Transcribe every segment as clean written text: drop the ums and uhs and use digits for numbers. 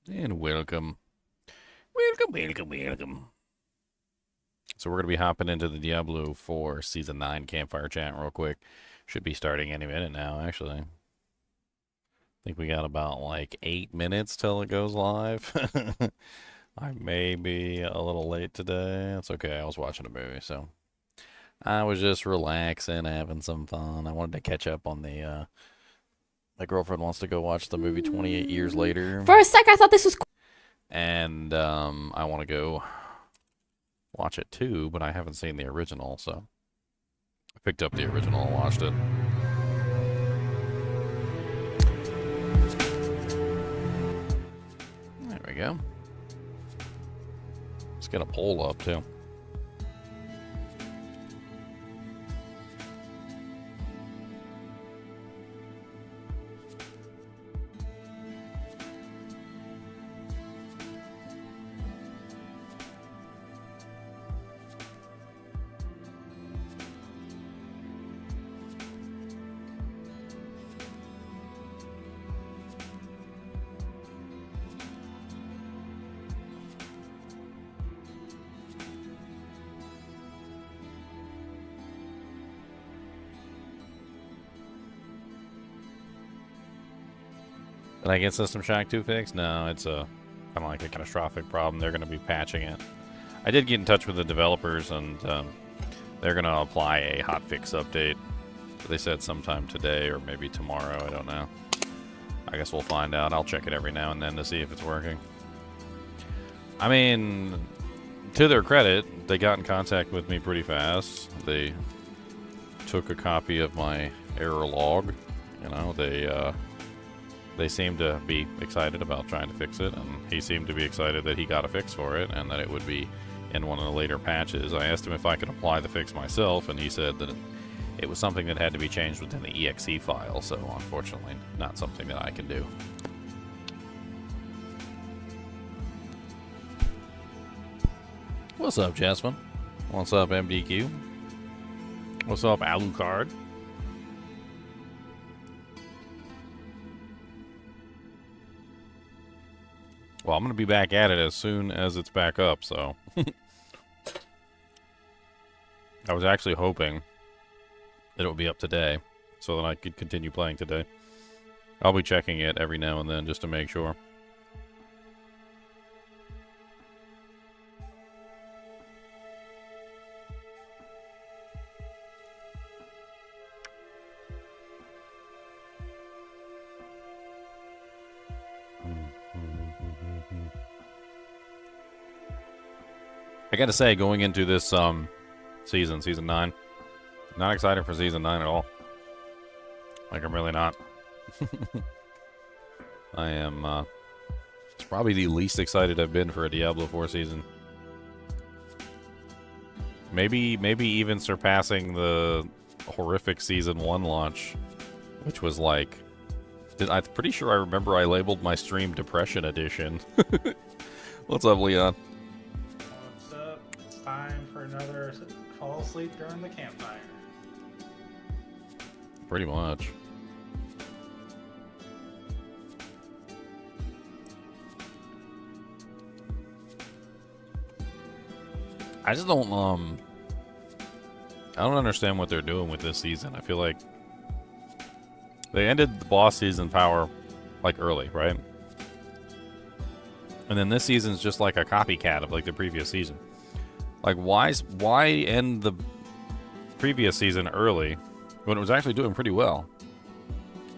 And welcome. Welcome. So we're going to be hopping into the Diablo 4 Season 9 Campfire chat real quick. Should be starting any minute now, actually. I think we got about like 8 minutes till it goes live. I may be a little late today. That's okay. I was watching a movie, so I was just relaxing, having some fun. I wanted to catch up on the my girlfriend wants to go watch the movie 28 Years Later. For a sec, I thought this was cool. And I want to go watch it too, but I haven't seen the original, so I picked up the original and watched it. There we go. Let's get a poll up too. Did I get System Shock 2 fixed? No, it's a kind of like a catastrophic problem. They're going to be patching it. I did get in touch with the developers, and they're going to apply a hotfix update. They said sometime today or maybe tomorrow. I don't know. I guess we'll find out. I'll check it every now and then to see if it's working. I mean, to their credit, they got in contact with me pretty fast. They took a copy of my error log. You know, they seemed to be excited about trying to fix it, and he seemed to be excited that he got a fix for it and that it would be in one of the later patches. I asked him if I could apply the fix myself, and he said that it was something that had to be changed within the exe file, so unfortunately not something that I can do. What's up, Jasmine? What's up, MDQ? What's up, Alucard? Well, I'm going to be back at it as soon as it's back up, so. I was actually hoping that it would be up today, so that I could continue playing today. I'll be checking it every now and then just to make sure. I gotta say, going into this season 9, not excited for season 9 at all. Like, I'm really not. I am, it's probably the least excited I've been for a Diablo 4 season. Maybe even surpassing the horrific season 1 launch, which was like, I'm pretty sure I remember I labeled my stream Depression Edition. What's up, Leon? Time for another fall asleep during the campfire. Pretty much. I just don't I don't understand what they're doing with this season. I feel like they ended the boss season power like early, right? And then this season's just like a copycat of like the previous season. Like, why end the previous season early when it was actually doing pretty well?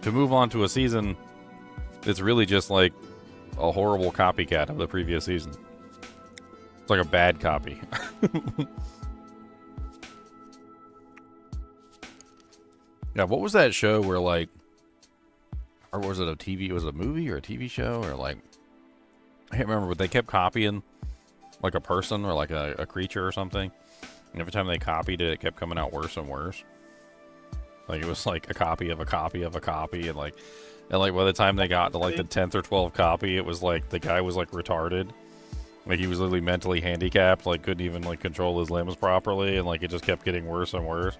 To move on to a season that's really just like a horrible copycat of the previous season. It's like a bad copy. Yeah, what was that show where like, or was it a TV, was it a movie or a TV show or like, I can't remember, but they kept copying like a person or like a creature or something, and every time they copied it, it kept coming out worse and worse. Like, it was like a copy of a copy of a copy, and like by the time they got to like the 10th or 12th copy, it was like the guy was like retarded, like he was literally mentally handicapped, like couldn't even like control his limbs properly, and like it just kept getting worse and worse.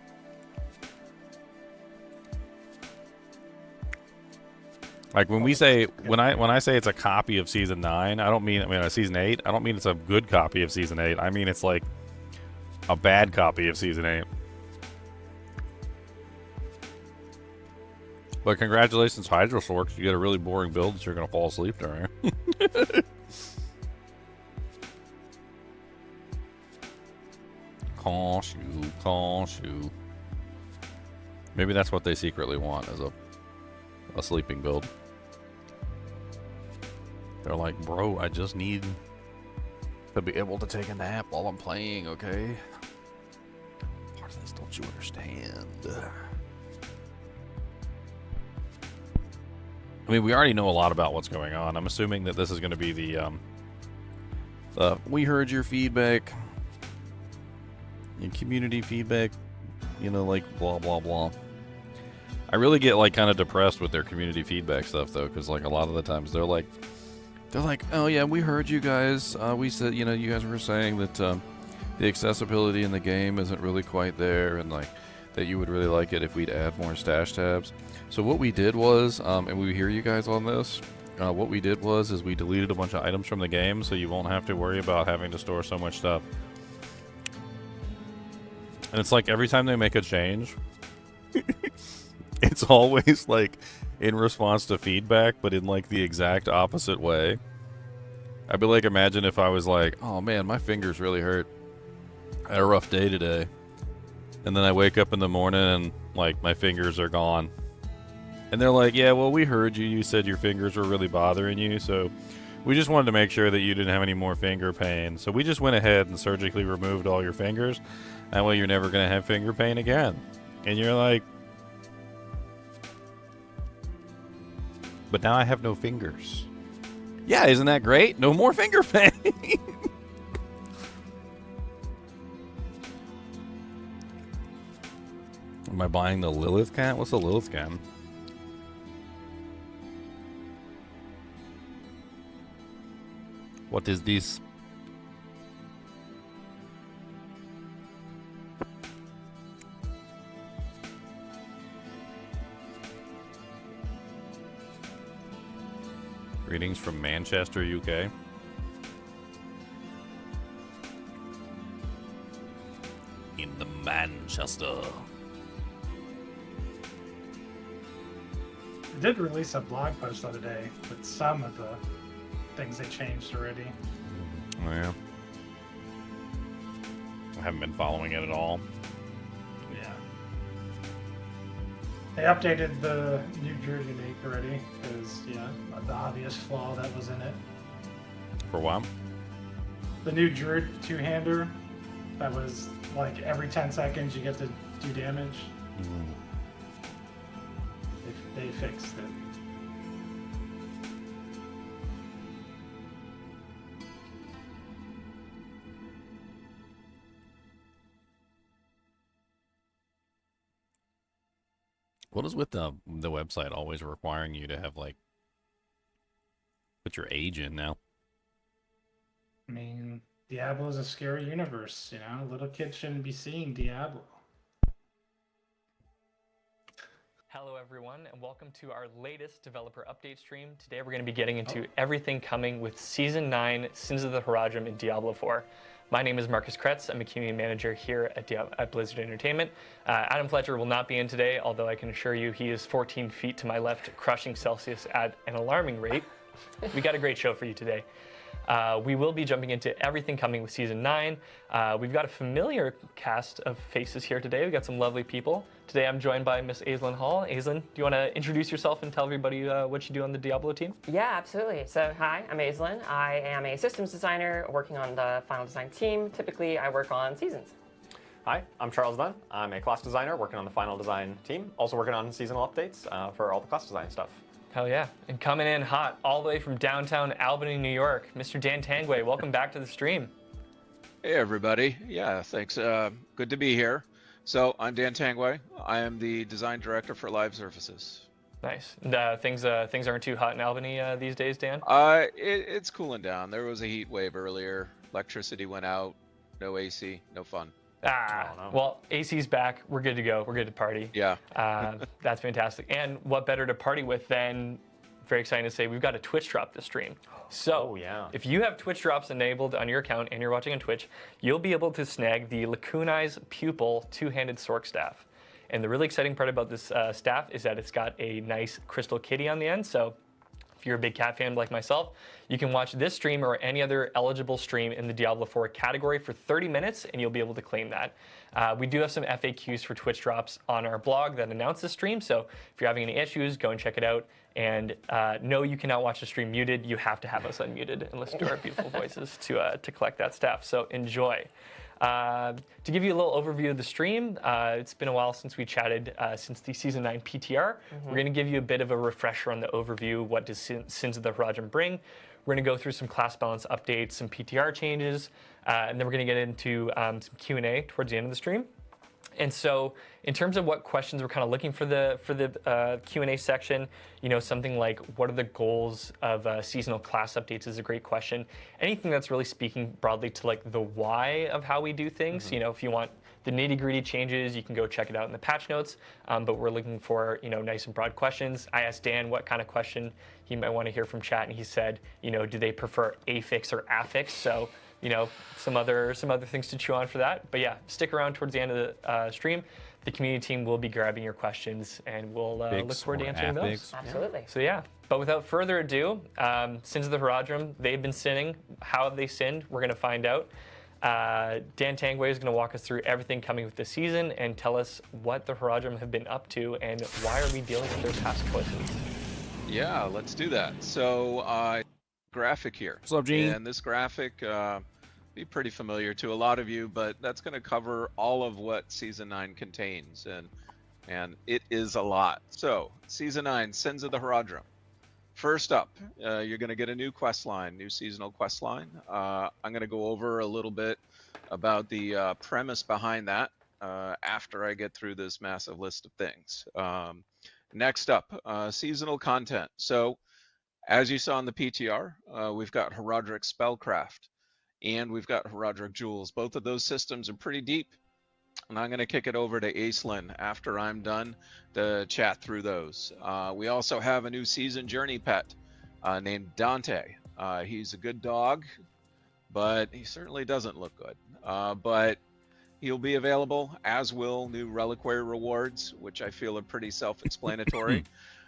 Like when we say when I say it's a copy of season 9, I mean season 8. I don't mean it's a good copy of season 8. I mean it's like a bad copy of season 8. But congratulations, Hydro Sorc. You get a really boring build that you're gonna fall asleep during. Conchu. Maybe that's what they secretly want, is a sleeping build. They're like, bro, I just need to be able to take a nap while I'm playing, okay? Part of this, don't you understand? I mean, we already know a lot about what's going on. I'm assuming that this is going to be the we heard your feedback, your community feedback, you know, like blah blah blah. I really get like kind of depressed with their community feedback stuff though, because like a lot of the times they're like, oh yeah, we heard you guys. We said, you know, you guys were saying that the accessibility in the game isn't really quite there, and like that you would really like it if we'd add more stash tabs. So what we did was, and we hear you guys on this, what we did was is we deleted a bunch of items from the game so you won't have to worry about having to store so much stuff. And it's like every time they make a change, it's always like in response to feedback, but in like the exact opposite way. I'd be like, imagine if I was like, oh man, my fingers really hurt. I had a rough day today. And then I wake up in the morning and like my fingers are gone. And they're like, yeah, well, we heard you. You said your fingers were really bothering you, so we just wanted to make sure that you didn't have any more finger pain. So we just went ahead and surgically removed all your fingers. That way you're never going to have finger pain again. And you're like, but now I have no fingers. Yeah, isn't that great? No more finger pain. Am I buying the Lilith cat? What's the Lilith cat? What is this? Greetings from Manchester, UK. In the Manchester. I did release a blog post the other day with some of the things they changed already. Oh, yeah. I haven't been following it at all. Yeah. They updated the New Druid unique already, because, yeah, the obvious flaw that was in it. For what? The new Druid two-hander, that was like every 10 seconds you get to do damage. Mm. They fixed it. What is with the website always requiring you to have, like, put your age in now? I mean, Diablo is a scary universe, you know? Little kids shouldn't be seeing Diablo. Hello everyone, and welcome to our latest developer update stream. Today we're going to be getting into everything coming with Season 9, Sins of the Herodric in Diablo 4. My name is Marcus Kretz. I'm a community manager here at Blizzard Entertainment. Adam Fletcher will not be in today, although I can assure you he is 14 feet to my left, crushing Celsius at an alarming rate. We got a great show for you today. We will be jumping into everything coming with Season 9. We've got a familiar cast of faces here today. We've got some lovely people. Today I'm joined by Miss Aislinn Hall. Aislinn, do you want to introduce yourself and tell everybody what you do on the Diablo team? Yeah, absolutely. So hi, I'm Aislinn. I am a systems designer working on the final design team. Typically I work on seasons. Hi, I'm Charles Dunn. I'm a class designer working on the final design team. Also working on seasonal updates for all the class design stuff. Hell yeah. And coming in hot all the way from downtown Albany, New York, Mr. Dan Tangway, welcome back to the stream. Hey everybody. Yeah, thanks. Good to be here. So I'm Dan Tangway. I am the design director for Live Surfaces. Nice. And, things aren't too hot in Albany these days, Dan? It's cooling down. There was a heat wave earlier. Electricity went out. No AC. No fun. Well, AC's back. We're good to go. We're good to party. Yeah. That's fantastic. And what better to party with than very exciting to say we've got a Twitch drop this stream. So Oh, yeah. if you have Twitch drops enabled on your account and you're watching on Twitch, you'll be able to snag the Lacunize Pupil two-handed Sorc staff. And the really exciting part about this staff is that it's got a nice crystal kitty on the end. So if you're a big cat fan like myself, you can watch this stream or any other eligible stream in the Diablo 4 category for 30 minutes, and you'll be able to claim that. We do have some FAQs for Twitch drops on our blog that announce the stream, so if you're having any issues, go and check it out. And no, you cannot watch the stream muted. You have to have us unmuted and listen to our beautiful voices to collect that staff, so enjoy. To give you a little overview of the stream, it's been a while since we chatted since the Season 9 PTR. We're going to give you a bit of a refresher on the overview, what does Sins of the Horadrim bring. We're going to go through some class balance updates, some PTR changes, and then we're going to get into some Q&A towards the end of the stream. And so in terms of what questions we're kind of looking for the Q&A section, you know, something like what are the goals of seasonal class updates is a great question. Anything that's really speaking broadly to like the why of how we do things. You know, if you want the nitty-gritty changes, you can go check it out in the patch notes. But we're looking for, you know, nice and broad questions. I asked Dan what kind of question he might want to hear from chat, and he said, you know, do they prefer affix or affix? So, you know, some other things to chew on for that. But yeah, stick around towards the end of the stream. The community team will be grabbing your questions, and we'll look forward to answering those. Absolutely. So yeah, but without further ado, Sins of the Horadrim, they've been sinning. How have they sinned? We're going to find out. Dan Tangway is going to walk us through everything coming with this season and tell us what the Horadrim have been up to and why are we dealing with their past choices. Yeah, let's do that. So, graphic here. What's up, Gene? And this graphic be pretty familiar to a lot of you, but that's going to cover all of what Season 9 contains, and it is a lot. So, Season 9, Sins of the Horadrim. First up, you're going to get a new quest line, new seasonal quest line. I'm going to go over a little bit about the premise behind that after I get through this massive list of things. Next up, seasonal content. So, as you saw in the PTR, we've got Herodric Spellcraft, and we've got Herodric Jewels. Both of those systems are pretty deep, and I'm going to kick it over to Aislinn after I'm done to chat through those. We also have a new season journey pet named Dante. He's a good dog, but he certainly doesn't look good. But he'll be available, as will new reliquary rewards, which I feel are pretty self-explanatory.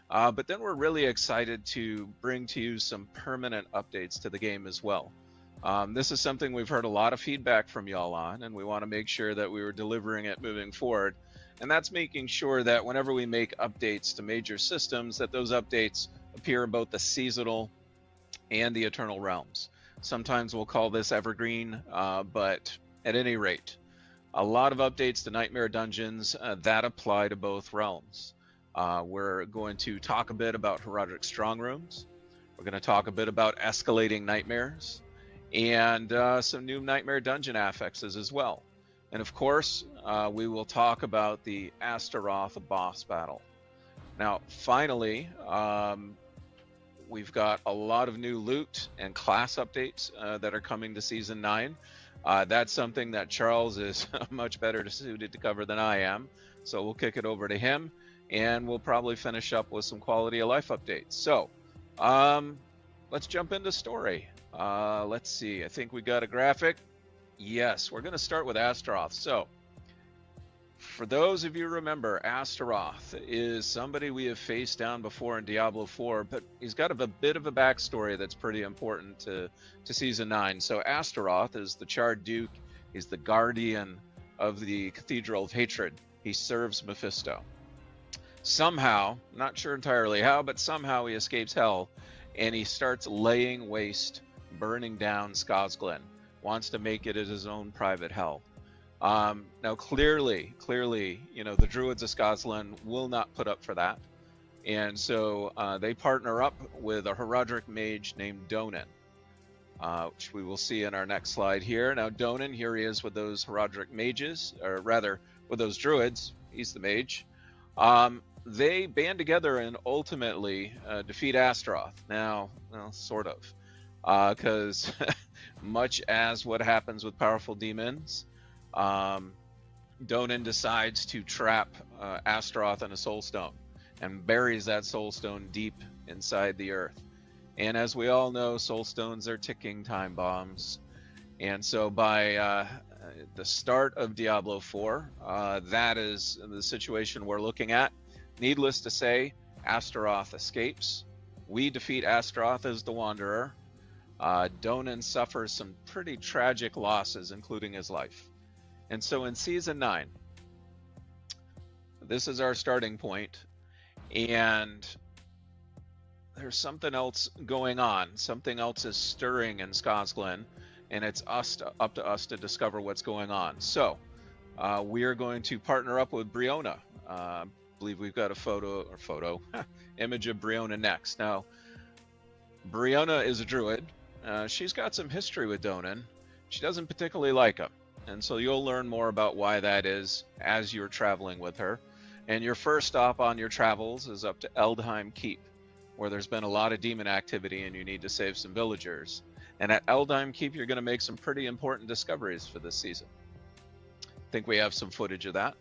But then we're really excited to bring to you some permanent updates to the game as well. This is something we've heard a lot of feedback from y'all on, and we want to make sure that we were delivering it moving forward. And that's making sure that whenever we make updates to major systems, that those updates appear in both the seasonal and the eternal realms. Sometimes we'll call this evergreen, but at any rate, a lot of updates to Nightmare Dungeons that apply to both realms. We're going to talk a bit about Herodric Strong Rooms. We're going to talk a bit about escalating nightmares and some new Nightmare Dungeon affixes as well. And of course, we will talk about the Astaroth boss battle. Now, finally, we've got a lot of new loot and class updates that are coming to Season 9. That's something that Charles is much better suited to cover than I am. So we'll kick it over to him, and we'll probably finish up with some quality of life updates. So let's jump into story. Let's see, I think we got a graphic. Yes, we're going to start with Astaroth. So, for those of you who remember, Astaroth is somebody we have faced down before in Diablo 4, but he's got a bit of a backstory that's pretty important to Season 9. So Astaroth is the Charred Duke. He's the guardian of the Cathedral of Hatred. He serves Mephisto. Somehow, not sure entirely how, but somehow he escapes hell, and he starts laying waste, burning down Skosglen. Wants to make it as his own private hell. Now, clearly, you know, the Druids of Skosglen will not put up for that. And so they partner up with a Herodric mage named Donan, which we will see in our next slide here. Now, Donan, here he is with those Herodric mages, or rather, with those Druids. He's the mage. They band together and ultimately defeat Astaroth. Now, well, sort of. Because much as what happens with powerful demons, Donan decides to trap Astaroth in a soul stone and buries that soul stone deep inside the earth. And as we all know, soul stones are ticking time bombs. And so by the start of Diablo 4, that is the situation we're looking at. Needless to say, Astaroth escapes. We defeat Astaroth as the Wanderer. Donan suffers some pretty tragic losses, including his life. And so in Season 9, this is our starting point, and there's something else going on. Something else is stirring in Scosglen, and it's up to us to discover what's going on. So we are going to partner up with Briona. I believe we've got a image of Briona next. Now, Briona is a druid. She's got some history with Donan. She doesn't particularly like him, and so you'll learn more about why that is as you're traveling with her. And your first stop on your travels is up to Eldheim Keep, where there's been a lot of demon activity and you need to save some villagers. And at Eldheim Keep, you're going to make some pretty important discoveries for this season. I think we have some footage of that.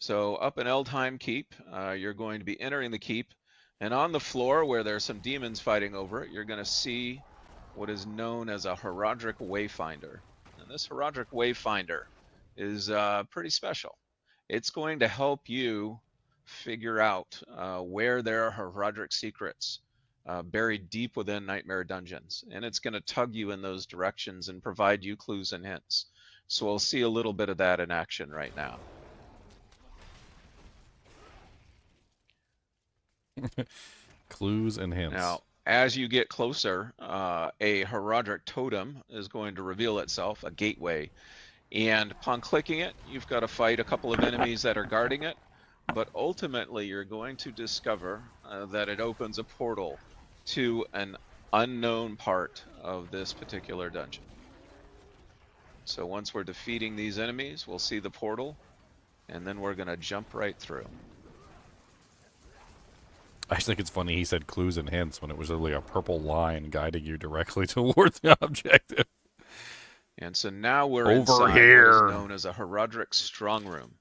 So up in Eldheim Keep, you're going to be entering the keep, and on the floor where there's some demons fighting over it, you're going to see what is known as a Herodric Wayfinder. And this Herodric Wayfinder is pretty special. It's going to help you figure out where there are Herodric secrets buried deep within nightmare dungeons, and it's going to tug you in those directions and provide you clues and hints. So we'll see a little bit of that in action right now. Clues and hints. Now, as you get closer, a Herodric totem is going to reveal itself, a gateway. And upon clicking it, you've got to fight a couple of enemies that are guarding it. But ultimately, you're going to discover that it opens a portal to an unknown part of this particular dungeon. So once we're defeating these enemies, we'll see the portal, and then we're going to jump right through. I just think it's funny he said clues and hints when it was really a purple line guiding you directly toward the objective. And so now we're over inside here, what is known as a Herodric Strong Room.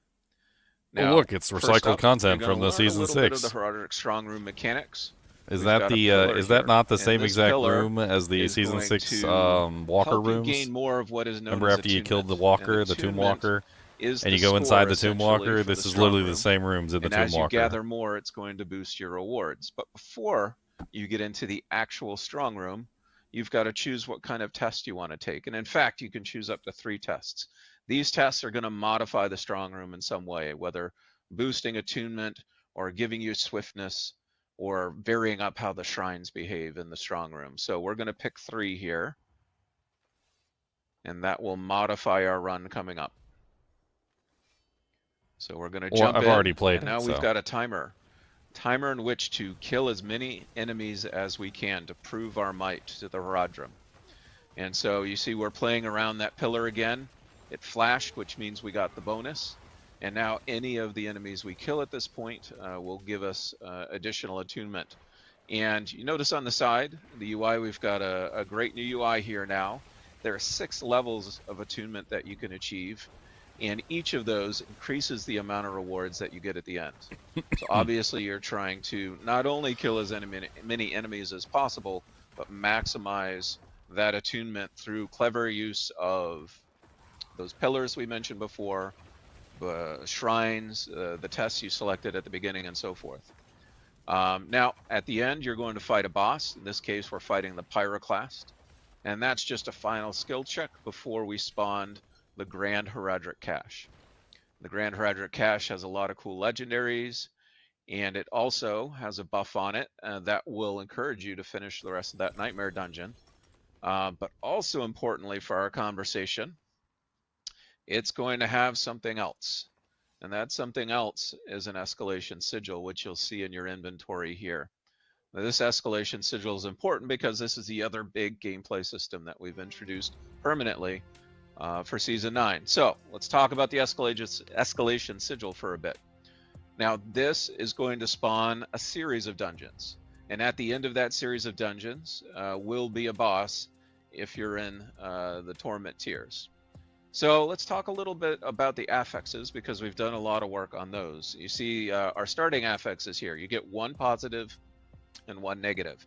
Now, oh, look, it's recycled content from the season 6. Bit of the Herodric Strong Room mechanics. Is that the is that not the same exact room as the season 6 walker rooms? Gain more of what is known Remember as after you killed the walker, the tomb walker, and you go inside the tomb walker? This is literally the same rooms in the tomb walker. And as you gather more, it's going to boost your rewards. But before you get into the actual strong room, you've got to choose what kind of test you want to take. And in fact, you can choose up to 3 tests. These tests are going to modify the strong room in some way, whether boosting attunement or giving you swiftness or varying up how the shrines behave in the strong room. So we're going to pick 3 here, and that will modify our run coming up. So we're going to jump in. I've already played and now we've got a timer in which to kill as many enemies as we can to prove our might to the Herodrim. And so you see we're playing around that pillar again. It flashed, which means we got the bonus. And now any of the enemies we kill at this point will give us additional attunement. And you notice on the side, the UI, we've got a great new UI here now. There are 6 levels of attunement that you can achieve, and each of those increases the amount of rewards that you get at the end. So obviously you're trying to not only kill as many enemies as possible, but maximize that attunement through clever use of those pillars we mentioned before, shrines, the tests you selected at the beginning, and so forth. Now, at the end, you're going to fight a boss. In this case, we're fighting the Pyroclast, and that's just a final skill check before we spawned the Grand Herodric Cache. The Grand Herodric Cache has a lot of cool legendaries, and it also has a buff on it that will encourage you to finish the rest of that Nightmare Dungeon. But also importantly for our conversation, it's going to have something else. And that something else is an escalation sigil, which you'll see in your inventory here. Now, this escalation sigil is important because this is the other big gameplay system that we've introduced permanently for Season 9. So let's talk about the escalation sigil for a bit. Now, this is going to spawn a series of dungeons. And at the end of that series of dungeons will be a boss if you're in the Torment tiers. So let's talk a little bit about the affixes because we've done a lot of work on those. You see our starting affixes here. You get one positive and one negative.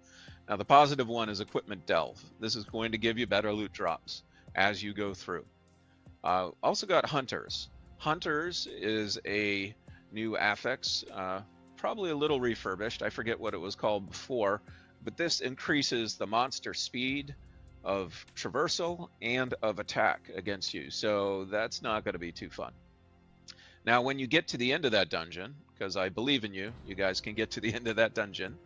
Now the positive one is Equipment Delve. This is going to give you better loot drops as you go through. Also got Hunters. Hunters is a new affix, probably a little refurbished. I forget what it was called before, but this increases the monster speed of traversal and of attack against you, so that's not going to be too fun. Now when you get to the end of that dungeon, because I believe in you, you guys can get to the end of that dungeon,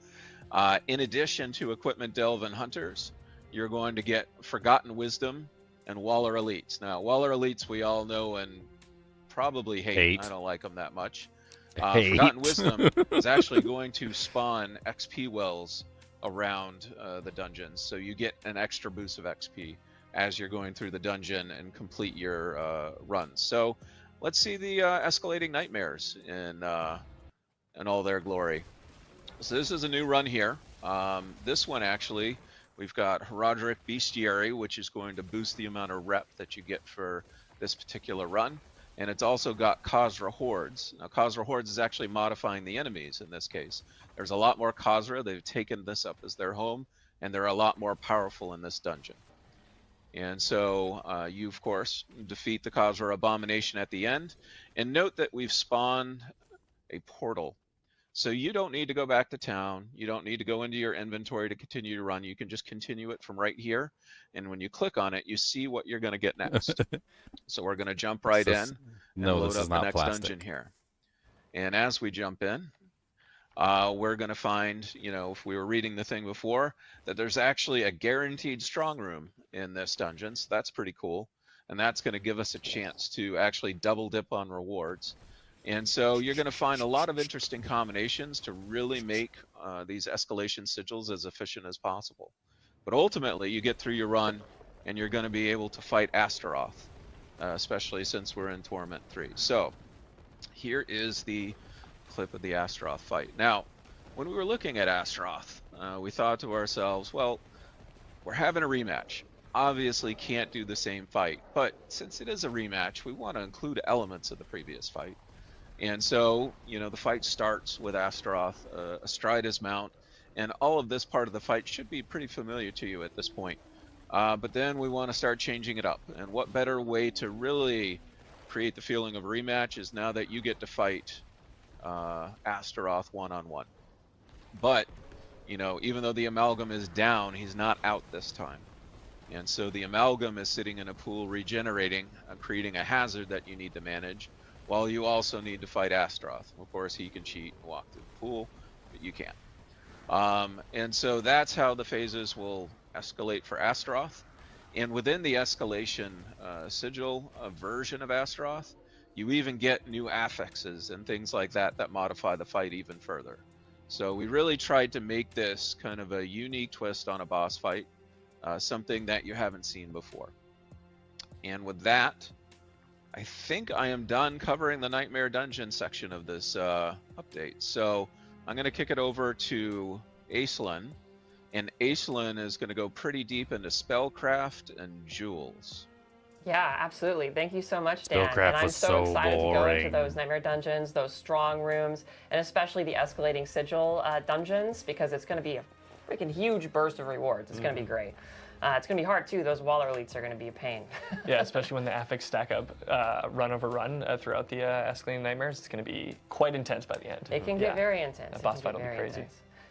in addition to Equipment Delve and Hunters, you're going to get Forgotten Wisdom and Waller Elites. Now Waller Elites we all know and probably hate. I don't like them that much. Forgotten Wisdom is actually going to spawn XP wells around the dungeons, so you get an extra boost of XP as you're going through the dungeon and complete your runs. So let's see the escalating nightmares in all their glory. So this is a new run here. This one actually, we've got Herodric Bestiary, which is going to boost the amount of rep that you get for this particular run. And it's also got Khazra Hordes. Now Khazra Hordes is actually modifying the enemies in this case. There's a lot more Khazra. They've taken this up as their home, and they're a lot more powerful in this dungeon. And so you, of course, defeat the Khazra Abomination at the end. And note that we've spawned a portal. So you don't need to go back to town. You don't need to go into your inventory to continue to run. You can just continue it from right here. And when you click on it, you see what you're going to get next. So we're going to jump right in and load up the next dungeon here. And as we jump in, we're going to find, you know, if we were reading the thing before, that there's actually a guaranteed strong room in this dungeon. So that's pretty cool. And that's going to give us a chance to actually double dip on rewards. And so you're going to find a lot of interesting combinations to really make these escalation sigils as efficient as possible. But ultimately, you get through your run, and you're going to be able to fight Astaroth, especially since we're in Torment 3. So here is the clip of the Astaroth fight. Now, when we were looking at Astaroth, we thought to ourselves, well, we're having a rematch. Obviously can't do the same fight, but since it is a rematch, we want to include elements of the previous fight. And so, you know, the fight starts with Astaroth astride his mount, and all of this part of the fight should be pretty familiar to you at this point. But then we want to start changing it up. And what better way to really create the feeling of a rematch is now that you get to fight Astaroth one-on-one. But, you know, even though the Amalgam is down, he's not out this time. And so the Amalgam is sitting in a pool regenerating, creating a hazard that you need to manage, while you also need to fight Astaroth. Of course, he can cheat and walk through the pool, but you can't. And so that's how the phases will escalate for Astaroth. And within the escalation sigil version of Astaroth, you even get new affixes and things like that that modify the fight even further. So we really tried to make this kind of a unique twist on a boss fight, something that you haven't seen before. And with that, I think I am done covering the Nightmare Dungeon section of this update. So I'm going to kick it over to Aislinn, and Aislinn is going to go pretty deep into spellcraft and jewels. Yeah, absolutely. Thank you so much, Dan. Spellcraft And I'm was so excited to go into boring. those Nightmare Dungeons, those strong rooms, and especially the escalating sigil dungeons, because it's going to be a freaking huge burst of rewards. It's going to be great. It's going to be hard, too. Those Waller Elites are going to be a pain. Yeah, especially when the affix stack up run over run throughout the escalating nightmares. It's going to be quite intense by the end. It can get very intense. That boss fight will be crazy.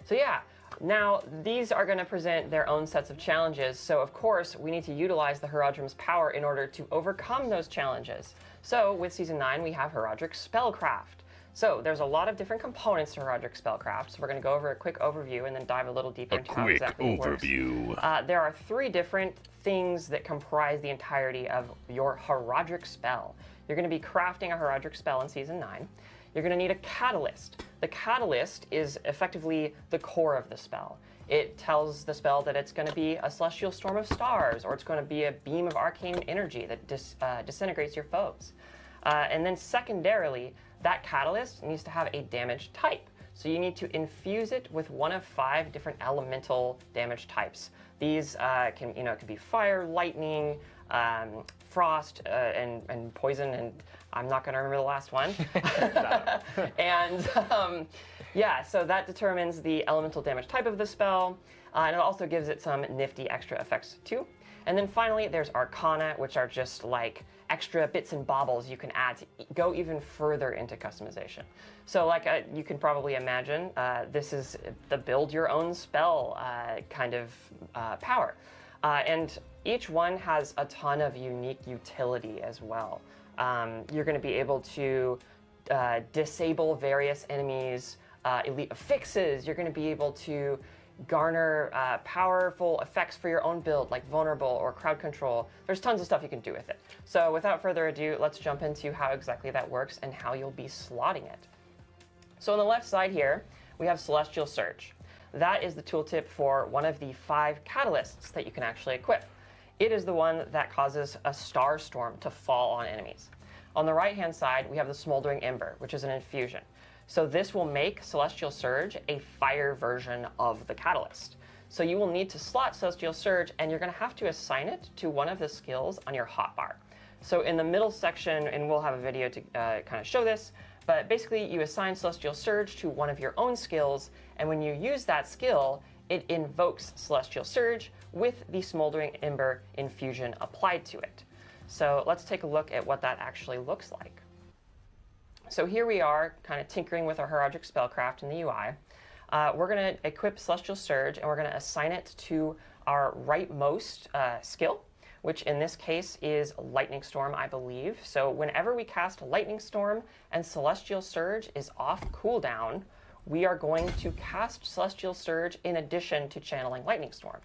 So yeah, now these are going to present their own sets of challenges. So of course, we need to utilize the Herodrim's power in order to overcome those challenges. So with Season 9, we have Herodric Spellcraft. So there's a lot of different components to Herodric Spellcraft. So we're going to go over a quick overview and then dive a little deeper into how exactly it works. There are 3 different things that comprise the entirety of your Herodric spell. You're going to be crafting a Herodric spell in Season 9. You're going to need a catalyst. The catalyst is effectively the core of the spell. It tells the spell that it's going to be a celestial storm of stars, or it's going to be a beam of arcane energy that disintegrates your foes. And then secondarily, that catalyst needs to have a damage type. So you need to infuse it with one of 5 different elemental damage types. These can, it could be fire, lightning, frost, and poison, and I'm not going to remember the last one. And yeah, so that determines the elemental damage type of the spell, and it also gives it some nifty extra effects too. And then finally, there's Arcana, which are just like extra bits and baubles you can add to go even further into customization. So like you can probably imagine, this is the build your own spell kind of power. And each one has a ton of unique utility as well. You're going to be able to disable various enemies' elite affixes. You're going to be able to garner powerful effects for your own build, like vulnerable or crowd control. There's tons of stuff you can do with it. So without further ado, let's jump into how exactly that works and how you'll be slotting it. So on the left side here, we have Celestial Surge. That is the tooltip for one of the 5 catalysts that you can actually equip. It is the one that causes a star storm to fall on enemies. On the right-hand side, we have the Smoldering Ember, which is an infusion. So this will make Celestial Surge a fire version of the catalyst. So you will need to slot Celestial Surge, and you're going to have to assign it to one of the skills on your hotbar. So in the middle section, and we'll have a video to kind of show this, but basically you assign Celestial Surge to one of your own skills, and when you use that skill, it invokes Celestial Surge with the Smoldering Ember infusion applied to it. So let's take a look at what that actually looks like. So here we are, kind of tinkering with our Herodric spellcraft in the UI. We're going to equip Celestial Surge, and we're going to assign it to our rightmost skill, which in this case is Lightning Storm, I believe. So whenever we cast Lightning Storm and Celestial Surge is off cooldown, we are going to cast Celestial Surge in addition to channeling Lightning Storm.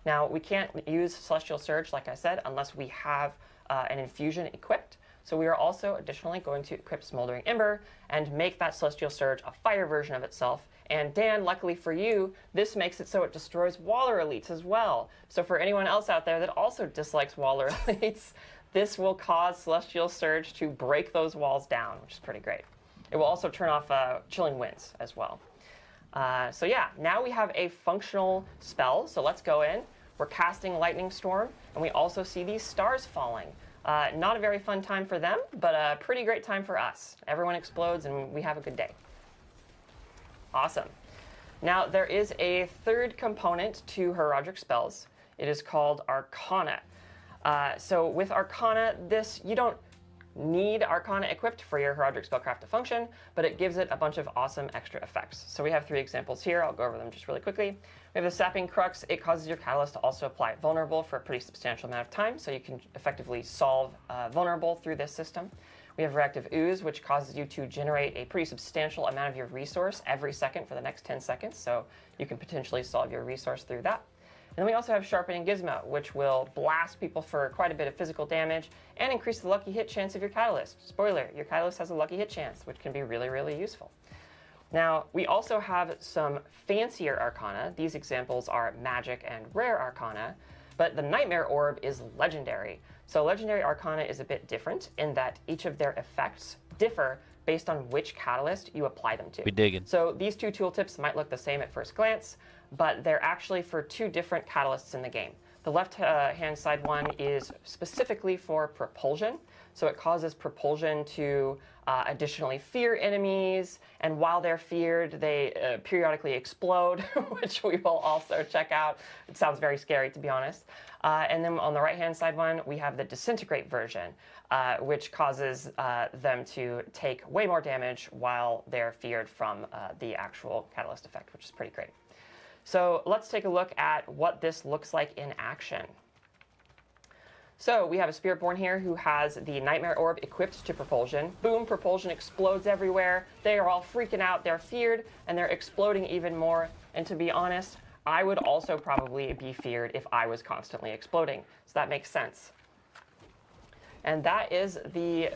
Now, we can't use Celestial Surge, like I said, unless we have an infusion equipped. So we are also additionally going to equip Smoldering Ember and make that Celestial Surge a fire version of itself. And Dan, luckily for you, this makes it so it destroys Waller elites as well. So for anyone else out there that also dislikes Waller elites, this will cause Celestial Surge to break those walls down, which is pretty great. It will also turn off Chilling Winds as well. So yeah, now we have a functional spell. So let's go in. We're casting Lightning Storm, and we also see these stars falling. Not a very fun time for them, but a pretty great time for us. Everyone explodes, and we have a good day. Awesome. Now, there is a third component to Herodric spells. It is called Arcana. So with Arcana, you don't need Arcana equipped for your Herodric spellcraft to function, but it gives it a bunch of awesome extra effects. So we have 3 examples here. I'll go over them just really quickly. We have the Sapping Crux. It causes your catalyst to also apply vulnerable for a pretty substantial amount of time, so you can effectively solve vulnerable through this system. We have Reactive Ooze, which causes you to generate a pretty substantial amount of your resource every second for the next 10 seconds, so you can potentially solve your resource through that. And then we also have Sharpening Gizmo, which will blast people for quite a bit of physical damage and increase the lucky hit chance of your catalyst. Spoiler, your catalyst has a lucky hit chance, which can be really, really useful. Now, we also have some fancier Arcana. These examples are Magic and Rare Arcana, but the Nightmare Orb is Legendary. So Legendary Arcana is a bit different in that each of their effects differ based on which catalyst you apply them to. We digging. So these 2 tooltips might look the same at first glance, but they're actually for 2 different catalysts in the game. The left-hand side one is specifically for propulsion. So it causes propulsion to additionally fear enemies, and while they're feared, they periodically explode, which we will also check out. It sounds very scary, to be honest. And then on the right-hand side one, we have the Disintegrate version, which causes them to take way more damage while they're feared from the actual catalyst effect, which is pretty great. So let's take a look at what this looks like in action. So we have a Spiritborn here who has the Nightmare Orb equipped to Propulsion. Boom, Propulsion explodes everywhere. They are all freaking out, they're feared, and they're exploding even more. And to be honest, I would also probably be feared if I was constantly exploding. So that makes sense. And that is the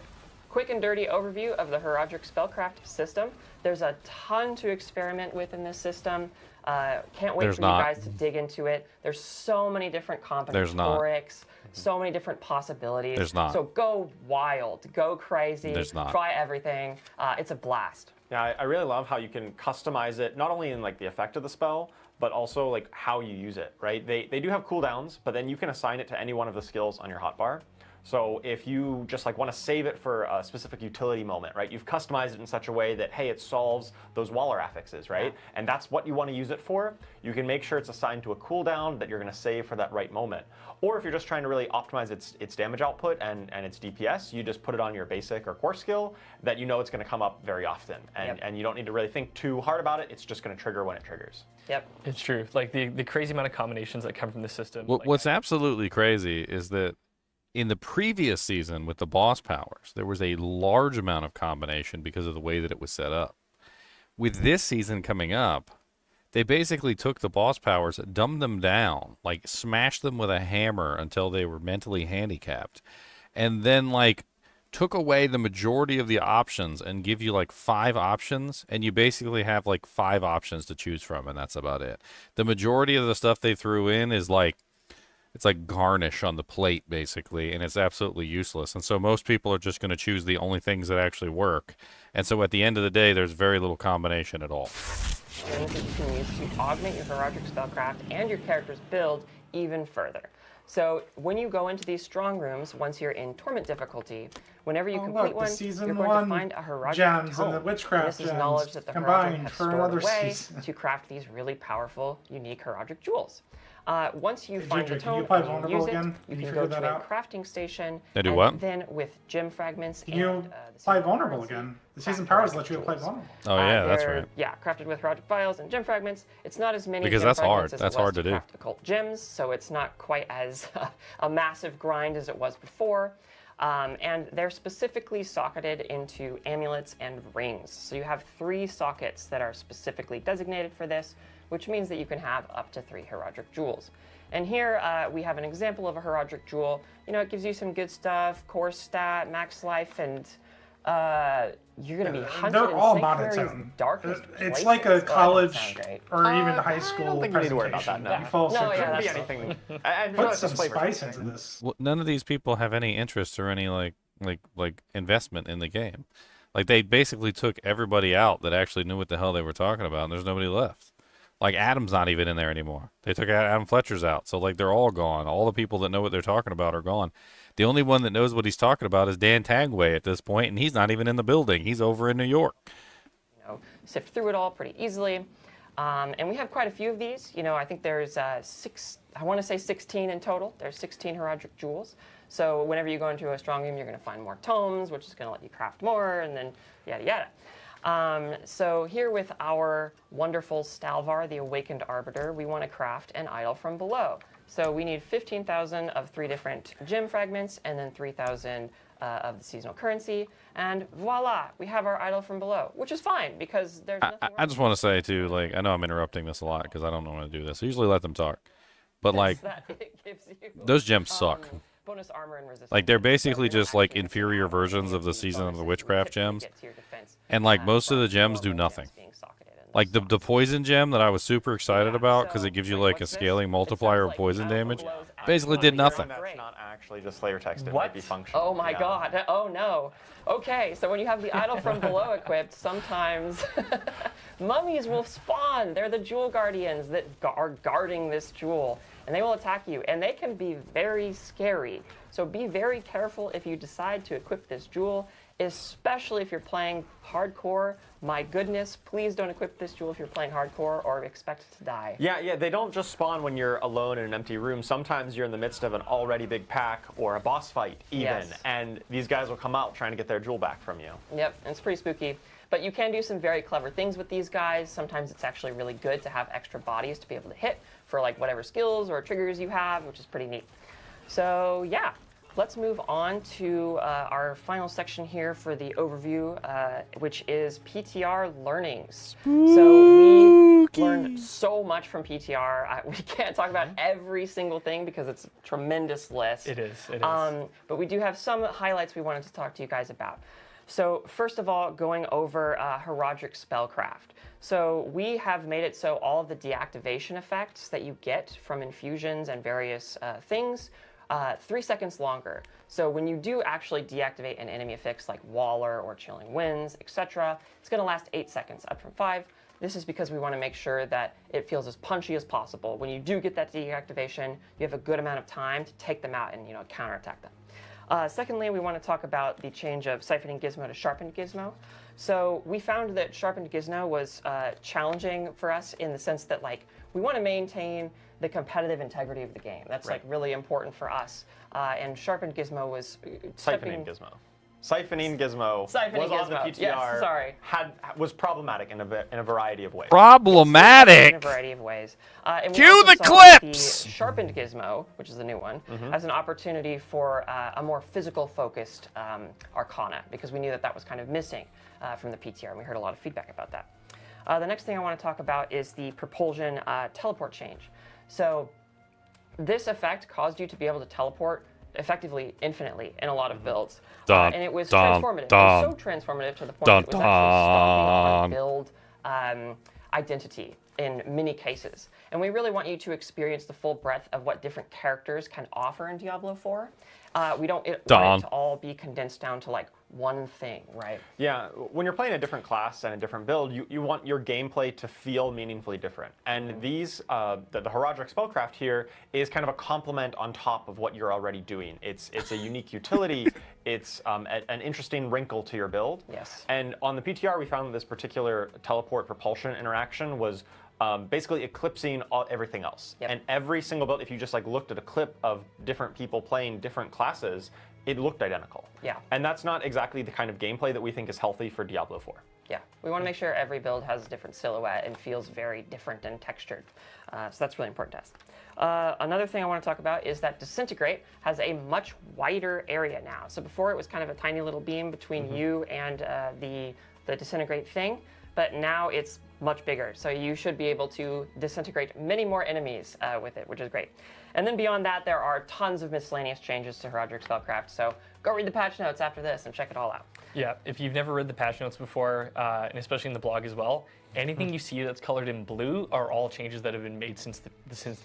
quick and dirty overview of the Herodric spellcraft system. There's a ton to experiment with in this system. Can't wait There's for not. you guys to dig into it. There's so many different There's not. combinatorics, so many different possibilities. There's not. So go wild, go crazy, There's not. try everything. It's a blast. Yeah, I really love how you can customize it, not only in like the effect of the spell, but also like how you use it, right? They do have cooldowns, but then you can assign it to any one of the skills on your hotbar. So if you just like want to save it for a specific utility moment, right? You've customized it in such a way that, hey, it solves those Waller affixes, right? Yeah. And that's what you want to use it for. You can make sure it's assigned to a cooldown that you're going to save for that right moment. Or if you're just trying to really optimize its damage output and its DPS, you just put it on your basic or core skill that you know it's going to come up very often. And you don't need to really think too hard about it. It's just going to trigger when it triggers. Yep. It's true. Like the crazy amount of combinations that come from the system. like, What's absolutely crazy is that in the previous season with the boss powers, there was a large amount of combination because of the way that it was set up. With this season coming up, they basically took the boss powers, dumbed them down, like smashed them with a hammer until they were mentally handicapped, and then like took away the majority of the options and give you like 5 options, and you basically have like 5 options to choose from, and that's about it. The majority of the stuff they threw in is like, it's like garnish on the plate, basically, and it's absolutely useless. And so most people are just going to choose the only things that actually work. And so at the end of the day, there's very little combination at all. Things that you can use to augment your Herodric spellcraft and your character's build even further. So when you go into these strong rooms, once you're in Torment difficulty, whenever you complete look, one, the season you're going one to find a Herodric gems tome. and the witchcraft This is gems knowledge that the combined Herodric has for stored another away season. to craft these really powerful, unique Herodric jewels. Once you Hey, find Ginger, the can you tome apply and you vulnerable use again? it, Can you you can go figure to that a out? crafting station. I do and what? then with gem fragments Can and you the apply season vulnerable currency, again? The season craft powers Herodric let you apply jewels. vulnerable. Oh, yeah, that's They're, right. Yeah, crafted with Herodric vials and gem fragments. It's not as many Because gem that's hard. fragments as That's it was hard to do. craft occult gems, so it's not quite as a massive grind as it was before. And they're specifically socketed into amulets and rings. So you have 3 sockets that are specifically designated for this, which means that you can have up to 3 Herodric jewels. And here we have an example of a Herodric jewel. You know, it gives you some good stuff, core stat, max life, and you're going to be hunted They're in all Sanctuary's monotone. darkest It's places. like Oh, a that doesn't college sound great. or even high I school don't think you need to worry about that, presentation. no. Default No, search yeah, and that's Be stuff. anything. And Put it's some just flavor. spice into this. Well, none of these people have any interest or any like investment in the game. Like they basically took everybody out that actually knew what the hell they were talking about, and there's nobody left. Like Adam's not even in there anymore. They took Adam Fletcher's out, so like they're all gone. All the people that know what they're talking about are gone. The only one that knows what he's talking about is Dan Tagway at this point, and he's not even in the building. He's over in New York. You know, sift through it all pretty easily. And we have quite a few of these. You know, I think there's I want to say 16 in total. There's 16 Herodric jewels. So whenever you go into a strong room, you're going to find more tomes, which is going to let you craft more, and then yada yada. So here with our wonderful Stalvar, the Awakened Arbiter, we want to craft an idol from below. So we need 15,000 of 3 different gem fragments, and then 3,000 of the seasonal currency, and voila, we have our idol from below, which is fine because there's nothing wrong I just want to say too, like I know I'm interrupting this a lot because I don't know how to do this. I usually let them talk, but like that it gives you those gems suck. bonus armor and resistance. Like they're basically So you're just like actually inferior gonna have versions of the these Season of the bonuses Witchcraft to get gems, to your defense, and like most of the from gems do normal nothing. gems being socketed in Like those the poison gem that I was super excited Yeah, about because so, it gives you like, like a what's this? scaling It multiplier sounds of like poison Idol from damage. Below's Basically actually did nothing. That's great. not actually just layer text. It What? might be functional. Oh my yeah. god. Oh no. Okay, so when you have the idol from below equipped, sometimes mummies will spawn. They're the jewel guardians that are guarding this jewel, and they will attack you, and they can be very scary. So be very careful if you decide to equip this jewel, especially if you're playing hardcore. My goodness, please don't equip this jewel if you're playing hardcore or expect to die. Yeah, they don't just spawn when you're alone in an empty room. Sometimes you're in the midst of an already big pack or a boss fight even, Yes. and these guys will come out trying to get their jewel back from you. Yep, it's pretty spooky. But you can do some very clever things with these guys. Sometimes it's actually really good to have extra bodies to be able to hit for like whatever skills or triggers you have, which is pretty neat. So yeah, let's move on to our final section here for the overview, which is PTR learnings. So we learned so much from PTR. We can't talk about every single thing because it's a tremendous list. It is. But we do have some highlights we wanted to talk to you guys about. So first of all, going over Herodric Spellcraft. So we have made it so all of the deactivation effects that you get from infusions and various things, 3 seconds longer. So when you do actually deactivate an enemy affix like Waller or Chilling Winds, etc., it's going to last 8 seconds, up from 5. This is because we want to make sure that it feels as punchy as possible. When you do get that deactivation, you have a good amount of time to take them out and counterattack them. Secondly, we want to talk about the change of Siphoning Gizmo to Sharpened Gizmo. So we found that Sharpened Gizmo was challenging for us in the sense that we want to maintain the competitive integrity of the game. That's really important for us. And Sharpened Gizmo was Siphoning Gizmo. Siphoning Gizmo was on the PTR. Yes, sorry. Was problematic in a variety of ways. Problematic. In a variety of ways. And we Cue also the saw clips! The Sharpened Gizmo, which is the new one, as an opportunity for a more physical-focused Arcana, because we knew that was kind of missing from the PTR, and we heard a lot of feedback about that. The next thing I want to talk about is the Propulsion teleport change. So this effect caused you to be able to teleport effectively infinitely in a lot of builds. And it was transformative. It was so transformative to the point that it was actually stomping on build identity in many cases. And we really want you to experience the full breadth of what different characters can offer in Diablo 4. We don't want it to all be condensed down to one thing, right? Yeah, when you're playing a different class and a different build, you want your gameplay to feel meaningfully different. And these, the Herodric Spellcraft here is kind of a complement on top of what you're already doing. It's a unique utility. It's an interesting wrinkle to your build. Yes. And on the PTR, we found that this particular teleport propulsion interaction was basically eclipsing everything else. Yep. And every single build, if you just looked at a clip of different people playing different classes, it looked identical. Yeah. And that's not exactly the kind of gameplay that we think is healthy for Diablo 4. Yeah, we want to make sure every build has a different silhouette and feels very different and textured. So that's really important to us. Another thing I want to talk about is that Disintegrate has a much wider area now. So before it was kind of a tiny little beam between you and the Disintegrate thing, but now it's much bigger. So you should be able to disintegrate many more enemies with it, which is great. And then beyond that, there are tons of miscellaneous changes to Herodric Spellcraft. So go read the patch notes after this and check it all out. Yeah, if you've never read the patch notes before, and especially in the blog as well, anything you see that's colored in blue are all changes that have been made since the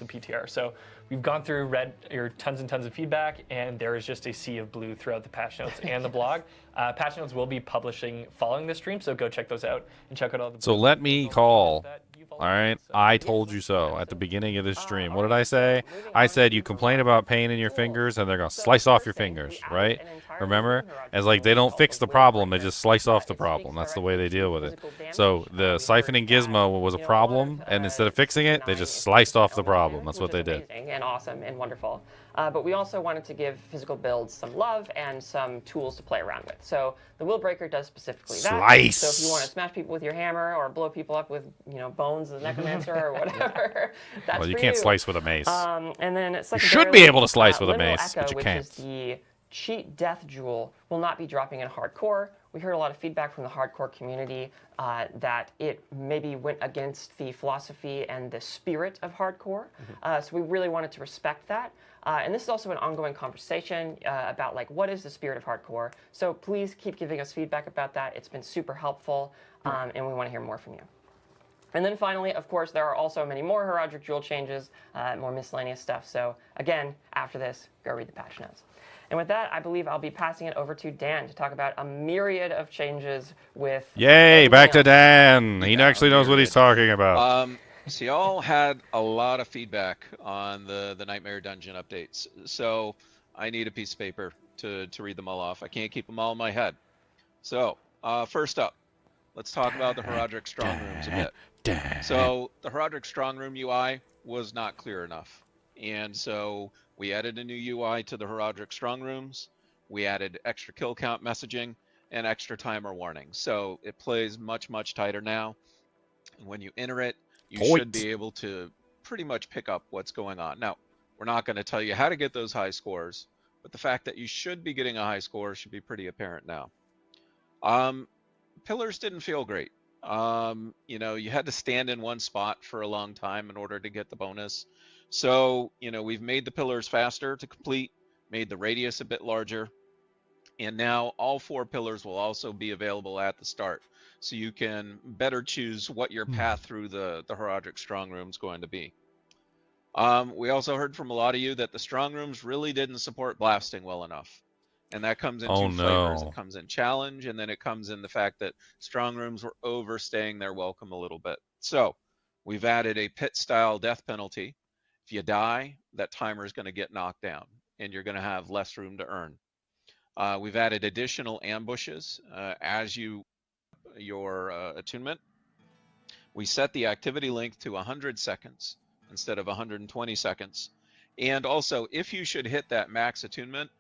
PTR. So we've gone through, read your tons and tons of feedback, and there is just a sea of blue throughout the patch notes and the blog. Patch notes will be publishing following this stream, so go check those out and check out all the. So let me call. All right, I told you so at the beginning of this stream. What did I say? I said you complain about pain in your fingers, and they're gonna slice off your fingers, right? Remember? As they don't fix the problem, they just slice off the problem. That's the way they deal with it. So the Siphoning Gizmo was a problem, and instead of fixing it, they just sliced off the problem. That's what they did. Amazing and awesome and wonderful. But we also wanted to give physical builds some love and some tools to play around with. So the Will Breaker does specifically that. Slice! So if you want to smash people with your hammer or blow people up with bones of the Necromancer or whatever, that's Well, you for can't slice with a mace. And then You should be able to slice with a Liminal mace, Echo, but you which can't. is the cheat death jewel, will not be dropping in hardcore. We heard a lot of feedback from the hardcore community that it maybe went against the philosophy and the spirit of hardcore. So we really wanted to respect that. And this is also an ongoing conversation about what is the spirit of hardcore. So please keep giving us feedback about that. It's been super helpful, and we want to hear more from you. And then finally, of course, there are also many more Herodric Jewel changes, more miscellaneous stuff. So again, after this, go read the patch notes. And with that, I believe I'll be passing it over to Dan to talk about a myriad of changes with... Yay, back to Dan. He actually knows what he's talking about. So y'all had a lot of feedback on the Nightmare Dungeon updates. So I need a piece of paper to read them all off. I can't keep them all in my head. So first up, let's talk about the Herodric Strongrooms a bit. So the Herodric Strongroom UI was not clear enough. And so we added a new UI to the Herodric Strongrooms. We added extra kill count messaging and extra timer warnings. So it plays much, much tighter now. When you enter it, you should be able to pretty much pick up what's going on. Now, we're not going to tell you how to get those high scores, but the fact that you should be getting a high score should be pretty apparent now. Pillars didn't feel great. You had to stand in one spot for a long time in order to get the bonus. So, we've made the pillars faster to complete, made the radius a bit larger, And now all 4 pillars will also be available at the start, so you can better choose what your path through the Herodric Strong Room is going to be. We also heard from a lot of you that the Strong Rooms really didn't support blasting well enough. And that comes in 2 flavors. It comes in challenge, and then it comes in the fact that Strong Rooms were overstaying their welcome a little bit. So we've added a pit-style death penalty. If you die, that timer is going to get knocked down, and you're going to have less room to earn. We've added additional ambushes as your attunement. We set the activity length to 100 seconds instead of 120 seconds. And also, if you should hit that max attunement,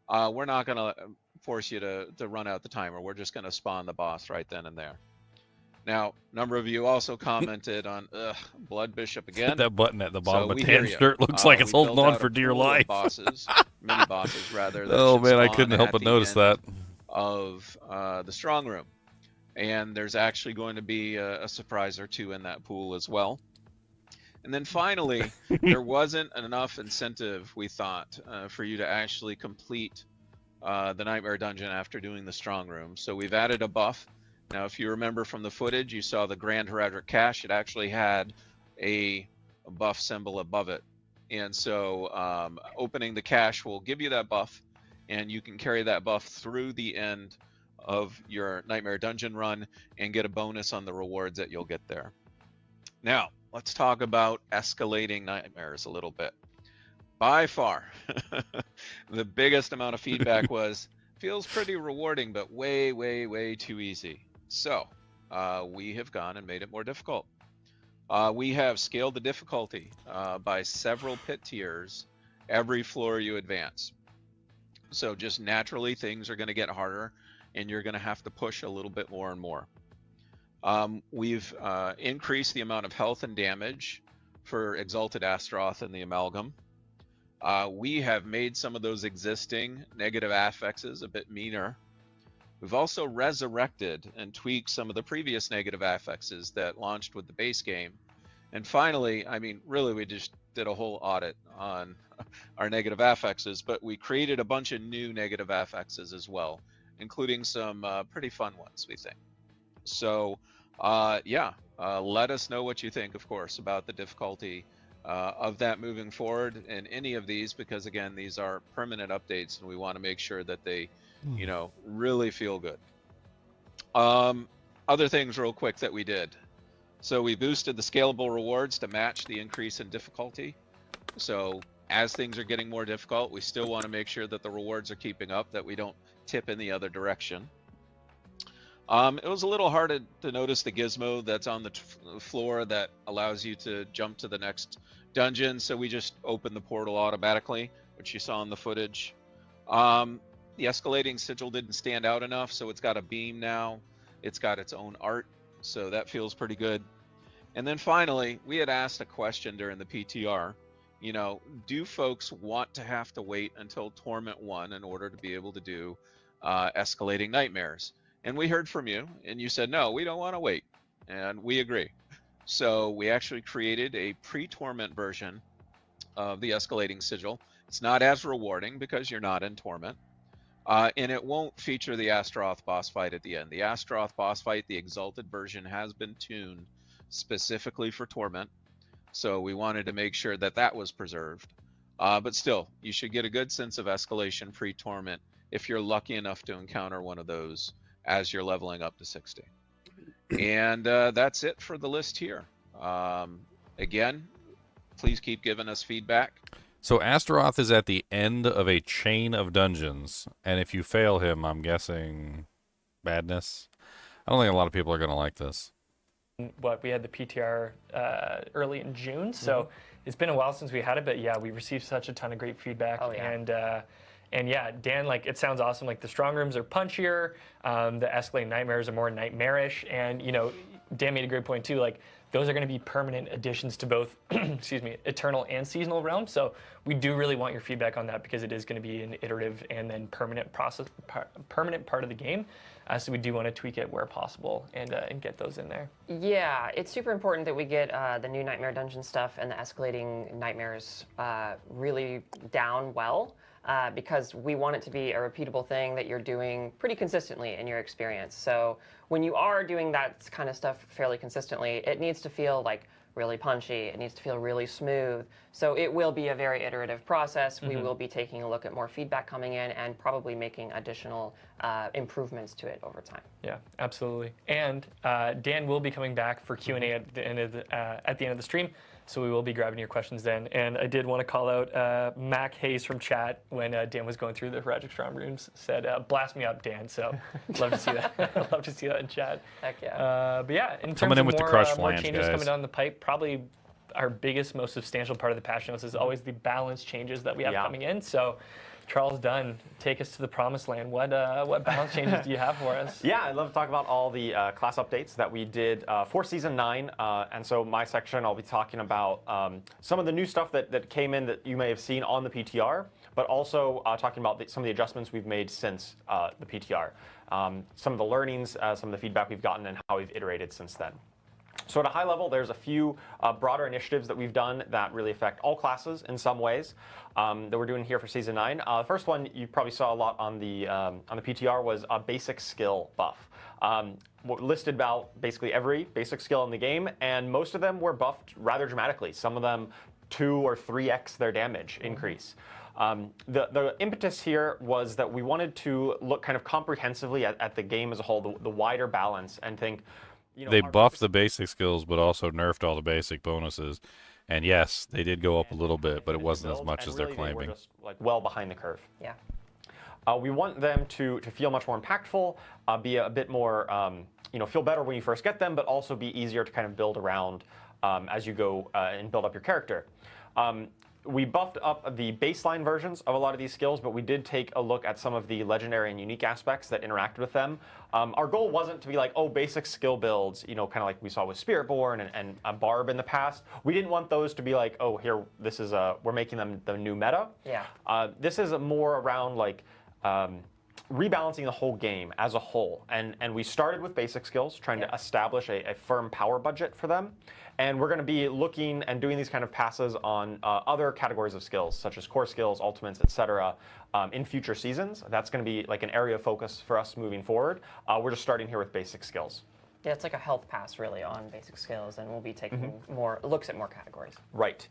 we're not going to force you to run out the timer. We're just going to spawn the boss right then and there. Now, a number of you also commented on Blood Bishop again. That button at the bottom So of we Tan's hear shirt ya. looks like it's We holding built on out for a dear pool of life. bosses, mini bosses rather. That Oh should man, I spawn couldn't help at but the notice end that. of the strong room. And there's actually going to be a surprise or 2 in that pool as well. And then finally, there wasn't enough incentive, we thought, for you to actually complete the Nightmare Dungeon after doing the strong room. So we've added a buff. Now, if you remember from the footage, you saw the Grand Herodric Cache. It actually had a buff symbol above it. And so opening the cache will give you that buff, and you can carry that buff through the end of your Nightmare Dungeon run and get a bonus on the rewards that you'll get there. Now, let's talk about escalating nightmares a little bit. By far, the biggest amount of feedback was, feels pretty rewarding, but way, way, way too easy. So we have gone and made it more difficult. We have scaled the difficulty by several pit tiers every floor you advance. So just naturally, things are going to get harder, and you're going to have to push a little bit more and more. We've increased the amount of health and damage for Exalted Astaroth and the Amalgam. We have made some of those existing negative affixes a bit meaner. We've also resurrected and tweaked some of the previous negative affixes that launched with the base game. And finally, I mean, really, we just did a whole audit on our negative affixes, but we created a bunch of new negative affixes as well, including some pretty fun ones, we think. So, yeah, let us know what you think, of course, about the difficulty of that moving forward in any of these, because again, these are permanent updates and we want to make sure that they, you know, really feel good. Other things real quick that we did. So we boosted the scalable rewards to match the increase in difficulty. So as things are getting more difficult, we still want to make sure that the rewards are keeping up, that we don't tip in the other direction. It was a little hard to notice the gizmo that's on the floor that allows you to jump to the next dungeon, so we just opened the portal automatically, which you saw in the footage. The escalating sigil didn't stand out enough, so it's got a beam now. It's got its own art, so that feels pretty good. And then finally, we had asked a question during the PTR. You know, do folks want to have to wait until Torment 1 in order to be able to do escalating nightmares? And we heard from you, and you said, no, we don't want to wait. And we agree. So we actually created a pre-Torment version of the escalating sigil. It's not as rewarding because you're not in Torment. And it won't feature the Astaroth boss fight at the end. The Astaroth boss fight, the Exalted version, has been tuned specifically for Torment. So we wanted to make sure that that was preserved. But still, you should get a good sense of escalation pre-Torment if you're lucky enough to encounter one of those as you're leveling up to 60. And that's it for the list here. Again, please keep giving us feedback. So Astaroth is at the end of a chain of dungeons, and if you fail him, I'm guessing badness. I don't think a lot of people are going to like this. What, we had the PTR early in June, so it's been a while since we had it, but yeah, we received such a ton of great feedback. Oh, yeah. And yeah, Dan, like, it sounds awesome. Like, the strong rooms are punchier, the escalating nightmares are more nightmarish, and, you know, Dan made a great point too. Like, those are going to be permanent additions to both, excuse me, Eternal and Seasonal realms. So we do really want your feedback on that, because it is going to be an iterative and then permanent process, permanent part of the game. So we do want to tweak it where possible and get those in there. Yeah, it's super important that we get the new Nightmare Dungeon stuff and the escalating nightmares really down well. because we want it to be a repeatable thing that you're doing pretty consistently in your experience. So when you are doing that kind of stuff fairly consistently, it needs to feel like really punchy. It needs to feel really smooth. So it will be a very iterative process. We will be taking a look at more feedback coming in and probably making additional improvements to it over time. Yeah, absolutely. And Dan will be coming back for Q&A at the end of the stream. So we will be grabbing your questions then. And I did want to call out Mac Hayes from chat when Dan was going through the Herodric Strom rooms, said, blast me up, Dan. So love to see that. Love to see that in chat. Heck yeah. But yeah, in Coming terms in of with the more, crush more flange, changes guys. coming down the pipe, probably our biggest, most substantial part of the patch notes is always the balance changes that we have coming in. So Charles Dunn, take us to the promised land. What balance changes do you have for us? Yeah, I'd love to talk about all the class updates that we did for Season 9. And so my section, I'll be talking about some of the new stuff that came in that you may have seen on the PTR, but also talking about some of the adjustments we've made since the PTR. Some of the learnings, some of the feedback we've gotten, and how we've iterated since then. So at a high level, there's a few broader initiatives that we've done that really affect all classes in some ways that we're doing here for Season 9. The first one you probably saw a lot on the PTR was a basic skill buff. Listed about basically every basic skill in the game, and most of them were buffed rather dramatically. Some of them 2 or 3x their damage increase. The impetus here was that we wanted to look kind of comprehensively at the game as a whole, the wider balance, and think, you know, They buffed the basic skills, but also nerfed all the basic bonuses. And yes, they did go up a little bit, but it wasn't as much as they're claiming. They were just like well behind the curve. Yeah. We want them to feel much more impactful, be a bit more, feel better when you first get them, but also be easier to kind of build around as you go and build up your character. We buffed up the baseline versions of a lot of these skills, but we did take a look at some of the legendary and unique aspects that interacted with them. Our goal wasn't to be like, oh, basic skill builds, kind of like we saw with Spiritborn and Barb in the past. We didn't want those to be like, oh, here, this is we're making them the new meta. Yeah. This is more around like rebalancing the whole game as a whole. And we started with basic skills, trying to establish a firm power budget for them. And we're going to be looking and doing these kind of passes on other categories of skills, such as core skills, ultimates, etc., in future seasons. That's going to be like an area of focus for us moving forward. We're just starting here with basic skills. Yeah, it's like a health pass really on basic skills, and we'll be taking more looks at more categories. Right.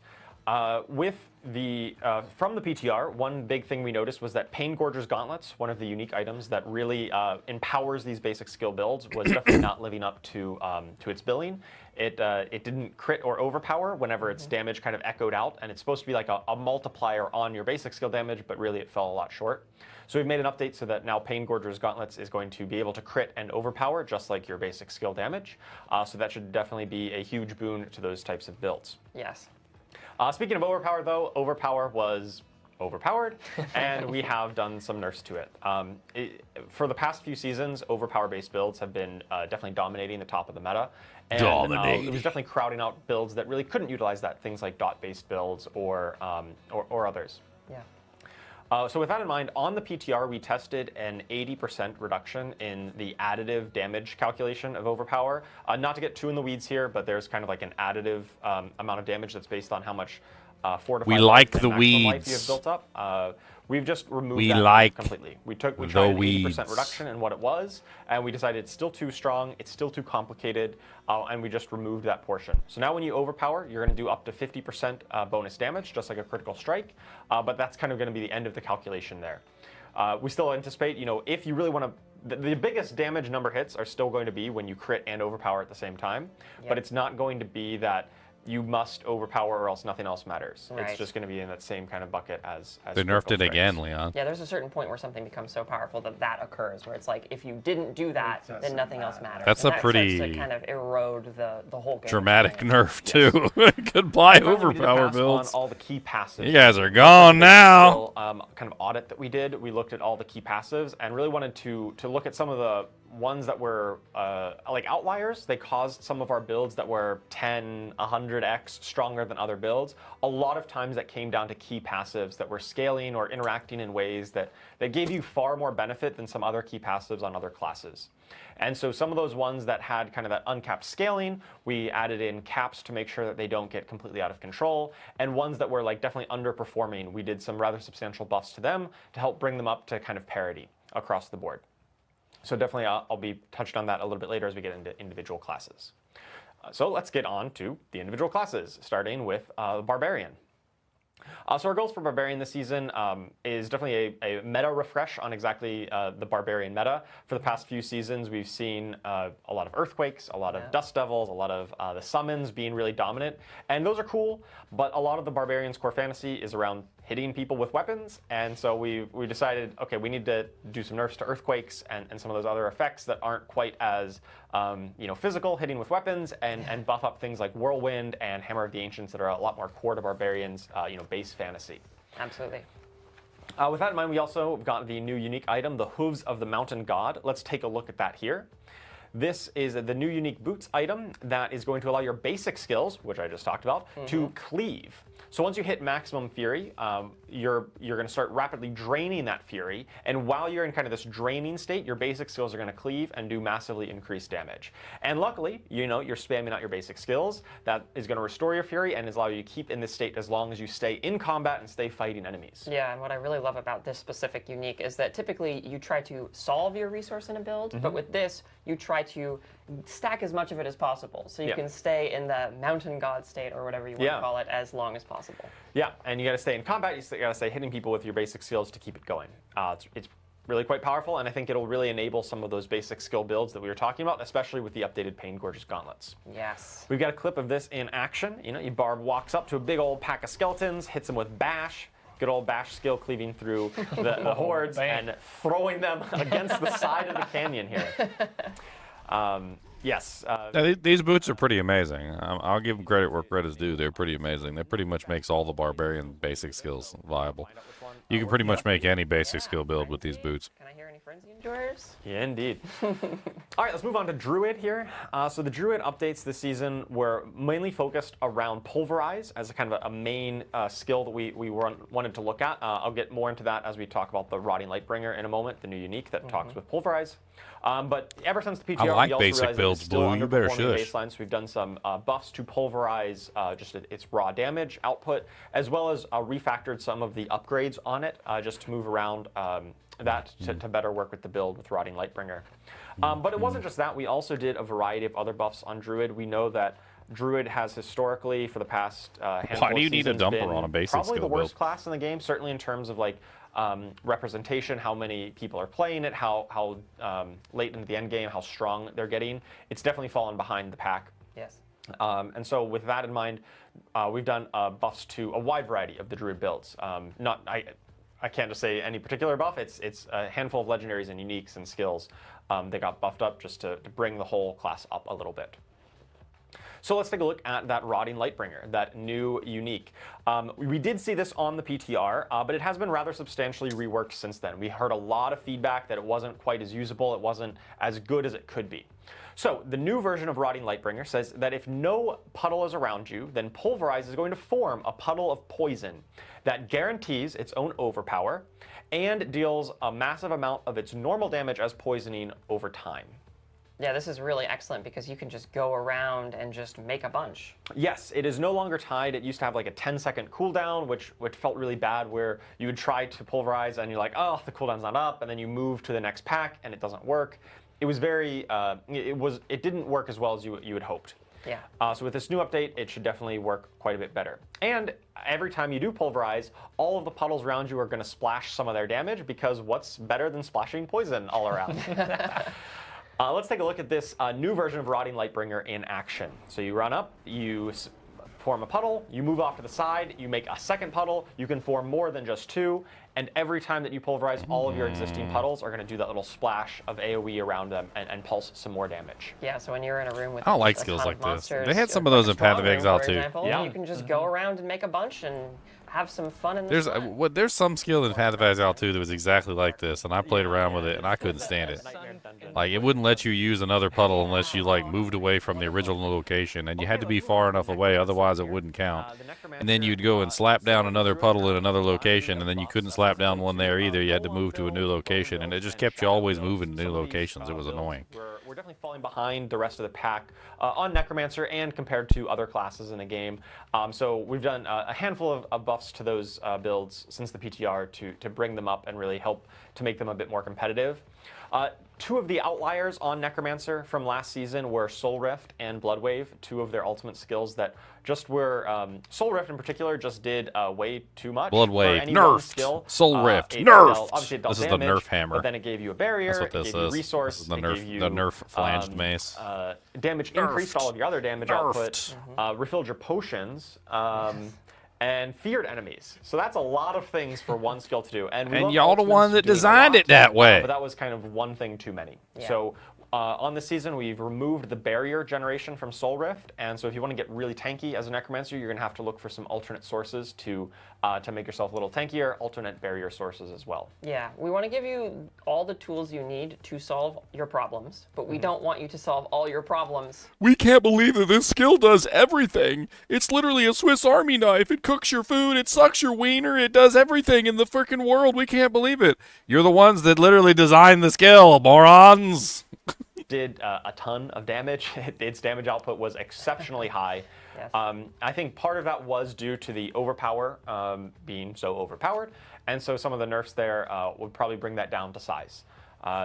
With the from the PTR, one big thing we noticed was that Pain Gorger's Gauntlets, one of the unique items that really empowers these basic skill builds, was definitely not living up to its billing. It didn't crit or overpower whenever its damage kind of echoed out, and it's supposed to be like a multiplier on your basic skill damage, but really it fell a lot short. So we've made an update so that now Pain Gorger's Gauntlets is going to be able to crit and overpower just like your basic skill damage. So that should definitely be a huge boon to those types of builds. Yes. Speaking of overpower, though, overpower was overpowered, and we have done some nerfs to it. For the past few seasons, overpower-based builds have been definitely dominating the top of the meta. And it was definitely crowding out builds that really couldn't utilize that, things like dot-based builds or others. Yeah. So with that in mind, on the PTR, we tested an 80% reduction in the additive damage calculation of overpower. Not to get too in the weeds here, but there's kind of like an additive amount of damage that's based on how much fortified We like life the and maximum life weeds. you have built up. We've just removed We that like completely. We tried an the 80% weeds. reduction in what it was, and we decided it's still too strong, it's still too complicated, and we just removed that portion. So now when you overpower, you're going to do up to 50% bonus damage, just like a critical strike, but that's kind of going to be the end of the calculation there. We still anticipate, if you really want to, the biggest damage number hits are still going to be when you crit and overpower at the same time, but it's not going to be that you must overpower or else nothing else matters. Right. It's just going to be in that same kind of bucket as They nerfed critical it again, strikes. Leon. Yeah, there's a certain point where something becomes so powerful that occurs, where it's like, if you didn't do that, It then nothing else matters. That's And a that pretty starts to kind of erode the whole game. Dramatic experience. nerf, too. Goodbye, Finally, we did a overpower pass builds. on all the key passives. You guys are gone now. Kind of audit that we did. We looked at all the key passives and really wanted to look at some of the ones that were like outliers. They caused some of our builds that were 10, 100x stronger than other builds. A lot of times that came down to key passives that were scaling or interacting in ways that gave you far more benefit than some other key passives on other classes. And so some of those ones that had kind of that uncapped scaling, we added in caps to make sure that they don't get completely out of control. And ones that were like definitely underperforming, we did some rather substantial buffs to them to help bring them up to kind of parity across the board. So definitely I'll be touched on that a little bit later as we get into individual classes. So let's get on to the individual classes, starting with Barbarian. So our goals for Barbarian this season is definitely a meta refresh on exactly the Barbarian meta. For the past few seasons, we've seen a lot of Earthquakes, a lot of Dust Devils, a lot of the summons being really dominant. And those are cool, but a lot of the Barbarian's core fantasy is around hitting people with weapons. And so we decided, okay, we need to do some nerfs to Earthquakes and some of those other effects that aren't quite as physical, hitting with weapons, and buff up things like Whirlwind and Hammer of the Ancients that are a lot more core to Barbarian's base fantasy. Absolutely. With that in mind, we also got the new unique item, the Hooves of the Mountain God. Let's take a look at that here. This is the new unique boots item that is going to allow your basic skills, which I just talked about, to cleave. So once you hit maximum fury, you're going to start rapidly draining that fury. And while you're in kind of this draining state, your basic skills are going to cleave and do massively increased damage. And luckily, you're spamming out your basic skills. That is going to restore your fury and is allow you to keep in this state as long as you stay in combat and stay fighting enemies. Yeah, and what I really love about this specific unique is that typically you try to solve your resource in a build, but with this, you try to stack as much of it as possible, so you can stay in the mountain god state or whatever you want to call it as long as possible. Yeah, and you got to stay in combat. You got to stay hitting people with your basic skills to keep it going. It's really quite powerful, and I think it'll really enable some of those basic skill builds that we were talking about, especially with the updated Pain Gorgeous gauntlets. Yes. We've got a clip of this in action. Barb walks up to a big old pack of skeletons, hits them with bash. Good old bash skill cleaving through the hordes and throwing them against the side of the canyon here. Yes. These boots are pretty amazing. I'll give them credit where credit's due. They're pretty amazing. That pretty much makes all the Barbarian basic skills viable. You can pretty much make any basic skill build with these boots. Can I hear any frenzy enjoyers? Yeah, indeed. All right, let's move on to Druid here. So the Druid updates this season were mainly focused around Pulverize as a kind of a main skill that we wanted to look at. I'll get more into that as we talk about the Rotting Lightbringer in a moment, the new unique that talks with Pulverize. But ever since the PTR, I like we also basic realized builds, it's still Blue. You better underperforming shush. baseline, so we've done some buffs to Pulverize just its raw damage output, as well as refactored some of the upgrades on it just to move around that to better work with the build with Rotting Lightbringer. But it wasn't just that. We also did a variety of other buffs on Druid. We know that Druid has historically, for the past handful Why do you of need a seasons, dumper been on a basic probably skill the worst build? class in the game, certainly in terms of like representation, how many people are playing it, how late into the end game, how strong they're getting. It's definitely fallen behind the pack. Yes. And so with that in mind, we've done buffs to a wide variety of the Druid builds. I can't just say any particular buff. It's a handful of legendaries and uniques and skills. They got buffed up just to bring the whole class up a little bit. So let's take a look at that Rotting Lightbringer, that new unique. We did see this on the PTR, but it has been rather substantially reworked since then. We heard a lot of feedback that it wasn't quite as usable, it wasn't as good as it could be. So the new version of Rotting Lightbringer says that if no puddle is around you, then Pulverize is going to form a puddle of poison that guarantees its own overpower and deals a massive amount of its normal damage as poisoning over time. Yeah, this is really excellent because you can just go around and just make a bunch. Yes, it is no longer tied. It used to have like a 10-second cooldown, which felt really bad, where you would try to Pulverize and you're like, oh, the cooldown's not up, and then you move to the next pack and it doesn't work. It was very, it didn't work as well as you had hoped. Yeah. So with this new update, it should definitely work quite a bit better. And every time you do Pulverize, all of the puddles around you are going to splash some of their damage, because what's better than splashing poison all around? Let's take a look at this new version of Rotting Lightbringer in action. So you run up, you form a puddle, you move off to the side, you make a second puddle, you can form more than just two, and every time that you Pulverize, all of your existing puddles are going to do that little splash of AoE around them and pulse some more damage. Yeah, so when you're in a room with I don't like a skills ton like of this. monsters, They had some or of those like in a Path of strong room, Exile for too. example, Yeah. you can just go around and make a bunch, and have some fun in this. There's some skill in Path of Exile 2 that was exactly like this, and I played around with it, and I couldn't stand it. Like, it wouldn't let you use another puddle unless you, like, moved away from the original location, and you had to be far enough away, otherwise it wouldn't count. And then you'd go and slap down another puddle in another location, and then you couldn't slap down one there either. You had to move to a new location, and it just kept you always moving to new locations. It was annoying. We're definitely falling behind the rest of the pack on Necromancer and compared to other classes in the game. So we've done a handful of buffs to those builds since the PTR to bring them up and really help to make them a bit more competitive. Two of the outliers on Necromancer from last season were Soul Rift and Bloodwave, two of their ultimate skills that just were, Soul Rift in particular just did way too much. Bloodwave, nerfed. Soul Rift, nerfed. Obviously it dealt This is damage, the nerf hammer. but then it gave you a barrier, That's what this it gave you is. resource, This is the it nerf, gave you the nerf flanged mace. Damage increased all of your other damage output, refilled your potions, and feared enemies. So that's a lot of things for one skill to do. And y'all the one that designed it that way. But that was kind of one thing too many. Yeah. So on this season, we've removed the barrier generation from Soul Rift, and so if you want to get really tanky as a Necromancer, you're going to have to look for some alternate sources to make yourself a little tankier, alternate barrier sources as well. Yeah, we want to give you all the tools you need to solve your problems, but we don't want you to solve all your problems. We can't believe that this skill does everything. It's literally a Swiss Army knife. It cooks your food, it sucks your wiener, it does everything in the frickin' world. We can't believe it. You're the ones that literally designed the skill, morons. Did a ton of damage. Its damage output was exceptionally high. Yes. I think part of that was due to the overpower being so overpowered, and so some of the nerfs there would probably bring that down to size.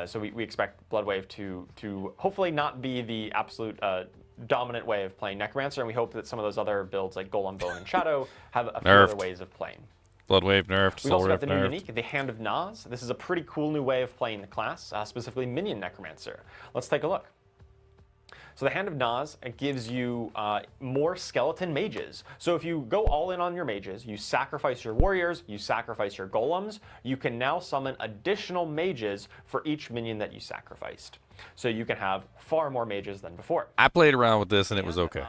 So we expect Bloodwave to hopefully not be the absolute dominant way of playing Necromancer, and we hope that some of those other builds like Golem, Bone, and Shadow have a few other ways of playing. Bloodwave nerfed, We've Soul also got Rift the new nerfed. unique, the Hand of Naz. This is a pretty cool new way of playing the class, specifically Minion Necromancer. Let's take a look. So the Hand of Naz gives you more skeleton mages. So if you go all in on your mages, you sacrifice your warriors, you sacrifice your golems, you can now summon additional mages for each minion that you sacrificed. So you can have far more mages than before. I played around with this and it was okay.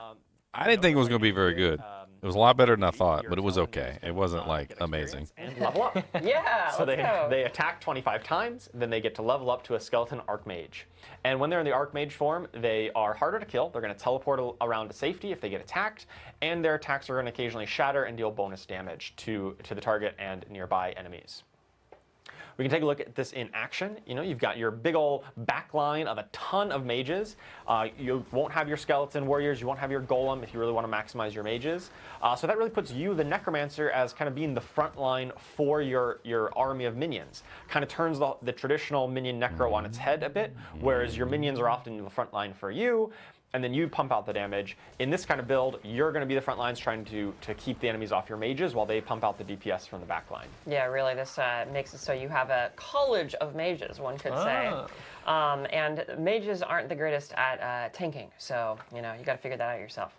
I didn't think it was going to be very good. It was a lot better than I thought, but it was okay. It wasn't like amazing. And level up. Yeah, So let's go. they attack 25 times, then they get to level up to a skeleton Archmage. And when they're in the Archmage form, they are harder to kill. They're going to teleport around to safety if they get attacked, and their attacks are going to occasionally shatter and deal bonus damage to the target and nearby enemies. We can take a look at this in action. You know, you've got your big old back line of a ton of mages. You won't have your skeleton warriors. You won't have your golem if you really want to maximize your mages. So that really puts you, the Necromancer, as kind of being the front line for your army of minions. Kind of turns the traditional minion Necro on its head a bit, whereas your minions are often the front line for you. And then you pump out the damage. In this kind of build, you're going to be the front lines trying to keep the enemies off your mages while they pump out the DPS from the back line. Yeah, really, this makes it so you have a college of mages, one could say. And mages aren't the greatest at tanking, so, you know, you got to figure that out yourself.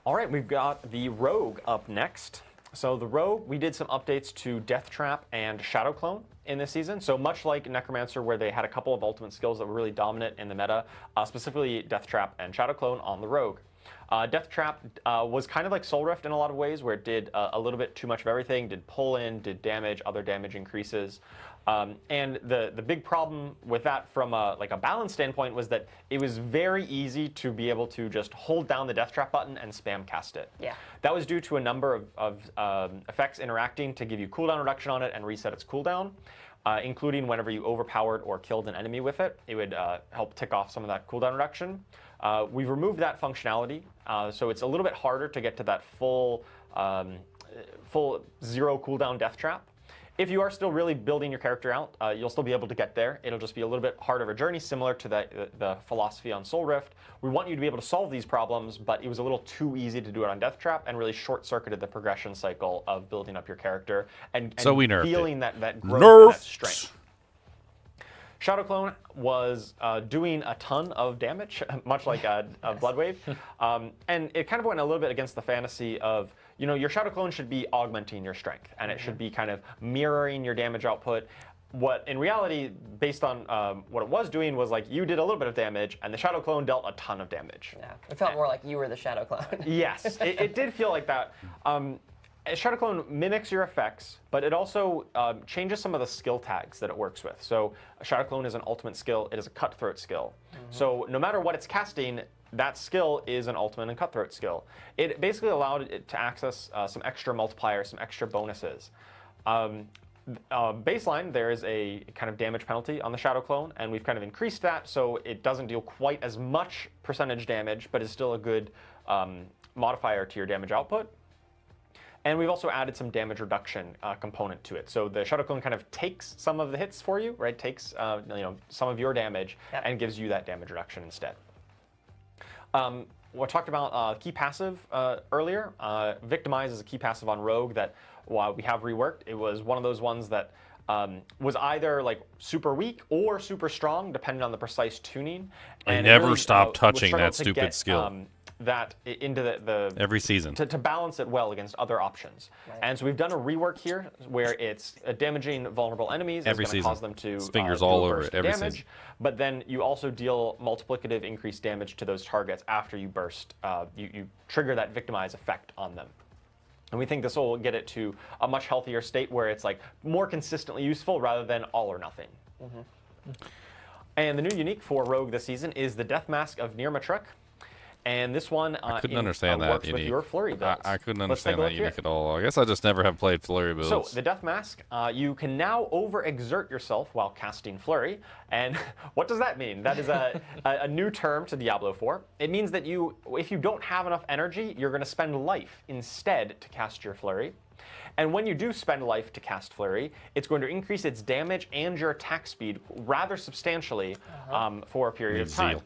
All right, we've got the Rogue up next. So the Rogue, we did some updates to Death Trap and Shadow Clone in this season. So much like Necromancer, where they had a couple of ultimate skills that were really dominant in the meta, specifically Death Trap and Shadow Clone on the Rogue. Death Trap was kind of like Soul Rift in a lot of ways, where it did a little bit too much of everything, did pull in, did damage, other damage increases. And the big problem with that from a balance standpoint was that it was very easy to be able to just hold down the Death Trap button and spam cast it. Yeah. That was due to a number of effects interacting to give you cooldown reduction on it and reset its cooldown, including whenever you overpowered or killed an enemy with it. It would help tick off some of that cooldown reduction. We've removed that functionality, so it's a little bit harder to get to that full zero cooldown Death Trap. If you are still really building your character out, you'll still be able to get there. It'll just be a little bit harder of a journey, similar to the philosophy on Soul Rift. We want you to be able to solve these problems, but it was a little too easy to do it on Death Trap and really short-circuited the progression cycle of building up your character and So we nerfed feeling it. that growth and that Nerfed. strength. Shadow Clone was doing a ton of damage, much like Bloodwave, and it kind of went a little bit against the fantasy of, you know, your Shadow Clone should be augmenting your strength, and it should be kind of mirroring your damage output. What, in reality, based on what it was doing, was like you did a little bit of damage, and the Shadow Clone dealt a ton of damage. Yeah, it felt more like you were the Shadow Clone. Yes, it did feel like that. Shadow Clone mimics your effects, but it also changes some of the skill tags that it works with. So Shadow Clone is an ultimate skill. It is a cutthroat skill. So no matter what it's casting, that skill is an ultimate and cutthroat skill. It basically allowed it to access some extra multipliers, some extra bonuses. Baseline, there is a kind of damage penalty on the Shadow Clone, and we've kind of increased that so it doesn't deal quite as much percentage damage, but is still a good modifier to your damage output. And we've also added some damage reduction component to it. So the Shadow Clone kind of takes some of the hits for you, right? Takes some of your damage and gives you that damage reduction instead. We talked about key passive earlier. Victimize is a key passive on Rogue that while we have reworked, it was one of those ones that was either like super weak or super strong, depending on the precise tuning. I never stopped touching that stupid skill. That into the every season to balance it well against other options. And so we've done a rework here where it's damaging vulnerable enemies. Every it's going to cause them to fingers all over it every damage. season. But then you also deal multiplicative increased damage to those targets after you burst. You trigger that victimize effect on them. And we think this will get it to a much healthier state where it's like more consistently useful rather than all or nothing. And the new unique for Rogue this season is the Death Mask of Nirmatrek. And this one I couldn't understand that works unique. with your flurry builds. I couldn't understand that unique at all. I guess I just never have played flurry builds. So the Death Mask, you can now overexert yourself while casting flurry. And what does that mean? That is a new term to Diablo 4. It means that if you don't have enough energy, you're going to spend life instead to cast your flurry. And when you do spend life to cast Flurry, it's going to increase its damage and your attack speed rather substantially for a period of time.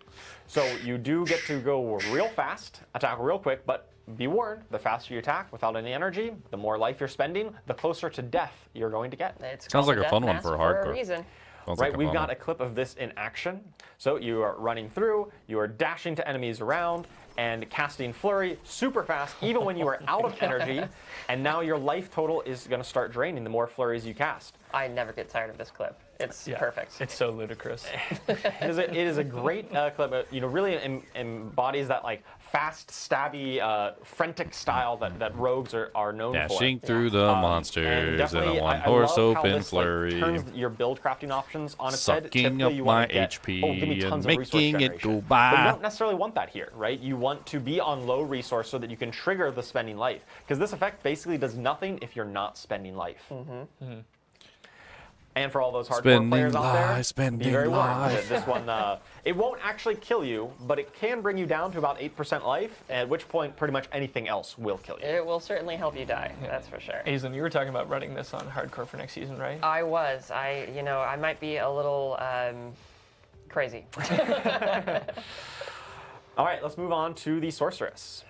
So you do get to go real fast, attack real quick, but be warned, the faster you attack without any energy, the more life you're spending, the closer to death you're going to get. Sounds like a fun one for a hardcore. reason. Right, we've got a clip of this in action. So you are running through, you are dashing to enemies around, and casting Flurry super fast, even when you are out of energy. And now your life total is going to start draining the more flurries you cast. I never get tired of this clip. It's perfect. It's so ludicrous. It is a great clip. Really embodies that like fast, stabby, frantic style that rogues are known for. Dashing through the monsters in a one-horse open flurry. Turns your build crafting options on its head. Sucking up my HP and making it go by. But you don't necessarily want that here, right? You want to be on low resource so that you can trigger the spending life. Because this effect basically does nothing if you're not spending life. And for all those hardcore players out there, be very warned that this one, it won't actually kill you, but it can bring you down to about 8% life, at which point pretty much anything else will kill you. It will certainly help you die, that's for sure. Aizen, you were talking about running this on hardcore for next season, right? I was. I might be a little crazy. All right, let's move on to the Sorceress.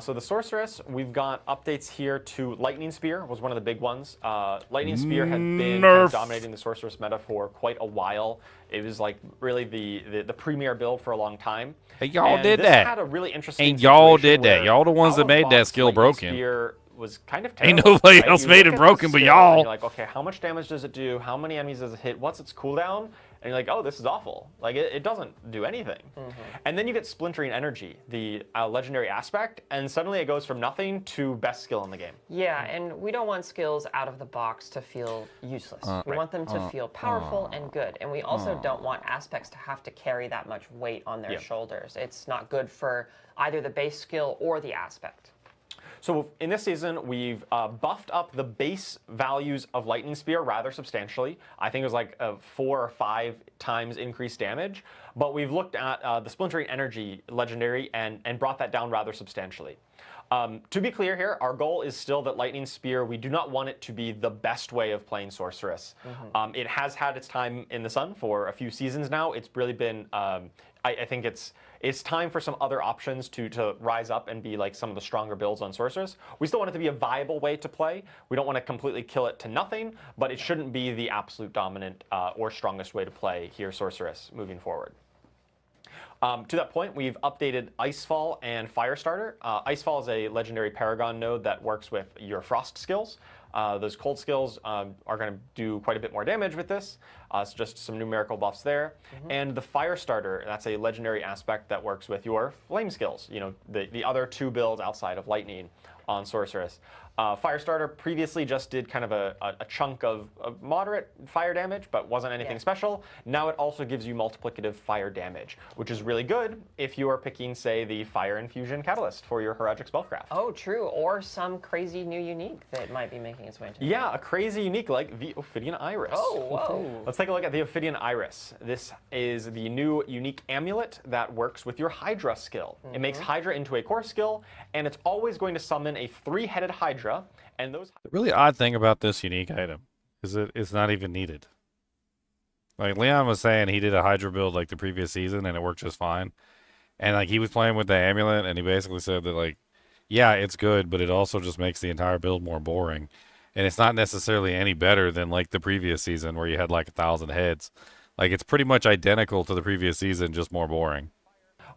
So the Sorceress, we've got updates here to Lightning Spear was one of the big ones. Lightning Spear had been kind of dominating the Sorceress meta for quite a while. It was like really the premier build for a long time. Hey, y'all did this that. Had a really interesting and y'all situation did that. Y'all the ones that made that skill broken. Spear was kind of Ain't terrible, nobody right? else You made look it at broken the but skill, y'all. and you're like, okay, how much damage does it do? How many enemies does it hit? What's its cooldown? And you're like, oh, this is awful. Like, it doesn't do anything. And then you get Splintering Energy, the legendary aspect, and suddenly it goes from nothing to best skill in the game. Yeah, and we don't want skills out of the box to feel useless. We want them to feel powerful and good. And we also don't want aspects to have to carry that much weight on their shoulders. It's not good for either the base skill or the aspect. So in this season, we've buffed up the base values of Lightning Spear rather substantially. I think it was like 4 or 5 times increased damage. But we've looked at the Splintering Energy legendary and brought that down rather substantially. To be clear here, our goal is still that Lightning Spear, we do not want it to be the best way of playing Sorceress. It has had its time in the sun for a few seasons now. It's really been, I think it's time for some other options to rise up and be like some of the stronger builds on Sorceress. We still want it to be a viable way to play. We don't want to completely kill it to nothing, but it shouldn't be the absolute dominant or strongest way to play here Sorceress moving forward. To that point, we've updated Icefall and Firestarter. Icefall is a legendary Paragon node that works with your Frost skills. Those cold skills are going to do quite a bit more damage with this. So just some numerical buffs there. And the Firestarter, that's a legendary aspect that works with your flame skills. You know, the other 2 builds outside of Lightning on Sorceress. Firestarter previously just did kind of a chunk of moderate fire damage, but wasn't anything special. Now it also gives you multiplicative fire damage, which is really good if you are picking, say, the Fire Infusion Catalyst for your Herodric Spellcraft. Oh, true. Or some crazy new unique that might be making its way into. Yeah, a crazy unique like the Ophidian Iris. Oh, whoa. Let's take a look at the Ophidian Iris. This is the new unique amulet that works with your Hydra skill. It makes Hydra into a core skill, and it's always going to summon a 3-headed Hydra, and those... The really odd thing about this unique item is it's not even needed. Like Leon was saying, he did a Hydra build like the previous season, and it worked just fine. And like he was playing with the amulet, and he basically said that like, yeah, it's good, but it also just makes the entire build more boring. And it's not necessarily any better than like the previous season where you had like 1,000 heads. Like it's pretty much identical to the previous season, just more boring.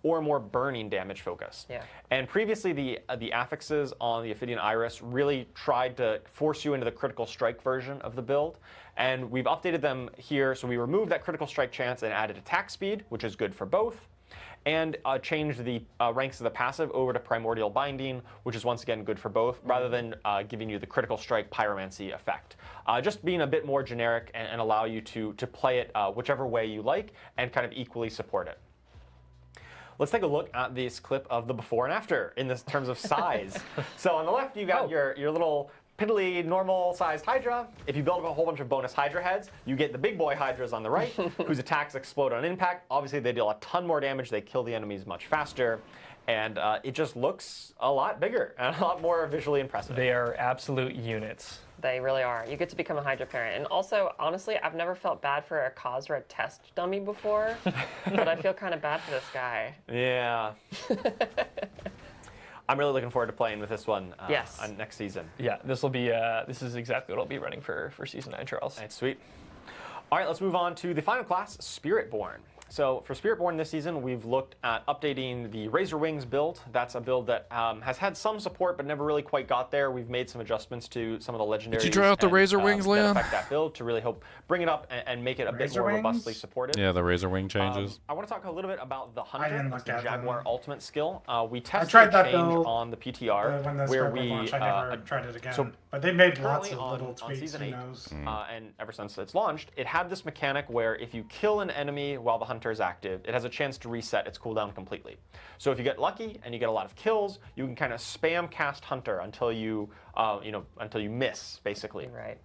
Or more burning damage focus. Yeah. And previously the affixes on the Ophidian Iris really tried to force you into the critical strike version of the build. And we've updated them here, so we removed that critical strike chance and added attack speed, which is good for both. And changed the ranks of the passive over to Primordial Binding, which is once again good for both, rather than giving you the critical strike pyromancy effect. Just being a bit more generic and allow you to play it whichever way you like and kind of equally support it. Let's take a look at this clip of the before and after in this terms of size. So on the left, you got your little piddly normal-sized Hydra. If you build up a whole bunch of bonus Hydra heads, you get the big boy Hydras on the right, whose attacks explode on impact. Obviously, they deal a ton more damage. They kill the enemies much faster. And it just looks a lot bigger and a lot more visually impressive. They are absolute units. They really are. You get to become a Hydra parent. And also, honestly, I've never felt bad for a Khazra test dummy before, but I feel kind of bad for this guy. Yeah. I'm really looking forward to playing with this one on next season. Yeah, this will be. This is exactly what I'll be running for Season 9, Charles. That's sweet. All right, let's move on to the final class, Spiritborn. So for Spiritborn this season, we've looked at updating the Razor Wings build. That's a build that has had some support, but never really quite got there. We've made some adjustments to some of the legendaries. Did you try out the Razor Wings, Leon? That affect that build to really help bring it up and make it a bit more robustly supported. Yeah, the Razor Wing changes. I want to talk a little bit about the I didn't Hunter, look the at Jaguar them. ultimate skill. We tested tried a that change build, on the PTR when this where Pokemon we launched, I never tried it again. so but they made lots currently of little on tweaks. Season Who 8, knows? and ever since it's launched, it had this mechanic where if you kill an enemy while the Hunter is active, it has a chance to reset its cooldown completely. So if you get lucky and you get a lot of kills, you can kind of spam cast Hunter until you, until you miss, basically. Right.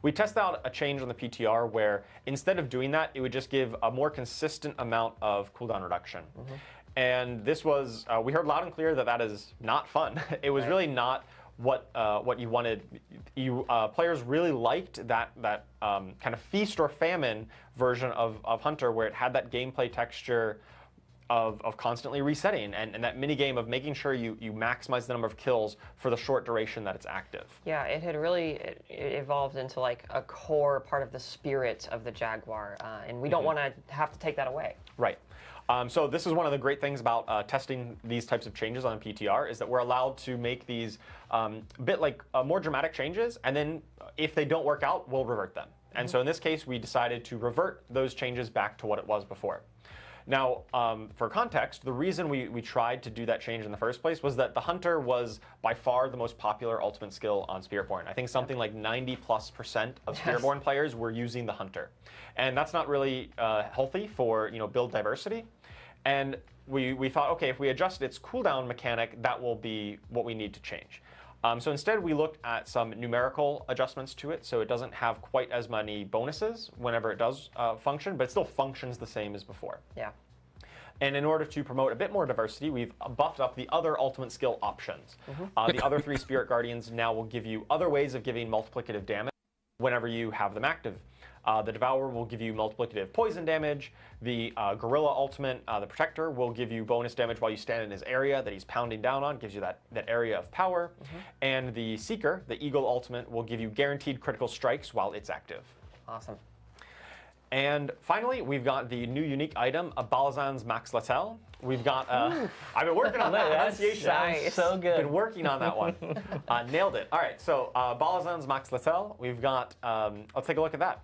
We tested out a change on the PTR where instead of doing that, it would just give a more consistent amount of cooldown reduction. And this was, we heard loud and clear that that is not fun. It was really not what you wanted. Players really liked that kind of feast or famine version of Hunter, where it had that gameplay texture of constantly resetting and that mini game of making sure you maximize the number of kills for the short duration that it's active. Yeah, it had really it evolved into like a core part of the spirit of the Jaguar, and we don't want to have to take that away. Right. So this is one of the great things about testing these types of changes on PTR is that we're allowed to make these bit like more dramatic changes, and then if they don't work out, we'll revert them. And so in this case, we decided to revert those changes back to what it was before. Now, for context, the reason we tried to do that change in the first place was that the Hunter was by far the most popular ultimate skill on Spiritborn. I think something like 90+% of Spiritborn players were using the Hunter. And that's not really healthy for build diversity. And we thought, okay, if we adjust its cooldown mechanic, that will be what we need to change. So instead, we looked at some numerical adjustments to it, so it doesn't have quite as many bonuses whenever it does function, but it still functions the same as before. Yeah. And in order to promote a bit more diversity, we've buffed up the other ultimate skill options. The other 3 Spirit Guardians now will give you other ways of giving multiplicative damage whenever you have them active. The Devourer will give you multiplicative poison damage. The Gorilla Ultimate, the Protector, will give you bonus damage while you stand in his area that he's pounding down on, gives you that area of power. And the Seeker, the Eagle Ultimate, will give you guaranteed critical strikes while it's active. Awesome. And finally, we've got the new unique item, a Balazan's Max Latel. We've got, I've been working on that pronunciation. Nice. So good. Been working on that one. Nailed it. All right, so Balazan's Max Latel, we've got, let's take a look at that.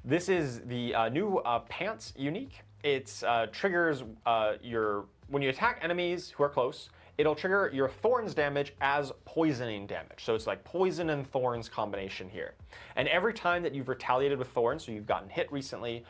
This is the new Pants unique. It triggers when you attack enemies who are close, it'll trigger your thorns damage as poisoning damage. So it's like poison and thorns combination here. And every time that you've retaliated with thorns, so you've gotten hit recently,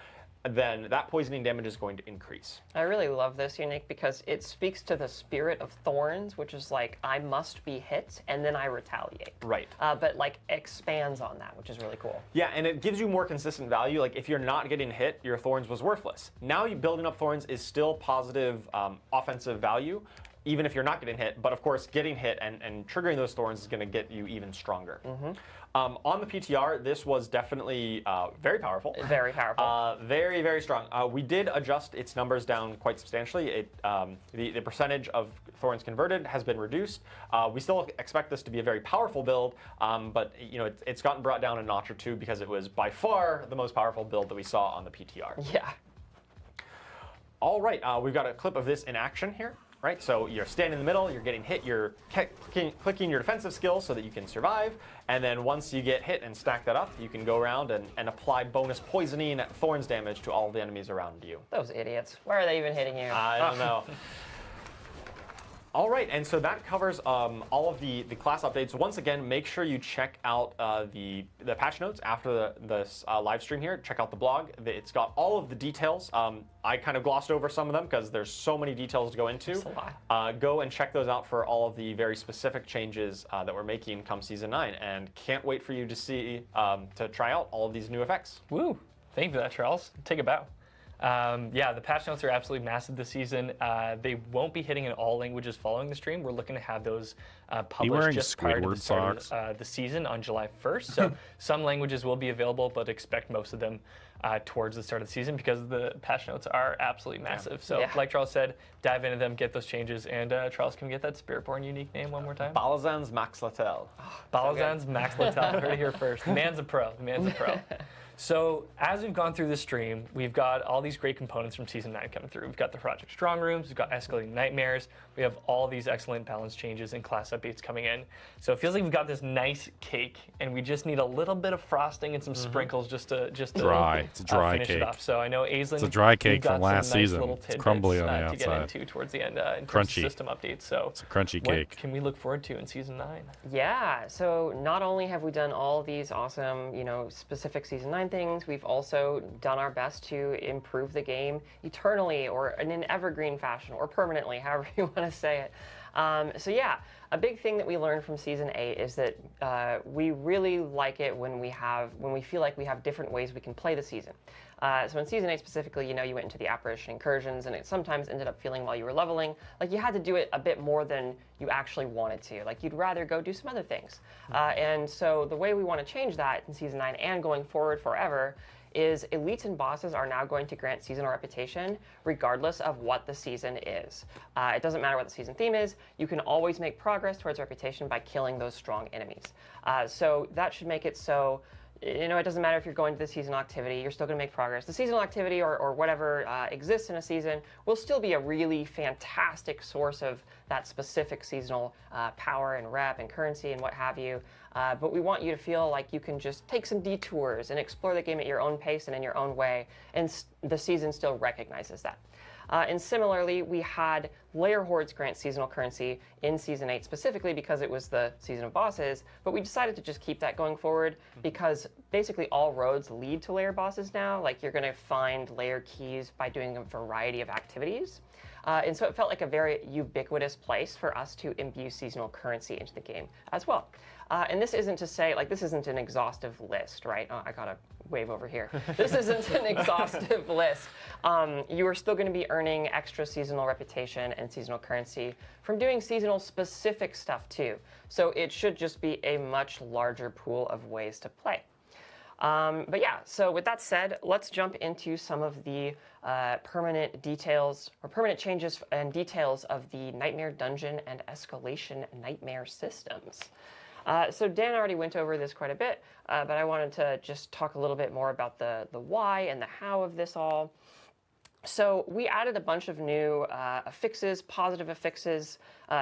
then that poisoning damage is going to increase. I really love this, Unique, because it speaks to the spirit of Thorns, which is like, I must be hit, and then I retaliate. Right. But like expands on that, which is really cool. Yeah, and it gives you more consistent value. Like if you're not getting hit, your thorns was worthless. Now you building up thorns is still positive offensive value, even if you're not getting hit. But of course, getting hit and triggering those thorns is going to get you even stronger. On the PTR, this was definitely very powerful. Very powerful. Very, very strong. We did adjust its numbers down quite substantially. The percentage of thorns converted has been reduced. We still expect this to be a very powerful build, but you know it's gotten brought down a notch or two because it was by far the most powerful build that we saw on the PTR. Yeah. All right, we've got a clip of this in action here. Right, so you're standing in the middle, you're getting hit, you're clicking your defensive skills so that you can survive, and then once you get hit and stack that up, you can go around and apply bonus poisoning thorns damage to all of the enemies around you. Those idiots. Why are they even hitting you? I don't know. All right, and so that covers all of the class updates. Once again, make sure you check out the patch notes after the live stream here. Check out the blog. It's got all of the details. I kind of glossed over some of them because there's so many details to go into. That's a lot. Go and check those out for all of the very specific changes that we're making come Season 9. And can't wait for you to see, to try out all of these new effects. Woo! Thank you for that, Charles. Take a bow. Yeah, the patch notes are absolutely massive this season. They won't be hitting in all languages following the stream. We're looking to have those published just prior to the start of the season on July 1st. So some languages will be available, but expect most of them towards the start of the season because the patch notes are absolutely massive. So like Charles said, dive into them, get those changes, and Charles, can we get that Spiritborn unique name one more time? Balazan's Max Latel. Balazan's Max Latel. Heard it here first. The man's a pro. The man's a pro. So as we've gone through the stream, we've got all these great components from Season 9 coming through. We've got the Project Strong Rooms, we've got Escalating Nightmares, we have all these excellent balance changes and class updates coming in. So it feels like we've got this nice cake, and we just need a little bit of frosting and some sprinkles just to dry. It's a dry finish cake. it off. So I know Aislinn, it's a dry cake you've got from last some nice season. Little It's tidbits, crumbly on the to outside. get into towards the end in terms of Crunchy. system updates. So It's a crunchy what cake. can we look forward to in Season 9? Yeah, so not only have we done all these awesome, specific Season 9 things, we've also done our best to improve the game eternally or in an evergreen fashion or permanently, however you want to say it. So yeah, a big thing that we learned from Season 8 is that we really like it when we feel like we have different ways we can play the season. So in Season 8 specifically, you went into the apparition incursions, and it sometimes ended up feeling while you were leveling like you had to do it a bit more than you actually wanted to. Like you'd rather go do some other things. And so the way we want to change that in Season 9 and going forward forever is elites and bosses are now going to grant seasonal reputation regardless of what the season is. It doesn't matter what the season theme is, you can always make progress towards reputation by killing those strong enemies. So that should make it so, it doesn't matter if you're going to the seasonal activity, you're still going to make progress. The seasonal activity or whatever exists in a season will still be a really fantastic source of that specific seasonal power and rep and currency and what have you. But we want you to feel like you can just take some detours and explore the game at your own pace and in your own way, and the season still recognizes that. And similarly, we had Lair Hordes grant seasonal currency in Season 8 specifically because it was the season of bosses, but we decided to just keep that going forward because basically all roads lead to lair bosses now. Like you're going to find lair keys by doing a variety of activities. And so it felt like a very ubiquitous place for us to imbue seasonal currency into the game as well. And this isn't to say, this isn't an exhaustive list, right? Oh, I got to wave over here. This isn't an exhaustive list. You are still going to be earning extra seasonal reputation and seasonal currency from doing seasonal specific stuff too. So it should just be a much larger pool of ways to play. But yeah, so with that said, let's jump into some of the permanent details or permanent changes and details of the Nightmare Dungeon and Escalation Nightmare systems. So Dan already went over this quite a bit, but I wanted to just talk a little bit more about the why and the how of this all. So we added a bunch of new affixes, positive affixes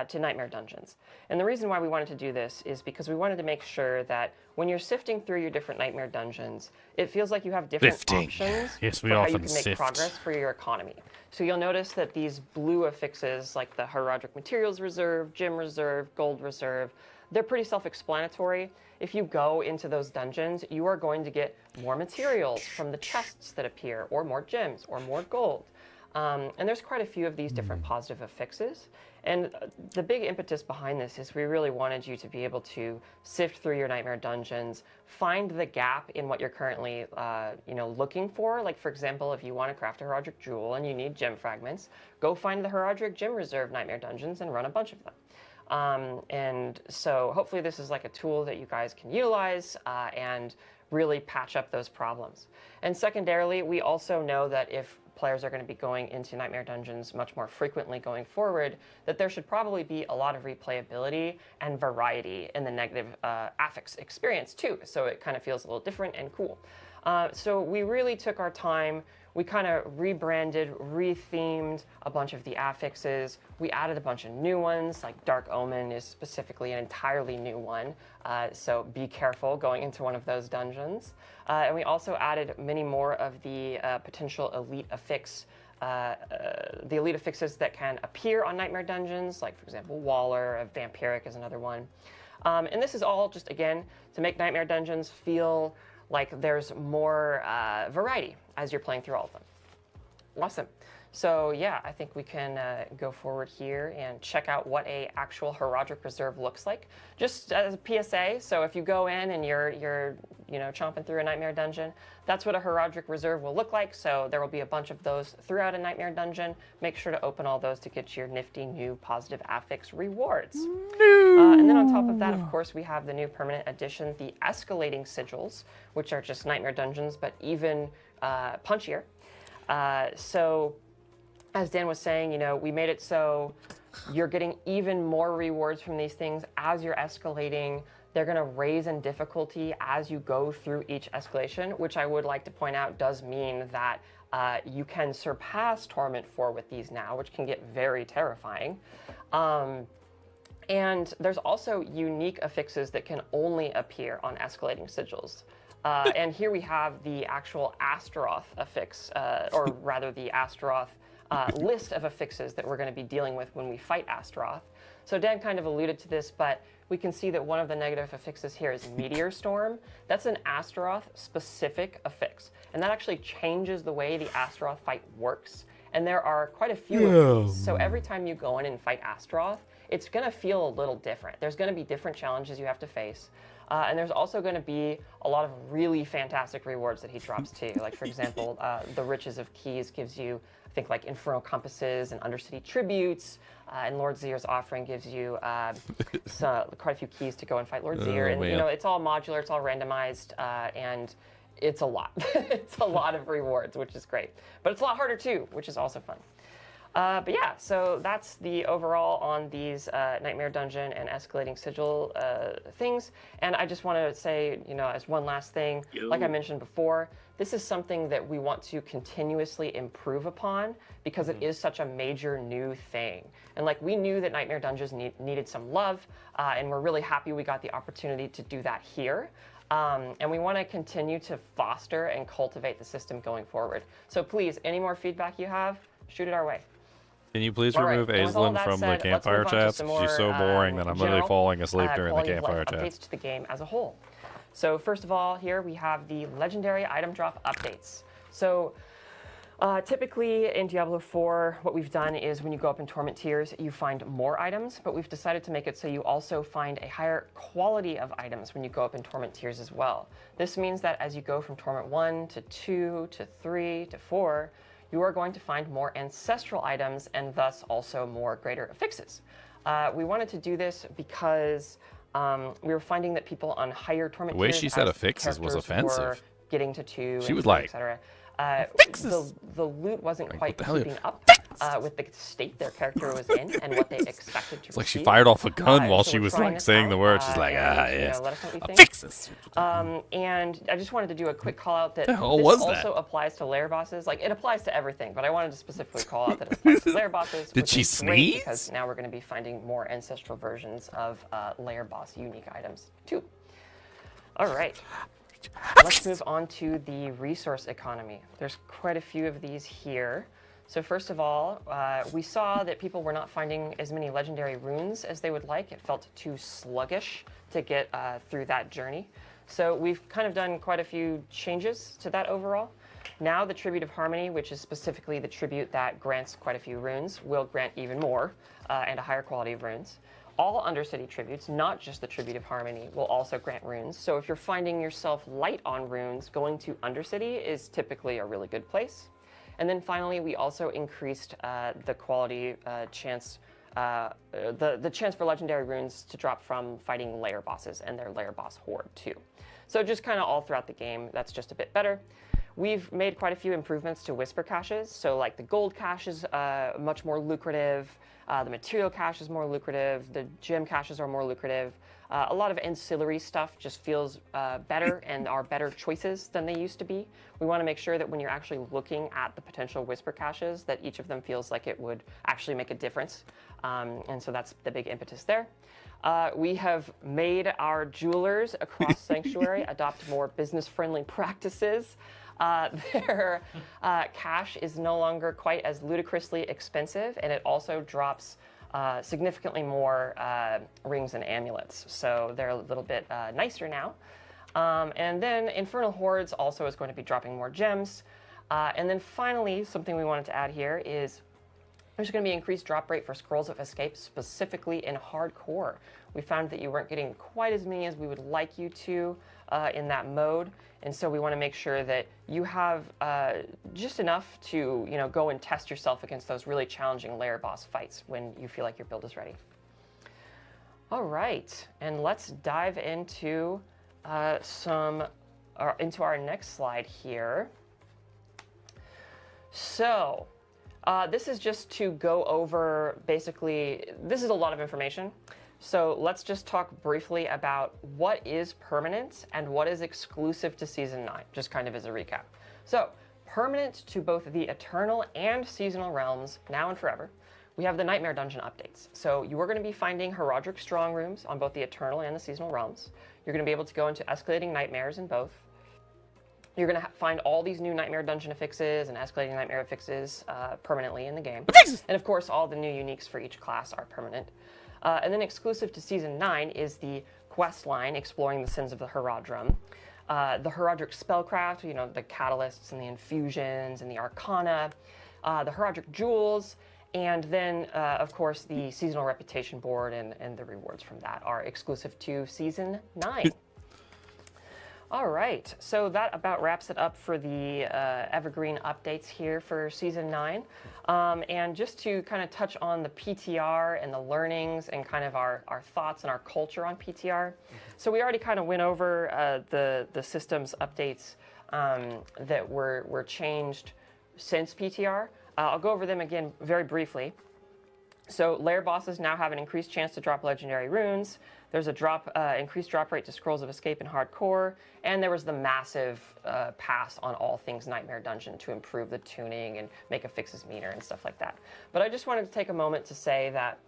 to Nightmare Dungeons. And the reason why we wanted to do this is because we wanted to make sure that when you're sifting through your different Nightmare Dungeons, it feels like you have different options Yes, we for how you often can make sift. progress for your economy. So you'll notice that these blue affixes, like the Herodric Materials Reserve, Gem Reserve, Gold Reserve, they're pretty self-explanatory. If you go into those dungeons, you are going to get more materials from the chests that appear, or more gems, or more gold. And there's quite a few of these different positive affixes. And the big impetus behind this is we really wanted you to be able to sift through your Nightmare Dungeons, find the gap in what you're currently looking for. Like, for example, if you want to craft a Herodric Jewel and you need gem fragments, go find the Herodric Gem Reserve Nightmare Dungeons and run a bunch of them. And so hopefully this is like a tool that you guys can utilize and really patch up those problems. And secondarily, we also know that if players are going to be going into Nightmare Dungeons much more frequently going forward, that there should probably be a lot of replayability and variety in the negative affix experience too, so it kind of feels a little different and cool. So we really took our time. We kind of rebranded, rethemed a bunch of the affixes. We added a bunch of new ones, like Dark Omen is specifically an entirely new one. So be careful going into one of those dungeons. And we also added many more of the potential elite affix, the elite affixes that can appear on Nightmare Dungeons, like for example, Waller, Vampiric is another one. And this is all just, again, to make Nightmare Dungeons feel like there's more variety as you're playing through all of them. Awesome. So yeah, I think we can go forward here and check out what a actual Herodric Reserve looks like. Just as a PSA, so if you go in and you're chomping through a Nightmare Dungeon, that's what a Herodric Reserve will look like. So there will be a bunch of those throughout a Nightmare Dungeon. Make sure to open all those to get your nifty new positive affix rewards. And then on top of that, of course, we have the new permanent addition, the Escalating Sigils, which are just Nightmare Dungeons, but even punchier. So as Dan was saying, we made it so you're getting even more rewards from these things as you're escalating. They're going to raise in difficulty as you go through each escalation, which I would like to point out does mean that you can surpass Torment 4 with these now, which can get very terrifying. And there's also unique affixes that can only appear on Escalating Sigils. And here we have the actual Astaroth affix, or rather the Astaroth list of affixes that we're going to be dealing with when we fight Astaroth. So Dan kind of alluded to this, but we can see that one of the negative affixes here is Meteor Storm. That's an Astaroth-specific affix, and that actually changes the way the Astaroth fight works. And there are quite a few of these. So every time you go in and fight Astaroth, it's going to feel a little different. There's going to be different challenges you have to face. And there's also going to be a lot of really fantastic rewards that he drops too. Like, for example, the Riches of Keys gives you, I think, like Infernal Compasses and Undercity Tributes. And Lord Zier's Offering gives you quite a few keys to go and fight Lord Zier. And, it's all modular, it's all randomized, and it's a lot. It's a lot of rewards, which is great. But it's a lot harder too, which is also fun. But yeah, so that's the overall on these Nightmare Dungeon and Escalating Sigil things. And I just want to say, as one last thing, like I mentioned before, this is something that we want to continuously improve upon because it is such a major new thing. And like, we knew that Nightmare Dungeons needed some love, and we're really happy we got the opportunity to do that here. And we want to continue to foster and cultivate the system going forward. So please, any more feedback you have, shoot it our way. Can you please All right, remove and with all Aislinn that from said, the campfire let's move on to chats? some She's so more, boring that I'm literally general, falling asleep during the quality of life campfire updates chats. to the game as a whole. So first of all, here we have the legendary item drop updates. So typically in Diablo 4, what we've done is when you go up in Torment tiers, you find more items, but we've decided to make it so you also find a higher quality of items when you go up in Torment tiers as well. This means that as you go from Torment 1 to 2 to 3 to 4, you are going to find more ancestral items and thus also more greater affixes. We wanted to do this because we were finding that people on higher Torment tiers, The way she said as affixes was characters were offensive. getting to 2 She and was 3, like, etc. "Affixes!" The loot wasn't Like, quite what the hell? keeping up with the state their character was in and what they expected to It's like she receive. fired off a gun while So she we're was trying like this saying the out, words. She's like, and, yes, let us know what you I'll think. fix this. And I just wanted to do a quick call out that The hell this was also that? applies to lair bosses. Like, it applies to everything, but I wanted to specifically call out that it applies to lair bosses. Did which she is great sneeze? Because now we're going to be finding more ancestral versions of lair boss unique items too. All right. Let's move on to the resource economy. There's quite a few of these here. So first of all, we saw that people were not finding as many legendary runes as they would like. It felt too sluggish to get through that journey. So we've kind of done quite a few changes to that overall. Now the Tribute of Harmony, which is specifically the tribute that grants quite a few runes, will grant even more and a higher quality of runes. All Undercity tributes, not just the Tribute of Harmony, will also grant runes. So if you're finding yourself light on runes, going to Undercity is typically a really good place. And then finally, we also increased the quality chance, the chance for legendary runes to drop from fighting lair bosses and their lair boss horde too. So just kind of all throughout the game, that's just a bit better. We've made quite a few improvements to Whisper caches. So like the gold cache is much more lucrative. The material cache is more lucrative. The gem caches are more lucrative. A lot of ancillary stuff just feels better and are better choices than they used to be. We want to make sure that when you're actually looking at the potential Whisper caches, that each of them feels like it would actually make a difference. And so that's the big impetus there. We have made our jewelers across Sanctuary adopt more business-friendly practices. Their cash is no longer quite as ludicrously expensive, and it also drops significantly more rings and amulets. So they're a little bit nicer now. And then Infernal Hordes also is going to be dropping more gems. And then finally, something we wanted to add here is there's going to be increased drop rate for Scrolls of Escape, specifically in Hardcore. We found that you weren't getting quite as many as we would like you to in that mode. And so we want to make sure that you have just enough to go and test yourself against those really challenging lair boss fights when you feel like your build is ready. All right, and let's dive into into our next slide here. So this is just to go over basically, this is a lot of information. So let's just talk briefly about what is permanent and what is exclusive to Season 9, just kind of as a recap. So permanent to both the Eternal and Seasonal realms, now and forever, we have the Nightmare Dungeon updates. So you are going to be finding Herodric strong rooms on both the Eternal and the Seasonal realms. You're going to be able to go into escalating nightmares in both. You're going to find all these new Nightmare Dungeon affixes and escalating nightmare affixes permanently in the game. And of course, all the new uniques for each class are permanent. And then exclusive to Season 9 is the quest line exploring the sins of the Herodrum. The Herodric spellcraft, the catalysts and the infusions and the arcana, the Herodric jewels, and then, of course, the seasonal reputation board and the rewards from that are exclusive to Season 9. All right, so that about wraps it up for the Evergreen updates here for Season 9. And just to kind of touch on the PTR and the learnings and kind of our thoughts and our culture on PTR. So we already kind of went over the systems updates that were changed since PTR. I'll go over them again very briefly. So lair bosses now have an increased chance to drop legendary runes. There's a increased drop rate to Scrolls of Escape in Hardcore, and there was the massive pass on all things Nightmare Dungeon to improve the tuning and make affixes meter and stuff like that. But I just wanted to take a moment to say that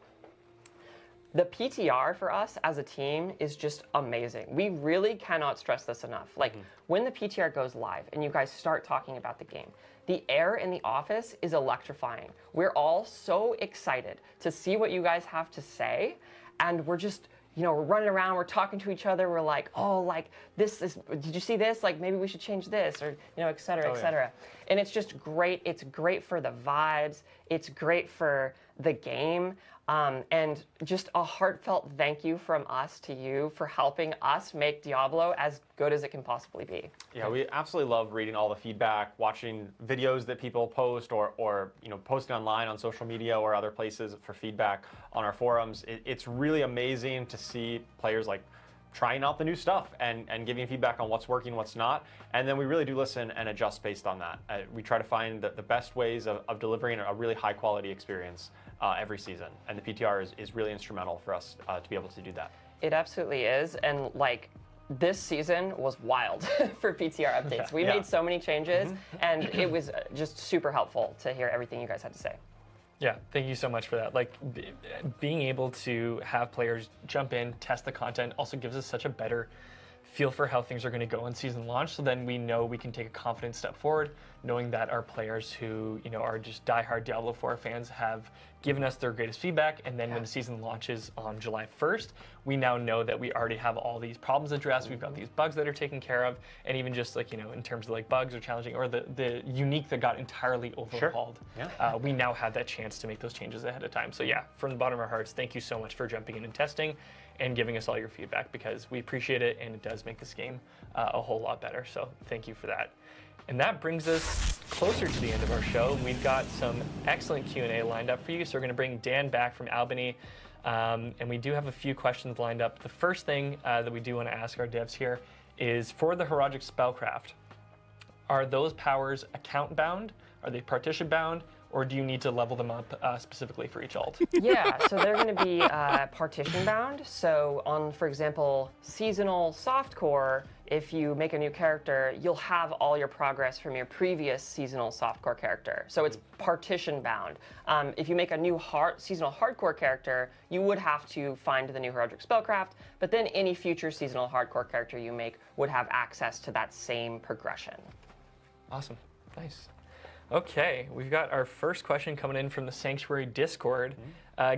the PTR for us as a team is just amazing. We really cannot stress this enough. Like, when the PTR goes live and you guys start talking about the game, the air in the office is electrifying. We're all so excited to see what you guys have to say, and we're just, we're running around, we're talking to each other, we're like, oh, like, this is, did you see this? Like, maybe we should change this, or, et cetera, et cetera. And it's just great. It's great for the vibes. It's great for the game. And just a heartfelt thank you from us to you for helping us make Diablo as good as it can possibly be. Yeah, we absolutely love reading all the feedback, watching videos that people post, or posting online on social media or other places for feedback on our forums. It's really amazing to see players like trying out the new stuff and giving feedback on what's working, what's not. And then we really do listen and adjust based on that. We try to find the best ways of delivering a really high quality experience every season. And the PTR is really instrumental for us to be able to do that. It absolutely is. And like, this season was wild for PTR updates. We made so many changes, and it was just super helpful to hear everything you guys had to say. Yeah, thank you so much for that. Like, being able to have players jump in, test the content, also gives us such a better feel for how things are going to go on season launch. So then we know we can take a confident step forward, knowing that our players who are just diehard Diablo 4 fans have given us their greatest feedback. And then when the season launches on July 1st, we now know that we already have all these problems addressed. We've got these bugs that are taken care of, and even just like in terms of like bugs or challenging or the unique that got entirely overhauled. We now have that chance to make those changes ahead of time. So yeah, from the bottom of our hearts, thank you so much for jumping in and testing and giving us all your feedback, because we appreciate it and it does make this game a whole lot better. So thank you for that. And that brings us closer to the end of our show. We've got some excellent Q&A lined up for you. So we're going to bring Dan back from Albany, and we do have a few questions lined up. The first thing that we do want to ask our devs here is, for the Herodric Spellcraft, are those powers account bound? Are they partition bound? Or do you need to level them up specifically for each alt? Yeah, so they're going to be partition bound. So on, for example, seasonal softcore, if you make a new character, you'll have all your progress from your previous seasonal softcore character. So it's partition bound. If you make a new seasonal hardcore character, you would have to find the new Herodric Spellcraft, but then any future seasonal hardcore character you make would have access to that same progression. Awesome. Nice. Okay, we've got our first question coming in from the Sanctuary Discord.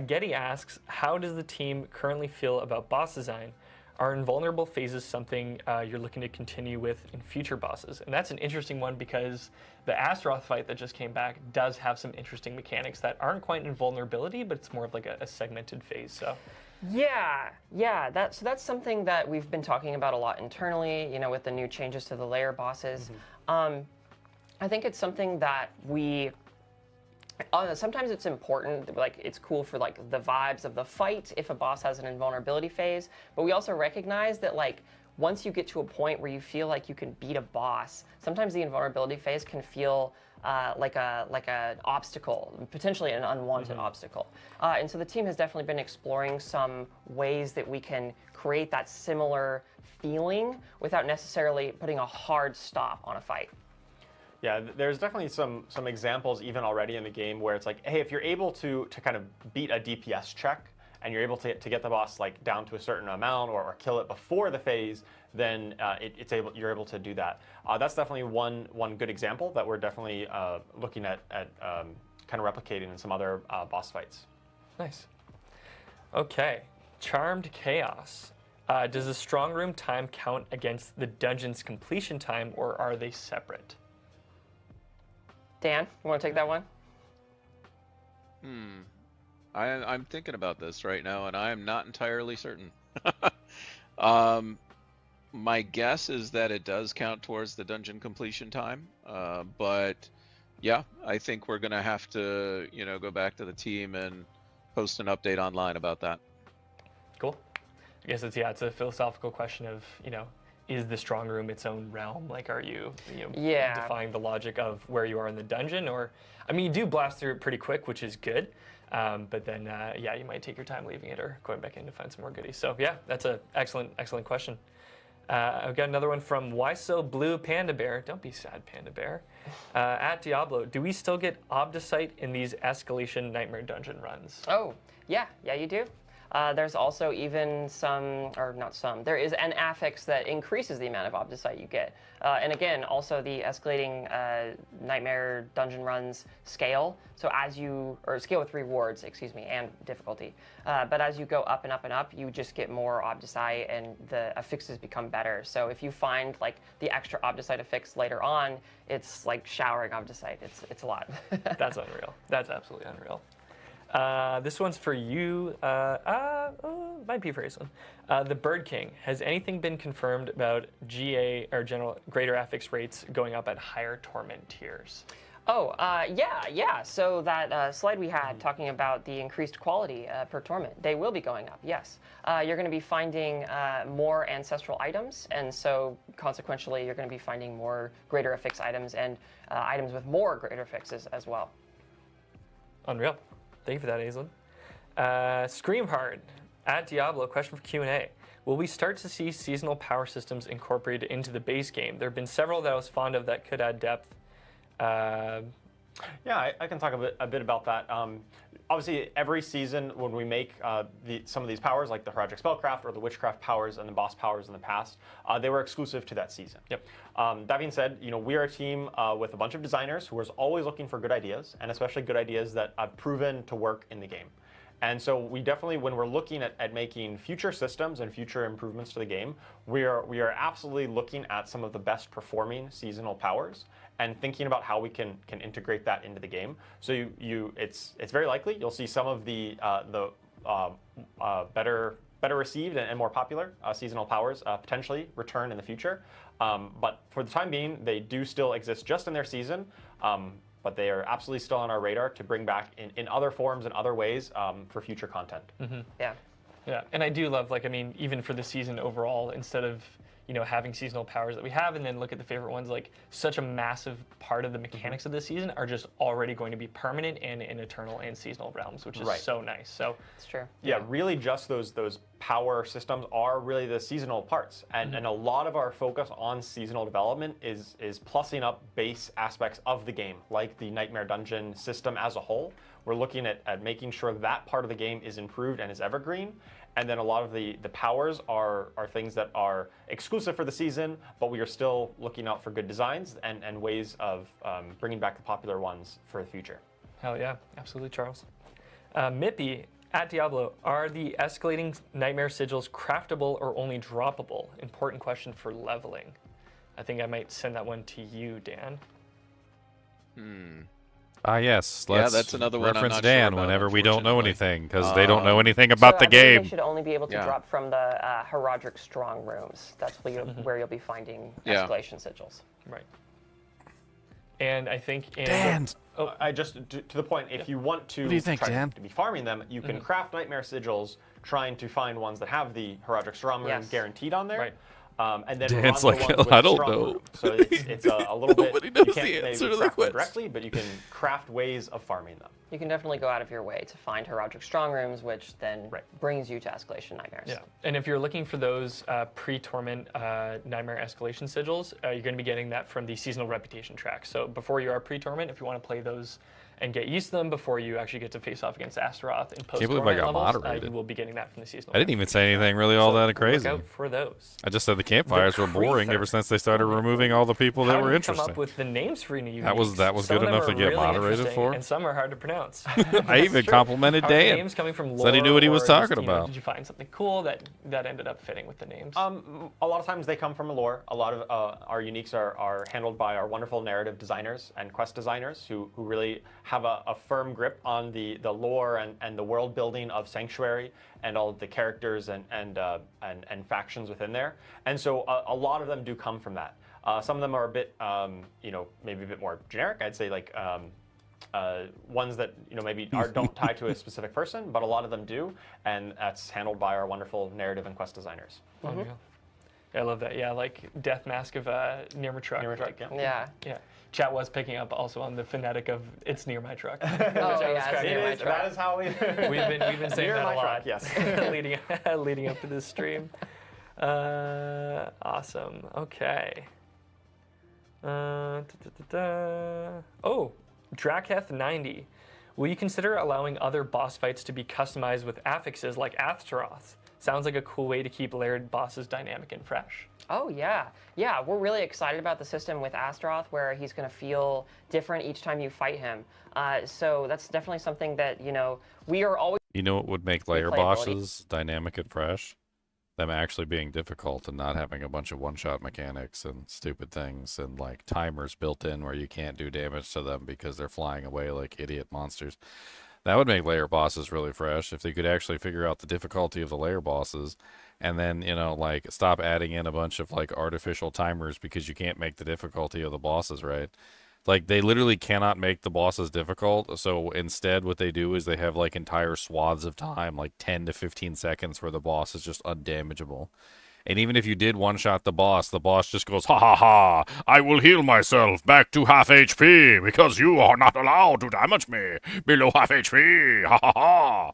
Getty asks, how does the team currently feel about boss design? Are invulnerable phases something you're looking to continue with in future bosses? And that's an interesting one, because the Astaroth fight that just came back does have some interesting mechanics that aren't quite invulnerability, but it's more of like a segmented phase. So. Yeah, that's something that we've been talking about a lot internally, with the new changes to the layer bosses. I think it's something that sometimes it's important, like it's cool for like the vibes of the fight if a boss has an invulnerability phase, but we also recognize that like once you get to a point where you feel like you can beat a boss, sometimes the invulnerability phase can feel like an obstacle, potentially an unwanted obstacle. And so the team has definitely been exploring some ways that we can create that similar feeling without necessarily putting a hard stop on a fight. Yeah, there's definitely some examples even already in the game where it's like, hey, if you're able to kind of beat a DPS check and you're able to get the boss like down to a certain amount or kill it before the phase, then you're able to do that. That's definitely one good example that we're definitely looking at kind of replicating in some other boss fights. Nice. Okay, Charmed Chaos. Does the strong room time count against the dungeon's completion time, or are they separate? Dan, you want to take that one? I'm thinking about this right now, and I am not entirely certain. My guess is that it does count towards the dungeon completion time, but yeah, I think we're gonna have to, go back to the team and post an update online about that. Cool. I guess it's a philosophical question of, is the strong room its own realm? Like, are you, defying the logic of where you are in the dungeon? Or, you do blast through it pretty quick, which is good. But then, you might take your time leaving it or going back in to find some more goodies. So, yeah, that's an excellent question. I've got another one from Why So Blue Panda Bear. Don't be sad, Panda Bear. At Diablo, do we still get Obdicite in these escalation nightmare dungeon runs? Oh, yeah, you do. There's also even there is an affix that increases the amount of Obdicite you get. And again, also the escalating nightmare dungeon runs scale. So scale with rewards, and difficulty. But as you go up and up and up, you just get more Obdicite and the affixes become better. So if you find like the extra Obdicite affix later on, it's like showering Obdicite. It's a lot. That's unreal. That's absolutely unreal. This one's for you. Might be for Aislinn. The Bird King. Has anything been confirmed about GA or general greater affix rates going up at higher torment tiers? Oh, yeah. So that slide we had talking about the increased quality per torment, they will be going up, yes. You're going to be finding more ancestral items, and so consequentially you're going to be finding more greater affix items and items with more greater affixes as well. Unreal. Thank you for that, Aislinn. Scream Hard at Diablo, question for Q&A. Will we start to see seasonal power systems incorporated into the base game? There have been several that I was fond of that could add depth. Yeah, I can talk a bit about that. Obviously, every season when we make some of these powers, like the Herodric Spellcraft or the Witchcraft powers and the boss powers in the past, they were exclusive to that season. Yep. That being said, we are a team with a bunch of designers who are always looking for good ideas, and especially good ideas that have proven to work in the game. And so we definitely, when we're looking at making future systems and future improvements to the game, we are absolutely looking at some of the best performing seasonal powers and thinking about how we can integrate that into the game. So it's very likely you'll see some of the better received and more popular seasonal powers potentially return in the future. But for the time being, they do still exist just in their season. But they are absolutely still on our radar to bring back in other forms and other ways for future content. Mm-hmm. Yeah. Yeah, and I do love, even for the season overall, instead of, having seasonal powers that we have and then look at the favorite ones, such a massive part of the mechanics of this season are just already going to be permanent and in eternal and seasonal realms, which is so nice. So it's true. Yeah, really just those power systems are really the seasonal parts. And a lot of our focus on seasonal development is plussing up base aspects of the game, like the Nightmare Dungeon system as a whole. We're looking at making sure that part of the game is improved and is evergreen. And then a lot of the powers are things that are exclusive for the season, but we are still looking out for good designs and ways of bringing back the popular ones for the future. Hell yeah, absolutely, Charles. Mippy at Diablo, are the escalating Nightmare Sigils craftable or only droppable? Important question for leveling. I think I might send that one to you, Dan. Yes. Yeah, Let's that's another one I'm reference not Dan sure about, whenever we don't know unfortunately. anything, because they don't know anything about the I believe game. They should only be able to Yeah. drop from the Herodric Strong Rooms. That's where you'll be finding Yeah. escalation sigils. Right. And I think in Dan! I just to the point, if you want to What do you think, try Dan? to be farming them, you can craft Nightmare Sigils, trying to find ones that have the Herodric Strong Room Yes. guaranteed on there. Right. And then Dan's run the like, ones with I don't strong know. room. So it's a little bit. Nobody You knows can't the maybe answer to the craft them question. directly, but you can craft ways of farming them. You can definitely go out of your way to find Herodric Strong Rooms, which then brings you to Escalation Nightmares. Yeah, and if you're looking for those pre-torment Nightmare Escalation Sigils, you're going to be getting that from the Seasonal Reputation track. So before you are pre-torment, if you want to play those and get used to them before you actually get to face off against Astaroth in Can't believe I post-torment got levels, moderated. you will be getting that from the Seasonal I didn't even say anything really all that crazy. Look out for those. I just said the campfires were boring Creeper. ever since they started removing all the people that How were did you come interesting. up with the names for new That was uniques? good Some of them enough are to get really moderated interesting, for? and some are hard to pronounce. I even complimented Are Dan. names coming from lore, Said he knew what he was or talking just, about. Did you find something cool that ended up fitting with the names? A lot of times they come from a lore. A lot of our uniques are handled by our wonderful narrative designers and quest designers who really have a firm grip on the lore and the world building of Sanctuary and all of the characters and factions within there. And so a lot of them do come from that. Some of them are a bit, maybe a bit more generic. I'd say like ones that maybe don't tie to a specific person, but a lot of them do, and that's handled by our wonderful narrative and quest designers. Yeah, I love that. Yeah, like Death Mask of near my truck. Near my truck, like, yeah. Yeah. Chat was picking up also on the phonetic of "It's near my truck." Oh, yeah, it's near my That truck. is how we. We've been saying Near that my a lot. truck, yes. leading up to this stream. Awesome. Okay. Oh, Draketh90. Will you consider allowing other boss fights to be customized with affixes like Astaroth? Sounds like a cool way to keep layered bosses dynamic and fresh. Oh, yeah. Yeah, we're really excited about the system with Astaroth where he's going to feel different each time you fight him. So that's definitely something that, we are always... You know what would make layer Replayability. bosses dynamic and fresh? Them actually being difficult and not having a bunch of one-shot mechanics and stupid things and like timers built in where you can't do damage to them because they're flying away like idiot monsters. That would make layer bosses really fresh if they could actually figure out the difficulty of the layer bosses and then, like stop adding in a bunch of like artificial timers because you can't make the difficulty of the bosses right. Like, they literally cannot make the bosses difficult, so instead what they do is they have, like, entire swaths of time, like 10 to 15 seconds, where the boss is just undamageable. And even if you did one-shot the boss just goes, ha ha ha, I will heal myself back to half HP, because you are not allowed to damage me below half HP, ha ha ha.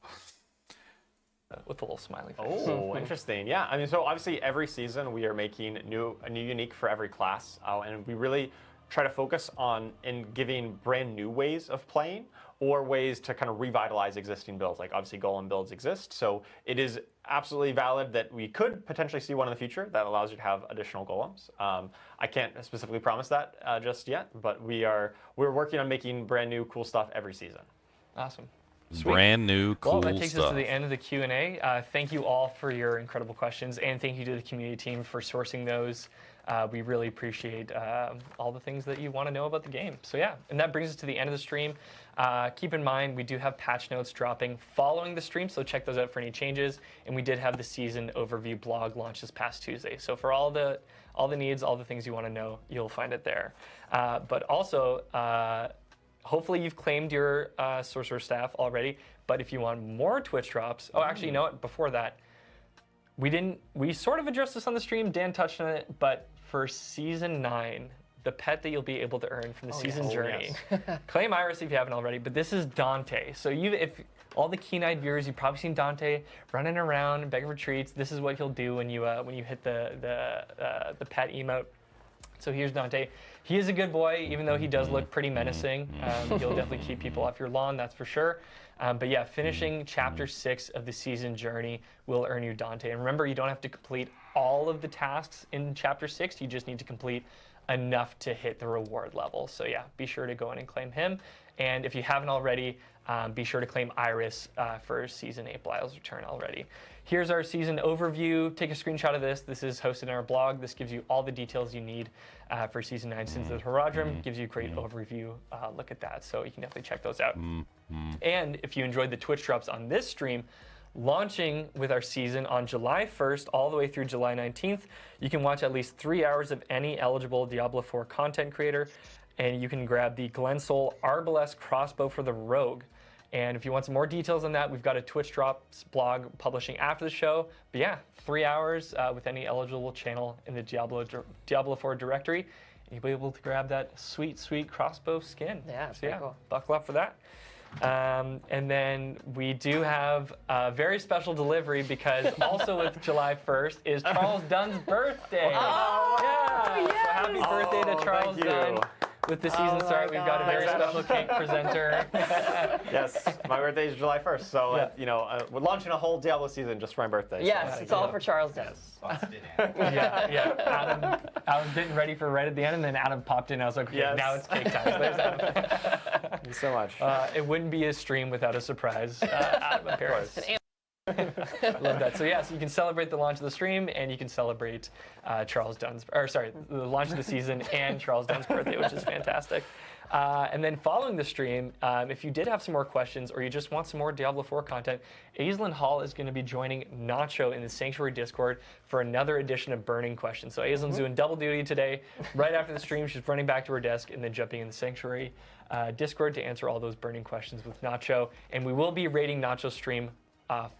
With a little smiley face. Oh, interesting. Yeah, I mean, so obviously every season we are making a new unique for every class, and we really try to focus on in giving brand new ways of playing or ways to kind of revitalize existing builds. Like obviously golem builds exist, so it is absolutely valid that we could potentially see one in the future that allows you to have additional golems. I can't specifically promise that just yet, but we're working on making brand new cool stuff every season. Awesome. Sweet. Brand new cool Well, that takes stuff. us to the end of the Q&A. Thank you all for your incredible questions, and thank you to the community team for sourcing those. We really appreciate all the things that you want to know about the game. So yeah, and that brings us to the end of the stream. Keep in mind, we do have patch notes dropping following the stream, so check those out for any changes. And we did have the season overview blog launch this past Tuesday. So for all the needs, all the things you want to know, you'll find it there. But also, hopefully you've claimed your Sorcerer staff already. But if you want more Twitch drops, oh, actually, you know what? Before that, we sort of addressed this on the stream. Dan touched on it, but for Season 9, the pet that you'll be able to earn from the season journey, claim Iris if you haven't already, but this is Dante. So if all the keen-eyed viewers, you've probably seen Dante running around, begging for treats. This is what he'll do when you hit the pet emote. So here's Dante. He is a good boy, even though he does look pretty menacing. He'll definitely keep people off your lawn, that's for sure. But yeah, finishing Chapter 6 of the season journey will earn you Dante. And remember, you don't have to complete all of the tasks in Chapter 6. You just need to complete enough to hit the reward level. So yeah, be sure to go in and claim him. And if you haven't already, be sure to claim Iris for Season 8 Blyle's Return already. Here's our season overview. Take a screenshot of this. This is hosted in our blog. This gives you all the details you need for Season 9 Sins of the Herodric. Gives you a great overview look at that. So you can definitely check those out. And if you enjoyed the Twitch drops on this stream, launching with our season on July 1st all the way through July 19th, you can watch at least 3 hours of any eligible Diablo 4 content creator, and you can grab the Glensoul Arbalest crossbow for the Rogue. And if you want some more details on that, we've got a Twitch drops blog publishing after the show. But yeah, 3 hours with any eligible channel in the Diablo 4 directory, and you'll be able to grab that sweet, sweet crossbow skin. Yeah, so cool. Buckle up for that. And then we do have a very special delivery because also with July 1st is Charles Dunn's birthday. Oh, yeah. yes. So happy birthday to Charles thank you. Dunn. With the season start, we've got a very special cake presenter. Yes, my birthday is July 1st, so we're launching a whole Diablo season just for my birthday. Yes, so, it's all for Charles Dunn. Yeah. Adam getting ready for right at the end, and then Adam popped in. I was like, okay, now it's cake time. So there's Adam. Thank you so much. It wouldn't be a stream without a surprise Adam appearance. Love that. So yeah, so you can celebrate the launch of the stream, and you can celebrate the launch of the season and Charles Dunn's birthday, which is fantastic. And then following the stream, if you did have some more questions or you just want some more Diablo 4 content, Aislinn Hall is going to be joining Nacho in the Sanctuary Discord for another edition of Burning Questions. So Aislinn's doing double duty today. Right after the stream, she's running back to her desk and then jumping in the Sanctuary Discord to answer all those burning questions with Nacho. And we will be rating Nacho's stream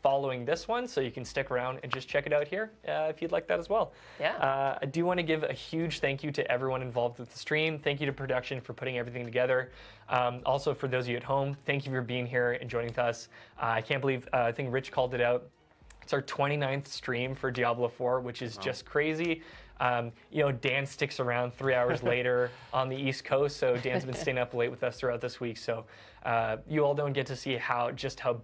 following this one, so you can stick around and just check it out here if you'd like that as well. Yeah. I do want to give a huge thank you to everyone involved with the stream. Thank you to production for putting everything together. Also, for those of you at home, thank you for being here and joining with us. I can't believe, I think Rich called it out. It's our 29th stream for Diablo 4, which is just crazy. Dan sticks around 3 hours later on the East Coast, so Dan's been staying up late with us throughout this week. So you all don't get to see how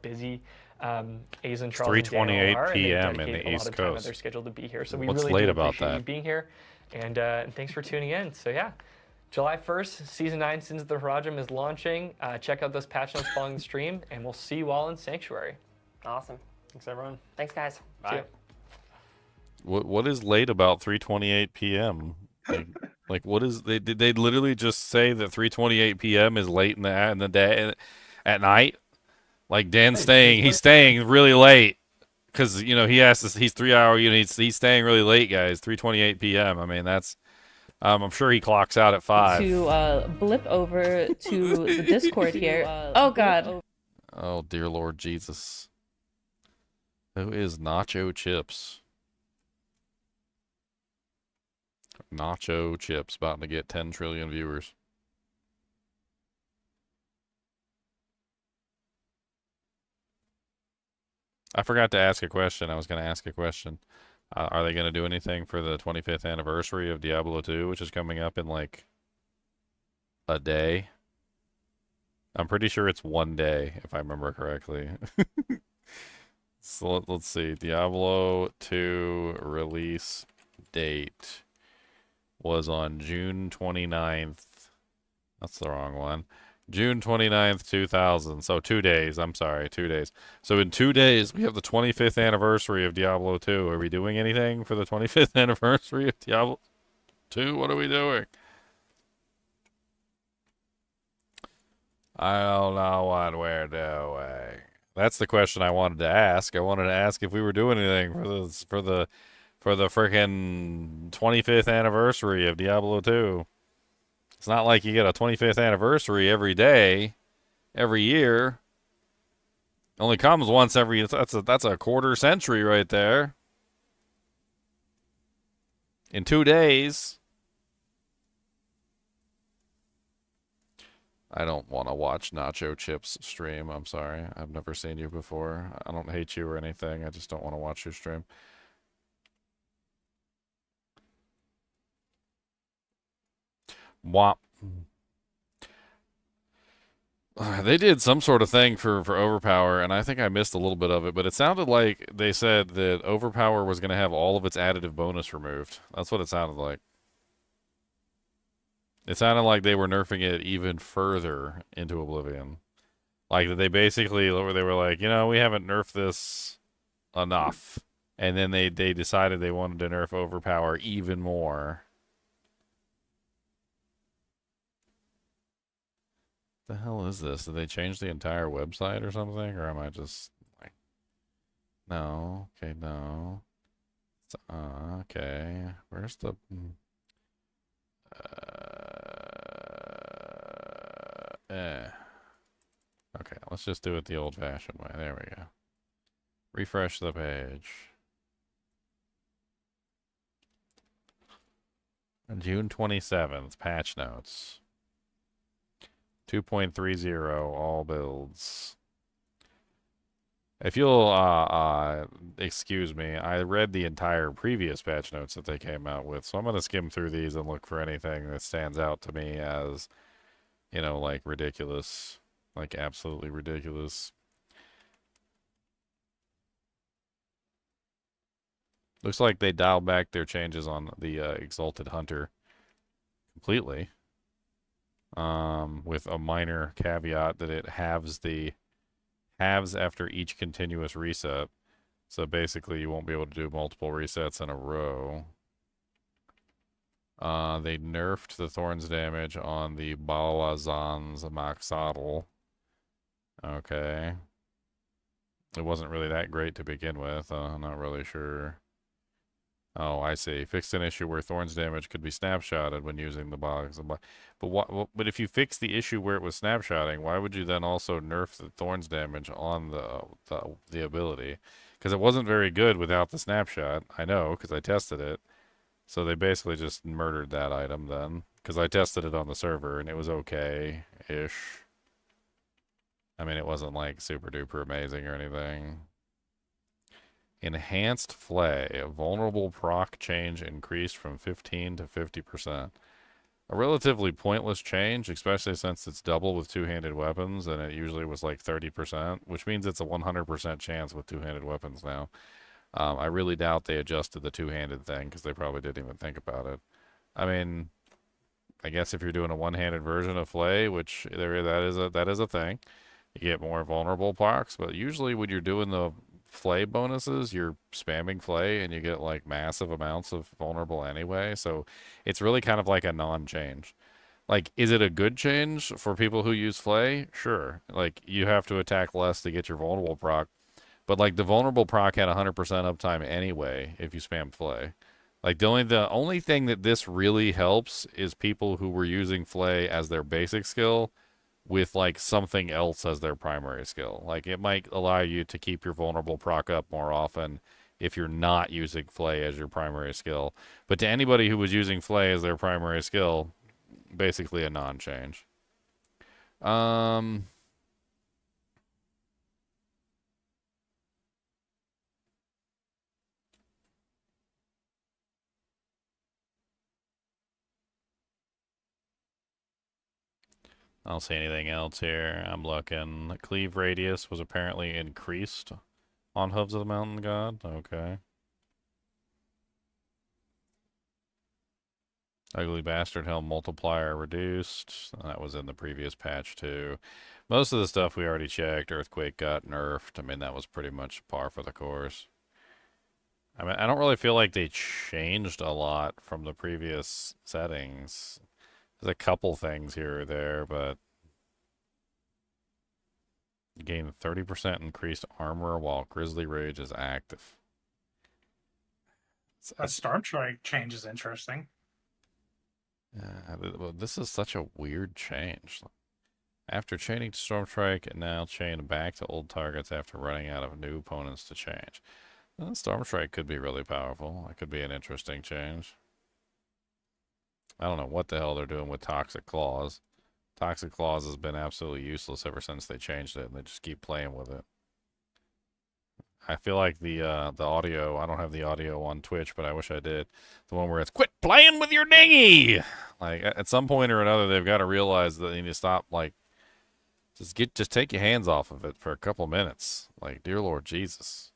busy Aislinn, Charles, 3:28 and p.m. they in the dedicate a lot East of time Coast. They're scheduled to be here, so we What's really late do about appreciate that? you being here, and thanks for tuning in. So yeah, July 1st, Season 9 Sins of the Herodric is launching. Check out those patch notes following the stream, and we'll see you all in Sanctuary. Awesome. Thanks, everyone. Thanks, guys. Bye. What is late about 3:28 p.m.? Like what is did they literally just say that 3:28 p.m. is late in the day at night? Like Dan's he's staying really late because he has to. He's 3 hour. He's staying really late, guys. 3:28 p.m. I mean that's I'm sure he clocks out at 5. To blip over to the Discord here. Oh God. Oh dear Lord Jesus. Who is Nacho Chips? Nacho Chips about to get 10 trillion viewers. I forgot to ask a question. I was going to ask a question. Are they going to do anything for the 25th anniversary of Diablo 2, which is coming up in like a day? I'm pretty sure it's 1 day, if I remember correctly. So let's see. Diablo 2 release date was on June 29th. That's the wrong one. June 29th, 2000. So 2 days. I'm sorry, 2 days. So in 2 days, we have the 25th anniversary of Diablo 2. Are we doing anything for the 25th anniversary of Diablo 2? What are we doing? I don't know what we're doing. That's the question I wanted to ask. I wanted to ask if we were doing anything for the freaking 25th anniversary of Diablo 2. It's not like you get a 25th anniversary every day, every year. Only comes once every. That's a quarter century right there. In 2 days. I don't want to watch Nacho Chips stream. I'm sorry. I've never seen you before. I don't hate you or anything. I just don't want to watch your stream. Womp. They did some sort of thing for Overpower, and I think I missed a little bit of it, but it sounded like they said that Overpower was going to have all of its additive bonus removed. That's what it sounded like. It sounded like they were nerfing it even further into Oblivion. Like, they basically, they were like, you know, we haven't nerfed this enough. And then they decided they wanted to nerf Overpower even more. The hell is this? Did they change the entire website or something? Or am I just like, no, okay, no. Okay, where's the... Okay, let's just do it the old-fashioned way. There we go. Refresh the page. On June 27th, patch notes. 2.30, all builds. If you'll excuse me, I read the entire previous patch notes that they came out with, so I'm going to skim through these and look for anything that stands out to me as, you know, like ridiculous, like absolutely ridiculous. Looks like they dialed back their changes on the Exalted Hunter completely, with a minor caveat that it halves after each continuous reset. So basically you won't be able to do multiple resets in a row. They nerfed the Thorns damage on the Balazan's Maxotl. Okay. It wasn't really that great to begin with. I'm not really sure. Oh, I see. Fixed an issue where Thorns damage could be snapshotted when using the box. But if you fix the issue where it was snapshotting, why would you then also nerf the Thorns damage on the ability? Because it wasn't very good without the snapshot. I know, because I tested it. So they basically just murdered that item then. Because I tested it on the server, and it was okay-ish. I mean, it wasn't like super duper amazing or anything. Enhanced Flay. A vulnerable proc change increased from 15 to 50%. A relatively pointless change, especially since it's double with two-handed weapons, and it usually was like 30%, which means it's a 100% chance with two-handed weapons now. I really doubt they adjusted the two-handed thing, because they probably didn't even think about it. I mean, I guess if you're doing a one-handed version of Flay, which that is a thing, you get more vulnerable procs, but usually when you're doing the Flay bonuses, you're spamming Flay and you get like massive amounts of vulnerable anyway, so it's really kind of like a non-change. Like, is it a good change for people who use Flay? Sure. Like, you have to attack less to get your vulnerable proc, but like the vulnerable proc had 100% uptime anyway if you spam Flay. Like the only thing that this really helps is people who were using Flay as their basic skill with like something else as their primary skill. Like it might allow you to keep your vulnerable proc up more often if you're not using Flay as your primary skill. But to anybody who was using Flay as their primary skill, basically a non-change. I don't see anything else here. I'm looking. Cleave radius was apparently increased on Hooves of the Mountain God. Okay. Ugly Bastard Helm multiplier reduced. That was in the previous patch too. Most of the stuff we already checked. Earthquake got nerfed. I mean, that was pretty much par for the course. I mean, I don't really feel like they changed a lot from the previous settings. There's a couple things here or there, but you gain 30% increased armor while Grizzly Rage is active. A Storm Strike change is interesting. Well, this is such a weird change. After chaining to Storm Strike, and now chain back to old targets after running out of new opponents to change. Well, Storm Strike could be really powerful. That could be an interesting change. I don't know what the hell they're doing with Toxic Claws. Toxic Claws has been absolutely useless ever since they changed it, and they just keep playing with it. I feel like the audio, I don't have the audio on Twitch, but I wish I did. The one where it's, quit playing with your dinghy! Like, at some point or another, they've got to realize that they need to stop, like, just take your hands off of it for a couple minutes. Like, dear Lord Jesus.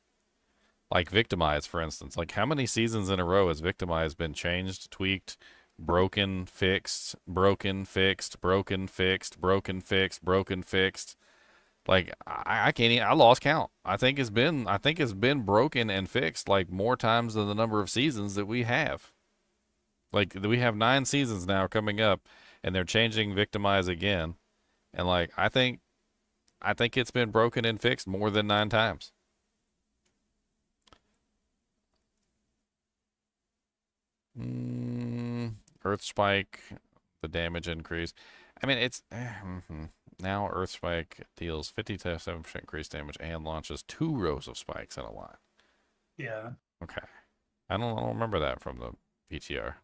Like, Victimize, for instance. Like, how many seasons in a row has Victimize been changed, tweaked, broken, fixed, broken, fixed, broken, fixed, broken, fixed, broken, fixed? Like, I can't even, I lost count. I think it's been broken and fixed like more times than the number of seasons that we have. Like, we have 9 seasons now coming up, and they're changing Victimize again. And like, I think it's been broken and fixed more than 9 times. Earth Spike, the damage increase. I mean, it's now Earth Spike deals 57% increased damage and launches 2 rows of spikes in a line. Yeah. Okay. I don't remember that from the PTR.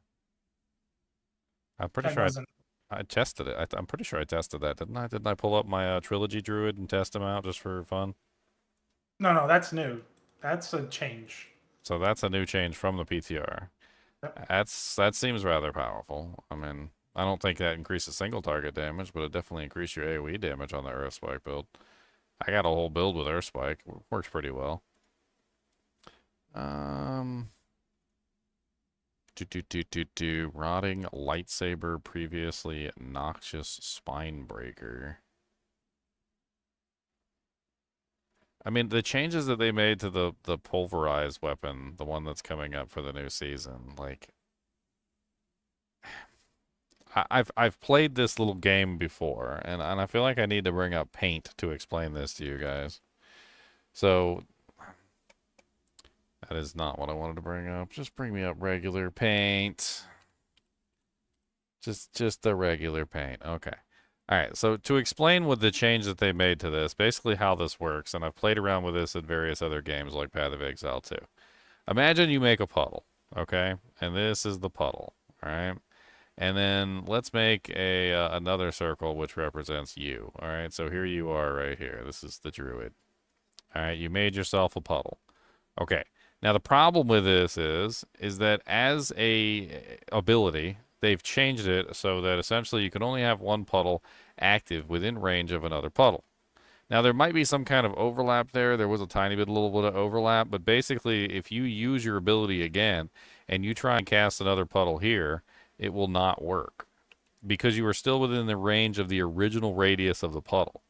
I'm pretty That sure doesn't- I tested it. I'm pretty sure I tested that, didn't I? Didn't I pull up my Trilogy Druid and test him out just for fun? No, that's new. That's a change. So that's a new change from the PTR. Yep. That seems rather powerful. I mean, I don't think that increases single target damage, but it definitely increases your AoE damage on the Earth Spike build. I got a whole build with Earth Spike. Works pretty well. Rotting Lightsaber, previously Noxious Spinebreaker. I mean, the changes that they made to the pulverized weapon, the one that's coming up for the new season, like, I've played this little game before, and I feel like I need to bring up paint to explain this to you guys. So that is not what I wanted to bring up. Just bring me up regular paint. Just the regular paint. Okay. All right, so to explain what the change that they made to this, basically how this works, and I've played around with this in various other games like Path of Exile 2. Imagine you make a puddle, okay? And this is the puddle, all right? And then let's make another circle which represents you, all right? So here you are right here. This is the druid. All right, you made yourself a puddle. Okay, now the problem with this is that as a ability, they've changed it so that essentially you can only have one puddle active within range of another puddle. Now, there might be some kind of overlap there. There was a little bit of overlap, but basically, if you use your ability again and you try and cast another puddle here, it will not work because you are still within the range of the original radius of the puddle.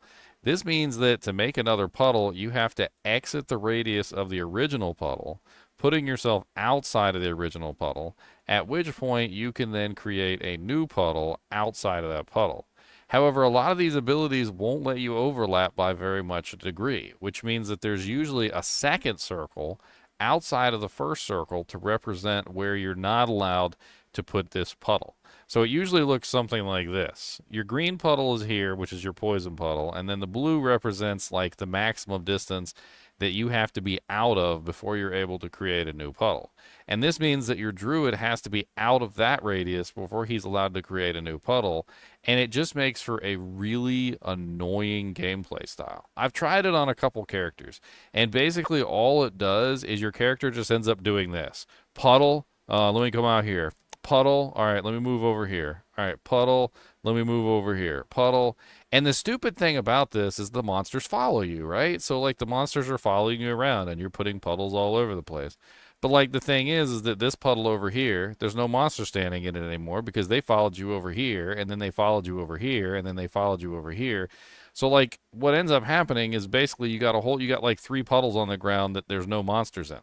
This means that to make another puddle, you have to exit the radius of the original puddle, putting yourself outside of the original puddle, at which point you can then create a new puddle outside of that puddle. However, a lot of these abilities won't let you overlap by very much a degree, which means that there's usually a second circle outside of the first circle to represent where you're not allowed to put this puddle. So it usually looks something like this. Your green puddle is here, which is your poison puddle, and then the blue represents like the maximum distance that you have to be out of before you're able to create a new puddle. And this means that your druid has to be out of that radius before he's allowed to create a new puddle, and it just makes for a really annoying gameplay style. I've tried it on a couple characters, and basically all it does is your character just ends up doing this. Puddle, let me come out here. Puddle, all right, let me move over here. All right, puddle, let me move over here. Puddle. And the stupid thing about this is the monsters follow you, right? So, like, the monsters are following you around, and you're putting puddles all over the place. But, like, the thing is that this puddle over here, there's no monster standing in it anymore because they followed you over here, and then they followed you over here, and then they followed you over here. So, like, what ends up happening is basically you got like 3 puddles on the ground that there's no monsters in.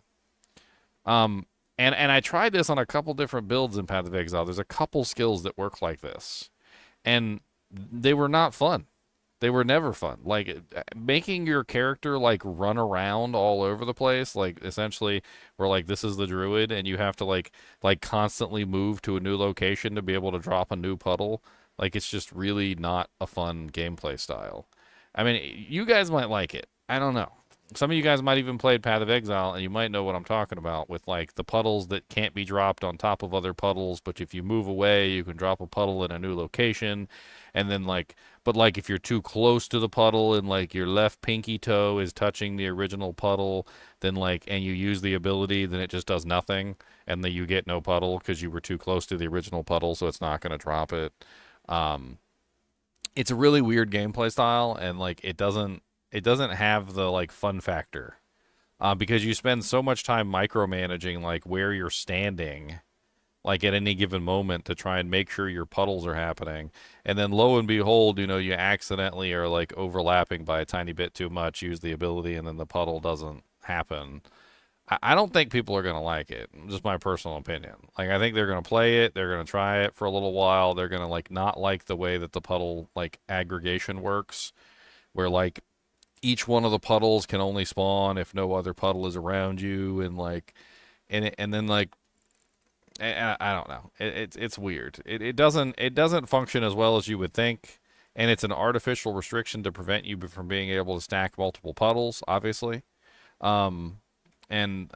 And I tried this on a couple different builds in Path of Exile. There's a couple skills that work like this. And they were not fun. They were never fun. Like, making your character, like, run around all over the place, like, essentially, where, like, this is the druid, and you have to, like constantly move to a new location to be able to drop a new puddle. Like, it's just really not a fun gameplay style. I mean, you guys might like it. I don't know. Some of you guys might even played Path of Exile, and you might know what I'm talking about with, like, the puddles that can't be dropped on top of other puddles, but if you move away, you can drop a puddle in a new location, and then, like, but, like, if you're too close to the puddle and, like, your left pinky toe is touching the original puddle, then, like, and you use the ability, then it just does nothing, and then you get no puddle because you were too close to the original puddle, so it's not going to drop it. It's a really weird gameplay style, and, like, it doesn't have the, like, fun factor because you spend so much time micromanaging, like, where you're standing, like, at any given moment to try and make sure your puddles are happening. And then lo and behold, you know, you accidentally are, like, overlapping by a tiny bit too much, use the ability, and then the puddle doesn't happen. I don't think people are going to like it. Just my personal opinion. Like, I think they're going to play it. They're going to try it for a little while. They're going to, like, not like the way that the puddle, like, aggregation works, where, like, each one of the puddles can only spawn if no other puddle is around you, and, like, and then, like, I don't know. It's weird. It doesn't function as well as you would think, and it's an artificial restriction to prevent you from being able to stack multiple puddles, obviously. And then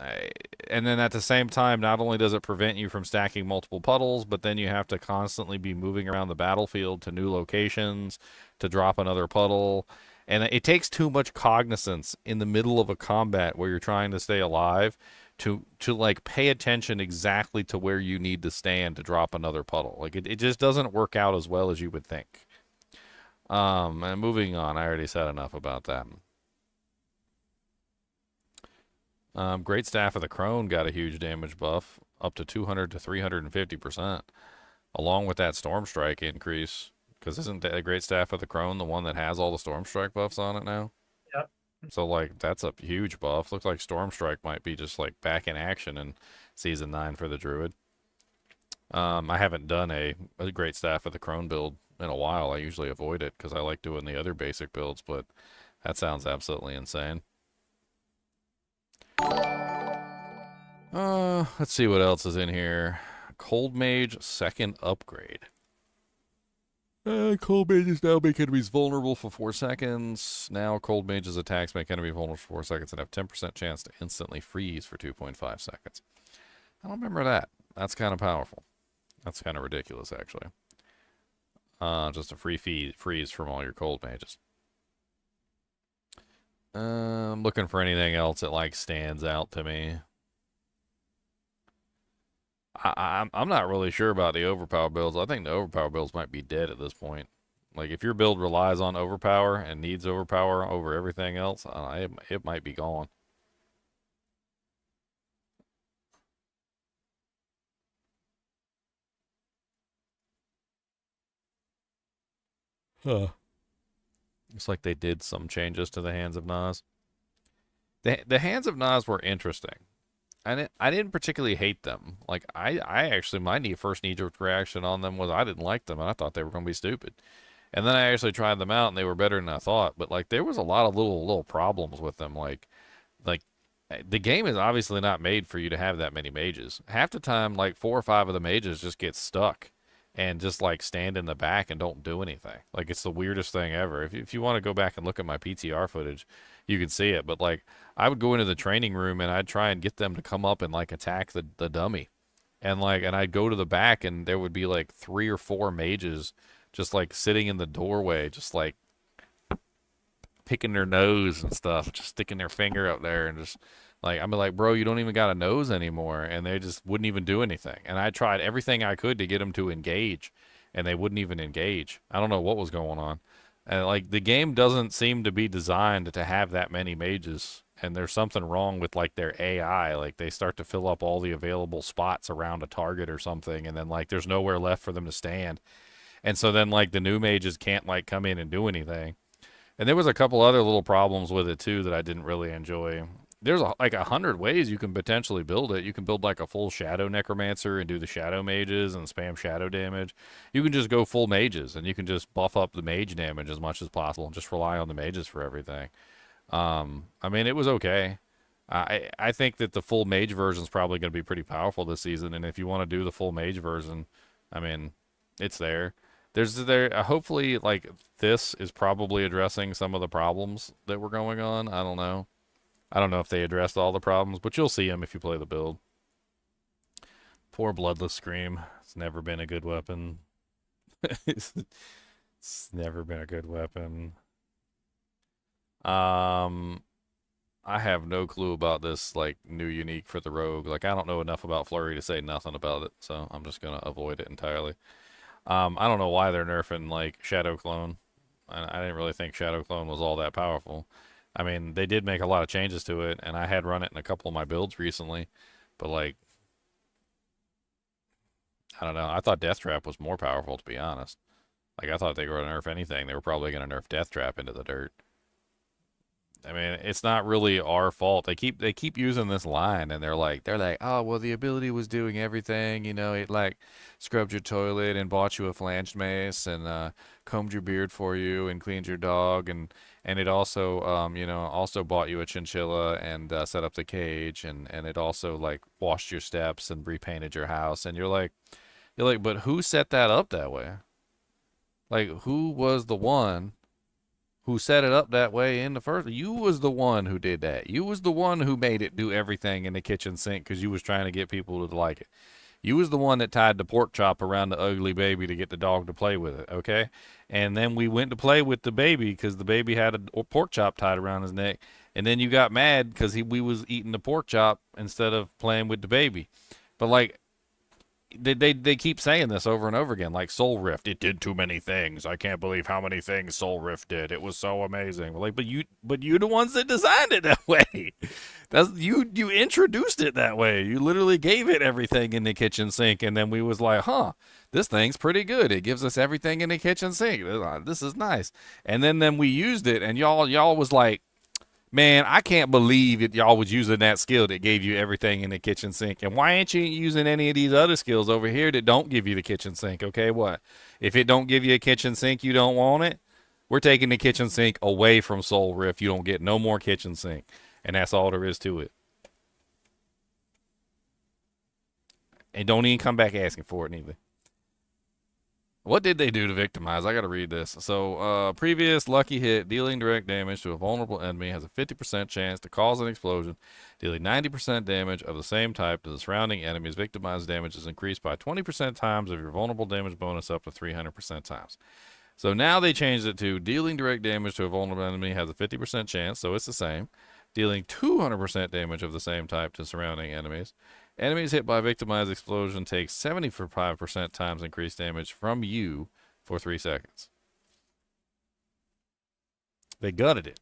at the same time, not only does it prevent you from stacking multiple puddles, but then you have to constantly be moving around the battlefield to new locations to drop another puddle. And it takes too much cognizance in the middle of a combat where you're trying to stay alive to like pay attention exactly to where you need to stand to drop another puddle. Like, it just doesn't work out as well as you would think. And moving on, I already said enough about that. Great Staff of the Crone got a huge damage buff, up to 200 to 350%, along with that Storm Strike increase. Because isn't the Great Staff of the Crone the one that has all the Storm Strike buffs on it now? Yep. So, like, that's a huge buff. Looks like Storm Strike might be just, like, back in action in Season 9 for the Druid. I haven't done a Great Staff of the Crone build in a while. I usually avoid it because I like doing the other basic builds, but that sounds absolutely insane. Let's see what else is in here. Cold Mage second upgrade. Cold Mage's now make enemies vulnerable for 4 seconds. Now Cold Mage's attacks make enemies vulnerable for 4 seconds and have 10% chance to instantly freeze for 2.5 seconds. I don't remember that. That's kind of powerful. That's kind of ridiculous, actually. Just a free freeze from all your Cold Mages. I'm looking for anything else that, like, stands out to me. I'm not really sure about the overpower builds. I think the overpower builds might be dead at this point. Like, if your build relies on overpower and needs overpower over everything else, it might be gone. Huh. Looks like they did some changes to the Hands of Nas. The Hands of Nas were interesting. I didn't particularly hate them. Like, I actually, my first knee-jerk reaction on them was I didn't like them, and I thought they were going to be stupid. And then I actually tried them out, and they were better than I thought. But, like, there was a lot of little problems with them. Like The game is obviously not made for you to have that many mages. Half the time, like 4 or 5 of the mages just get stuck and just like stand in the back and don't do anything. Like it's the weirdest thing ever. If you want to go back and look at my PTR footage, you can see it. But like I would go into the training room and I'd try and get them to come up and like attack the dummy. And I'd go to the back and there would be like 3 or 4 mages just like sitting in the doorway, just like picking their nose and stuff, just sticking their finger up there and just like, I'm like, bro, you don't even got a nose anymore. And they just wouldn't even do anything. And I tried everything I could to get them to engage and they wouldn't even engage. I don't know what was going on. And like the game doesn't seem to be designed to have that many mages. And there's something wrong with like their AI. Like they start to fill up all the available spots around a target or something. And then like there's nowhere left for them to stand. And so then like the new mages can't like come in and do anything. And there was a couple other little problems with it too that I didn't really enjoy. There's like 100 ways you can potentially build it. You can build like a full shadow necromancer and do the shadow mages and spam shadow damage. You can just go full mages and you can just buff up the mage damage as much as possible and just rely on the mages for everything. I mean, it was okay. I think that the full mage version is probably going to be pretty powerful this season. And if you want to do the full mage version, I mean, it's there. Hopefully like this is probably addressing some of the problems that were going on. I don't know if they addressed all the problems, but you'll see them if you play the build. Poor Bloodless Scream. It's never been a good weapon. It's never been a good weapon. I have no clue about this like new unique for the rogue. Like I don't know enough about Flurry to say nothing about it, so I'm just gonna avoid it entirely. I don't know why they're nerfing like Shadow Clone. I didn't really think Shadow Clone was all that powerful. I mean, they did make a lot of changes to it, and I had run it in a couple of my builds recently, but like, I don't know. I thought Death Trap was more powerful, to be honest. Like, I thought they were going to nerf anything. They were probably going to nerf Death Trap into the dirt. I mean, it's not really our fault. They keep using this line, and they're like, oh, well, the ability was doing everything. You know, it like scrubbed your toilet and bought you a flanged mace and combed your beard for you and cleaned your dog, and it also also bought you a chinchilla and set up the cage, and it also like washed your steps and repainted your house. And you're like, but who set that up that way? Like, who was the one who set it up that way in the first? You was the one who did that. You was the one who made it do everything in the kitchen sink because you was trying to get people to like it. You was the one that tied the pork chop around the ugly baby to get the dog to play with it, okay? And then we went to play with the baby because the baby had a pork chop tied around his neck. And then you got mad because we was eating the pork chop instead of playing with the baby. But like, they keep saying this over and over again, like Soul Rift, it did too many things. I can't believe how many things Soul Rift did. It was so amazing. Like, but you the ones that designed it that way. That's you introduced it that way. You literally gave it everything in the kitchen sink, and then we was like, this thing's pretty good. It gives us everything in the kitchen sink. This is nice. And then we used it, and y'all was like, man, I can't believe it. Y'all was using that skill that gave you everything in the kitchen sink. And why ain't you using any of these other skills over here that don't give you the kitchen sink? Okay, what? If it don't give you a kitchen sink, you don't want it? We're taking the kitchen sink away from Soul Rift. You don't get no more kitchen sink. And that's all there is to it. And don't even come back asking for it neither. What did they do to victimize? I gotta read this. So, previous lucky hit dealing direct damage to a vulnerable enemy has a 50% chance to cause an explosion, dealing 90% damage of the same type to the surrounding enemies. Victimized damage is increased by 20% times of your vulnerable damage bonus up to 300% times. So now they changed it to dealing direct damage to a vulnerable enemy has a 50% chance, so it's the same. Dealing 200% damage of the same type to surrounding enemies. Enemies hit by victimized explosion take 75% times increased damage from you for 3 seconds. They gutted it.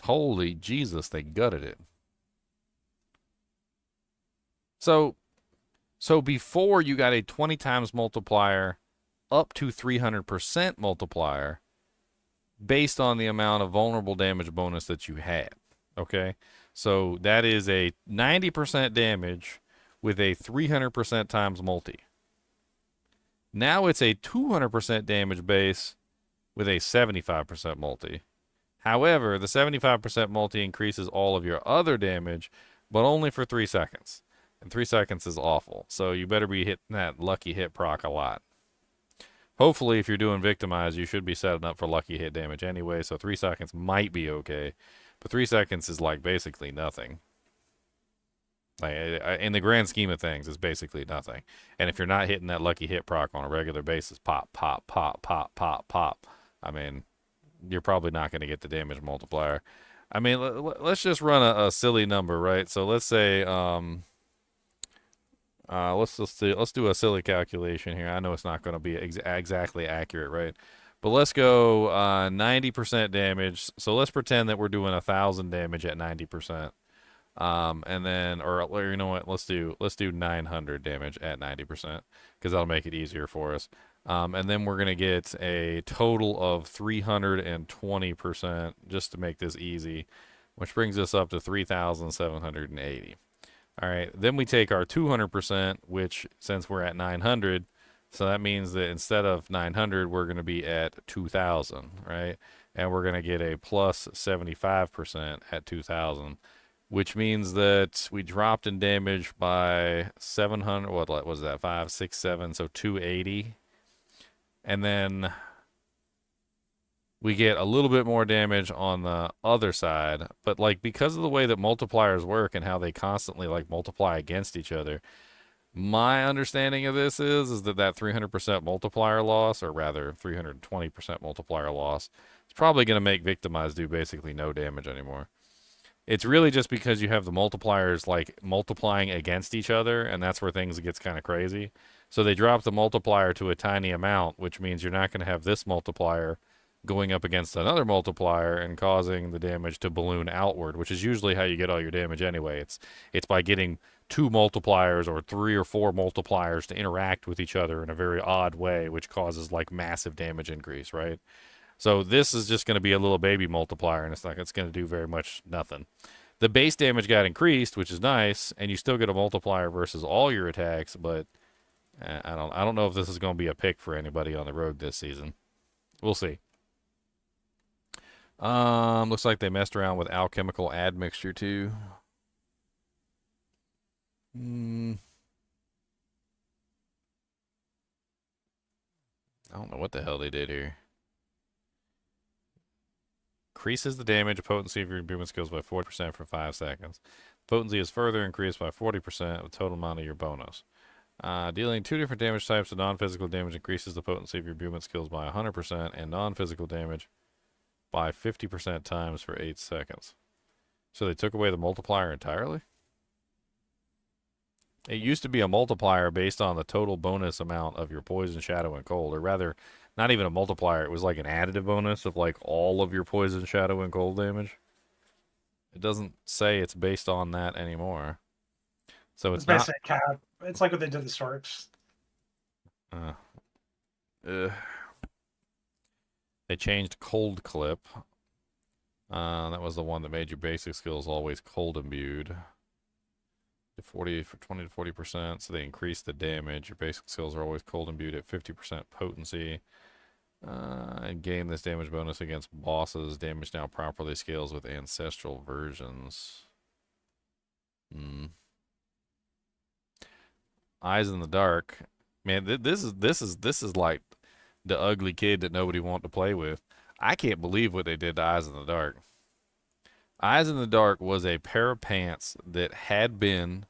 Holy Jesus, they gutted it. So before you got a 20 times multiplier up to 300% multiplier based on the amount of vulnerable damage bonus that you had. Okay, so that is a 90% damage with a 300% times multi. Now it's a 200% damage base with a 75% multi. However, the 75% multi increases all of your other damage, but only for 3 seconds. And 3 seconds is awful, so you better be hitting that lucky hit proc a lot. Hopefully, if you're doing Victimize, you should be setting up for lucky hit damage anyway, so 3 seconds might be okay. But 3 seconds is like basically nothing. Like, in the grand scheme of things, it's basically nothing. And if you're not hitting that lucky hit proc on a regular basis, pop, pop, pop, pop, pop, pop, I mean, you're probably not going to get the damage multiplier. I mean, let's just run a silly number, right? So let's say, let's do a silly calculation here. I know it's not going to be exactly accurate, right? But let's go 90% damage. So let's pretend that we're doing 1,000 damage at 90%. And then, or you know what? Let's do 900 damage at 90% because that'll make it easier for us. And then we're gonna get a total of 320% just to make this easy, which brings us up to 3,780. All right. Then we take our 200%, which since we're at 900, so that means that instead of 900, we're gonna be at 2,000, right? And we're gonna get a plus 75% at 2,000. Which means that we dropped in damage by 700. What was that? 5, 6, 7. So 280. And then we get a little bit more damage on the other side. But like because of the way that multipliers work and how they constantly like multiply against each other, my understanding of this is that 300% multiplier loss, or rather 320% multiplier loss, is probably going to make Victimize do basically no damage anymore. It's really just because you have the multipliers like multiplying against each other, and that's where things gets kind of crazy. So they drop the multiplier to a tiny amount, which means you're not going to have this multiplier going up against another multiplier and causing the damage to balloon outward, which is usually how you get all your damage anyway. It's by getting 2 multipliers or 3 or 4 multipliers to interact with each other in a very odd way, which causes like massive damage increase, right? So this is just going to be a little baby multiplier, and it's going to do very much nothing. The base damage got increased, which is nice, and you still get a multiplier versus all your attacks, but I don't know if this is going to be a pick for anybody on the road this season. We'll see. Looks like they messed around with alchemical admixture too. I don't know what the hell they did here. Increases the damage potency of your imbuement skills by 40% for 5 seconds. Potency is further increased by 40% of the total amount of your bonus. Dealing 2 different damage types of non-physical damage increases the potency of your imbuement skills by 100% and non-physical damage by 50% times for 8 seconds. So they took away the multiplier entirely? It used to be a multiplier based on the total bonus amount of your poison, shadow, and cold, or rather, not even a multiplier. It was like an additive bonus of like all of your poison, shadow, and cold damage. It doesn't say it's based on that anymore. So it's basically a cap. It's like what they did to Sorcs. They changed cold clip. That was the one that made your basic skills always cold imbued. 20 to 40%, so they increase the damage. Your basic skills are always cold imbued at 50% potency. And gain this damage bonus against bosses. Damage now properly scales with ancestral versions. Eyes in the Dark. Man, this is like the ugly kid that nobody wanted to play with. I can't believe what they did to Eyes in the Dark. Eyes in the Dark was a pair of pants that had been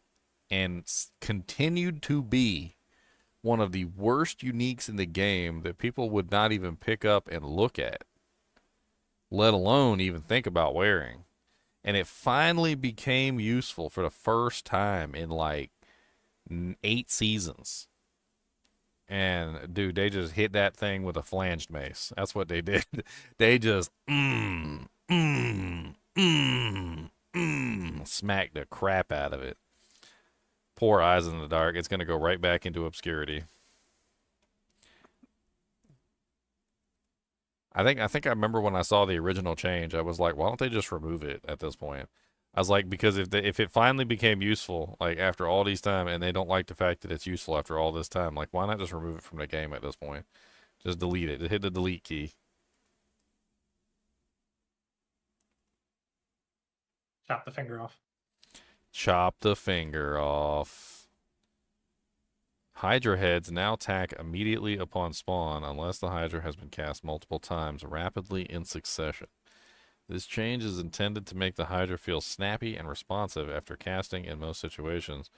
and continued to be one of the worst uniques in the game that people would not even pick up and look at, let alone even think about wearing. And it finally became useful for the first time in like 8 seasons. And dude, they just hit that thing with a flanged mace. That's what they did. They just smacked the crap out of it. Poor Eyes in the Dark. It's going to go right back into obscurity. I think I remember when I saw the original change, I was like, why don't they just remove it at this point? I was like, because if it finally became useful, like after all these time, and they don't like the fact that it's useful after all this time, like why not just remove it from the game at this point? Just delete it. Hit the delete key. Chop the finger off. Chop the finger off. Hydra heads now attack immediately upon spawn unless the Hydra has been cast multiple times rapidly in succession. This change is intended to make the Hydra feel snappy and responsive after casting in most situations,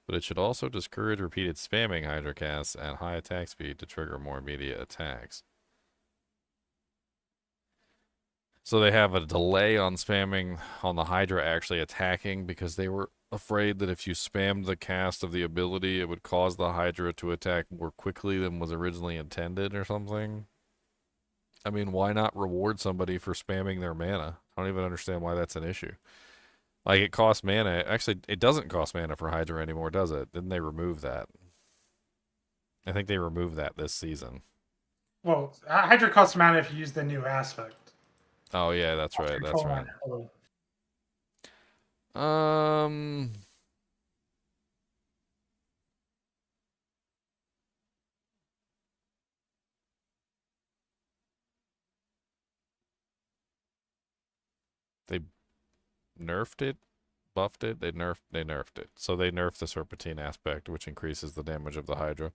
but it should also discourage repeated spamming Hydra casts at high attack speed to trigger more immediate attacks. So they have a delay on spamming on the Hydra actually attacking because they were afraid that if you spammed the cast of the ability, it would cause the Hydra to attack more quickly than was originally intended or something. I mean, why not reward somebody for spamming their mana? I don't even understand why that's an issue. Like, it costs mana. Actually, it doesn't cost mana for Hydra anymore, does it? Didn't they remove that? I think they removed that this season. Well, Hydra costs mana if you use the new aspect. Oh, yeah, that's right. That's right. They nerfed it, buffed it, they nerfed it. So they nerfed the Serpentine aspect, which increases the damage of the Hydra.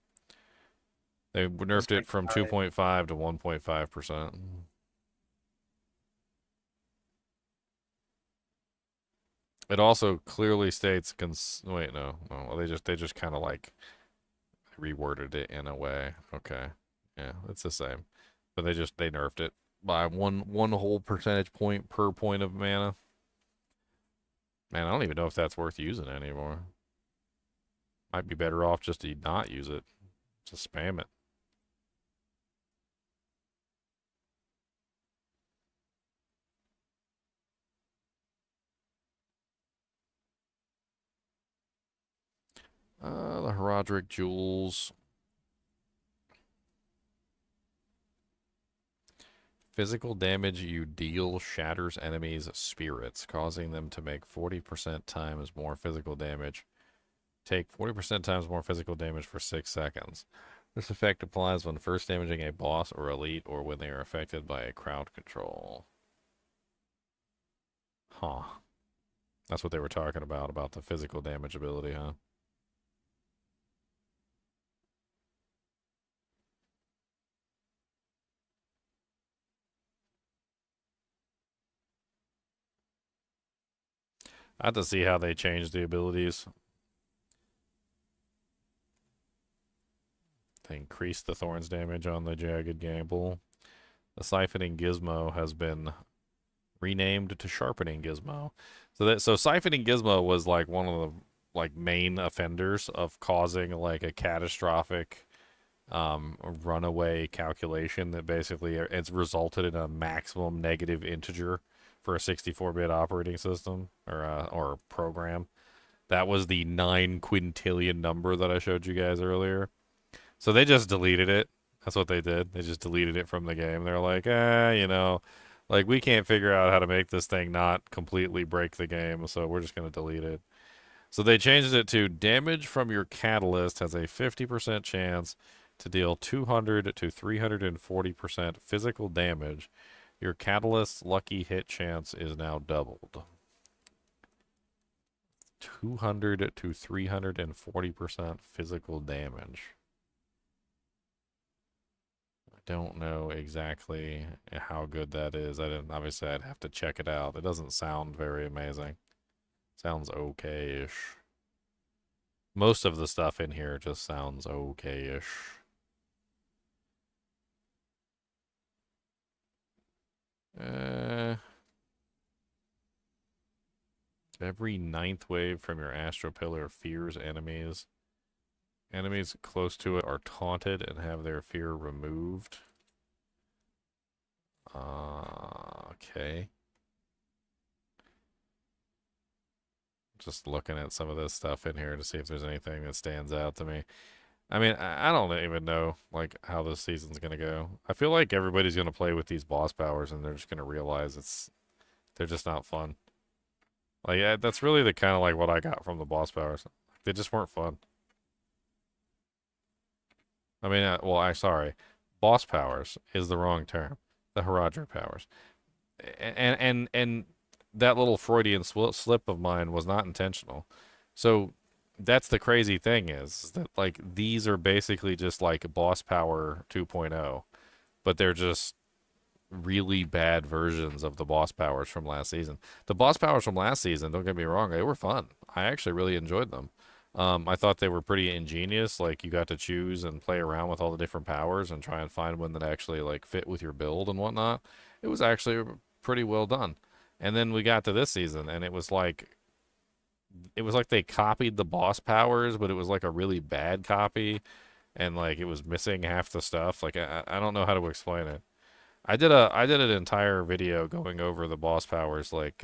They nerfed it from 2.5 to 1.5%. It also clearly states wait, no. They just kind of like reworded it in a way. Okay. Yeah, it's the same. But they nerfed it by one whole percentage point per point of mana. Man, I don't even know if that's worth using anymore. Might be better off just to not use it. Just spam it. The Herodric Jewels. Physical damage you deal shatters enemies' spirits, causing them to make 40% times more physical damage. Take 40% times more physical damage for 6 seconds. This effect applies when first damaging a boss or elite or when they are affected by a crowd control. Huh. That's what they were talking about the physical damage ability, huh? I have to see how they changed the abilities. They increased the Thorns damage on the Jagged Gamble. The Siphoning Gizmo has been renamed to Sharpening Gizmo. So Siphoning Gizmo was like one of the main offenders of causing like a catastrophic runaway calculation that basically it's resulted in a maximum negative integer for a 64-bit operating system or program. That was the 9 quintillion number that I showed you guys earlier. So they just deleted it. That's what they did. They just deleted it from the game. They're like, we can't figure out how to make this thing not completely break the game, so we're just going to delete it. So they changed it to damage from your catalyst has a 50% chance to deal 200 to 340% physical damage. Your catalyst's lucky hit chance is now doubled. 200 to 340% physical damage. Don't know exactly how good that is. Obviously I'd have to check it out. It doesn't sound very amazing. Sounds okay-ish. Most of the stuff in here just sounds okay-ish. Every 9th wave from your Astro Pillar fears enemies. Enemies close to it are taunted and have their fear removed. Okay. Just looking at some of this stuff in here to see if there's anything that stands out to me. I mean, I don't even know how this season's gonna go. I feel like everybody's gonna play with these boss powers and they're just gonna realize they're just not fun. That's really the kind of what I got from the boss powers. They just weren't fun. I mean, sorry. Boss powers is the wrong term. The Herodric powers. And that little Freudian slip of mine was not intentional. So that's the crazy thing is that like these are basically just like boss power 2.0, but they're just really bad versions of the boss powers from last season. The boss powers from last season, don't get me wrong, they were fun. I actually really enjoyed them. I thought they were pretty ingenious. Like you got to choose and play around with all the different powers and try and find one that actually like fit with your build and whatnot. It was actually pretty well done. And then we got to this season, and it was like they copied the boss powers, but it was like a really bad copy, and like it was missing half the stuff. Like I don't know how to explain it. I did an entire video going over the boss powers, like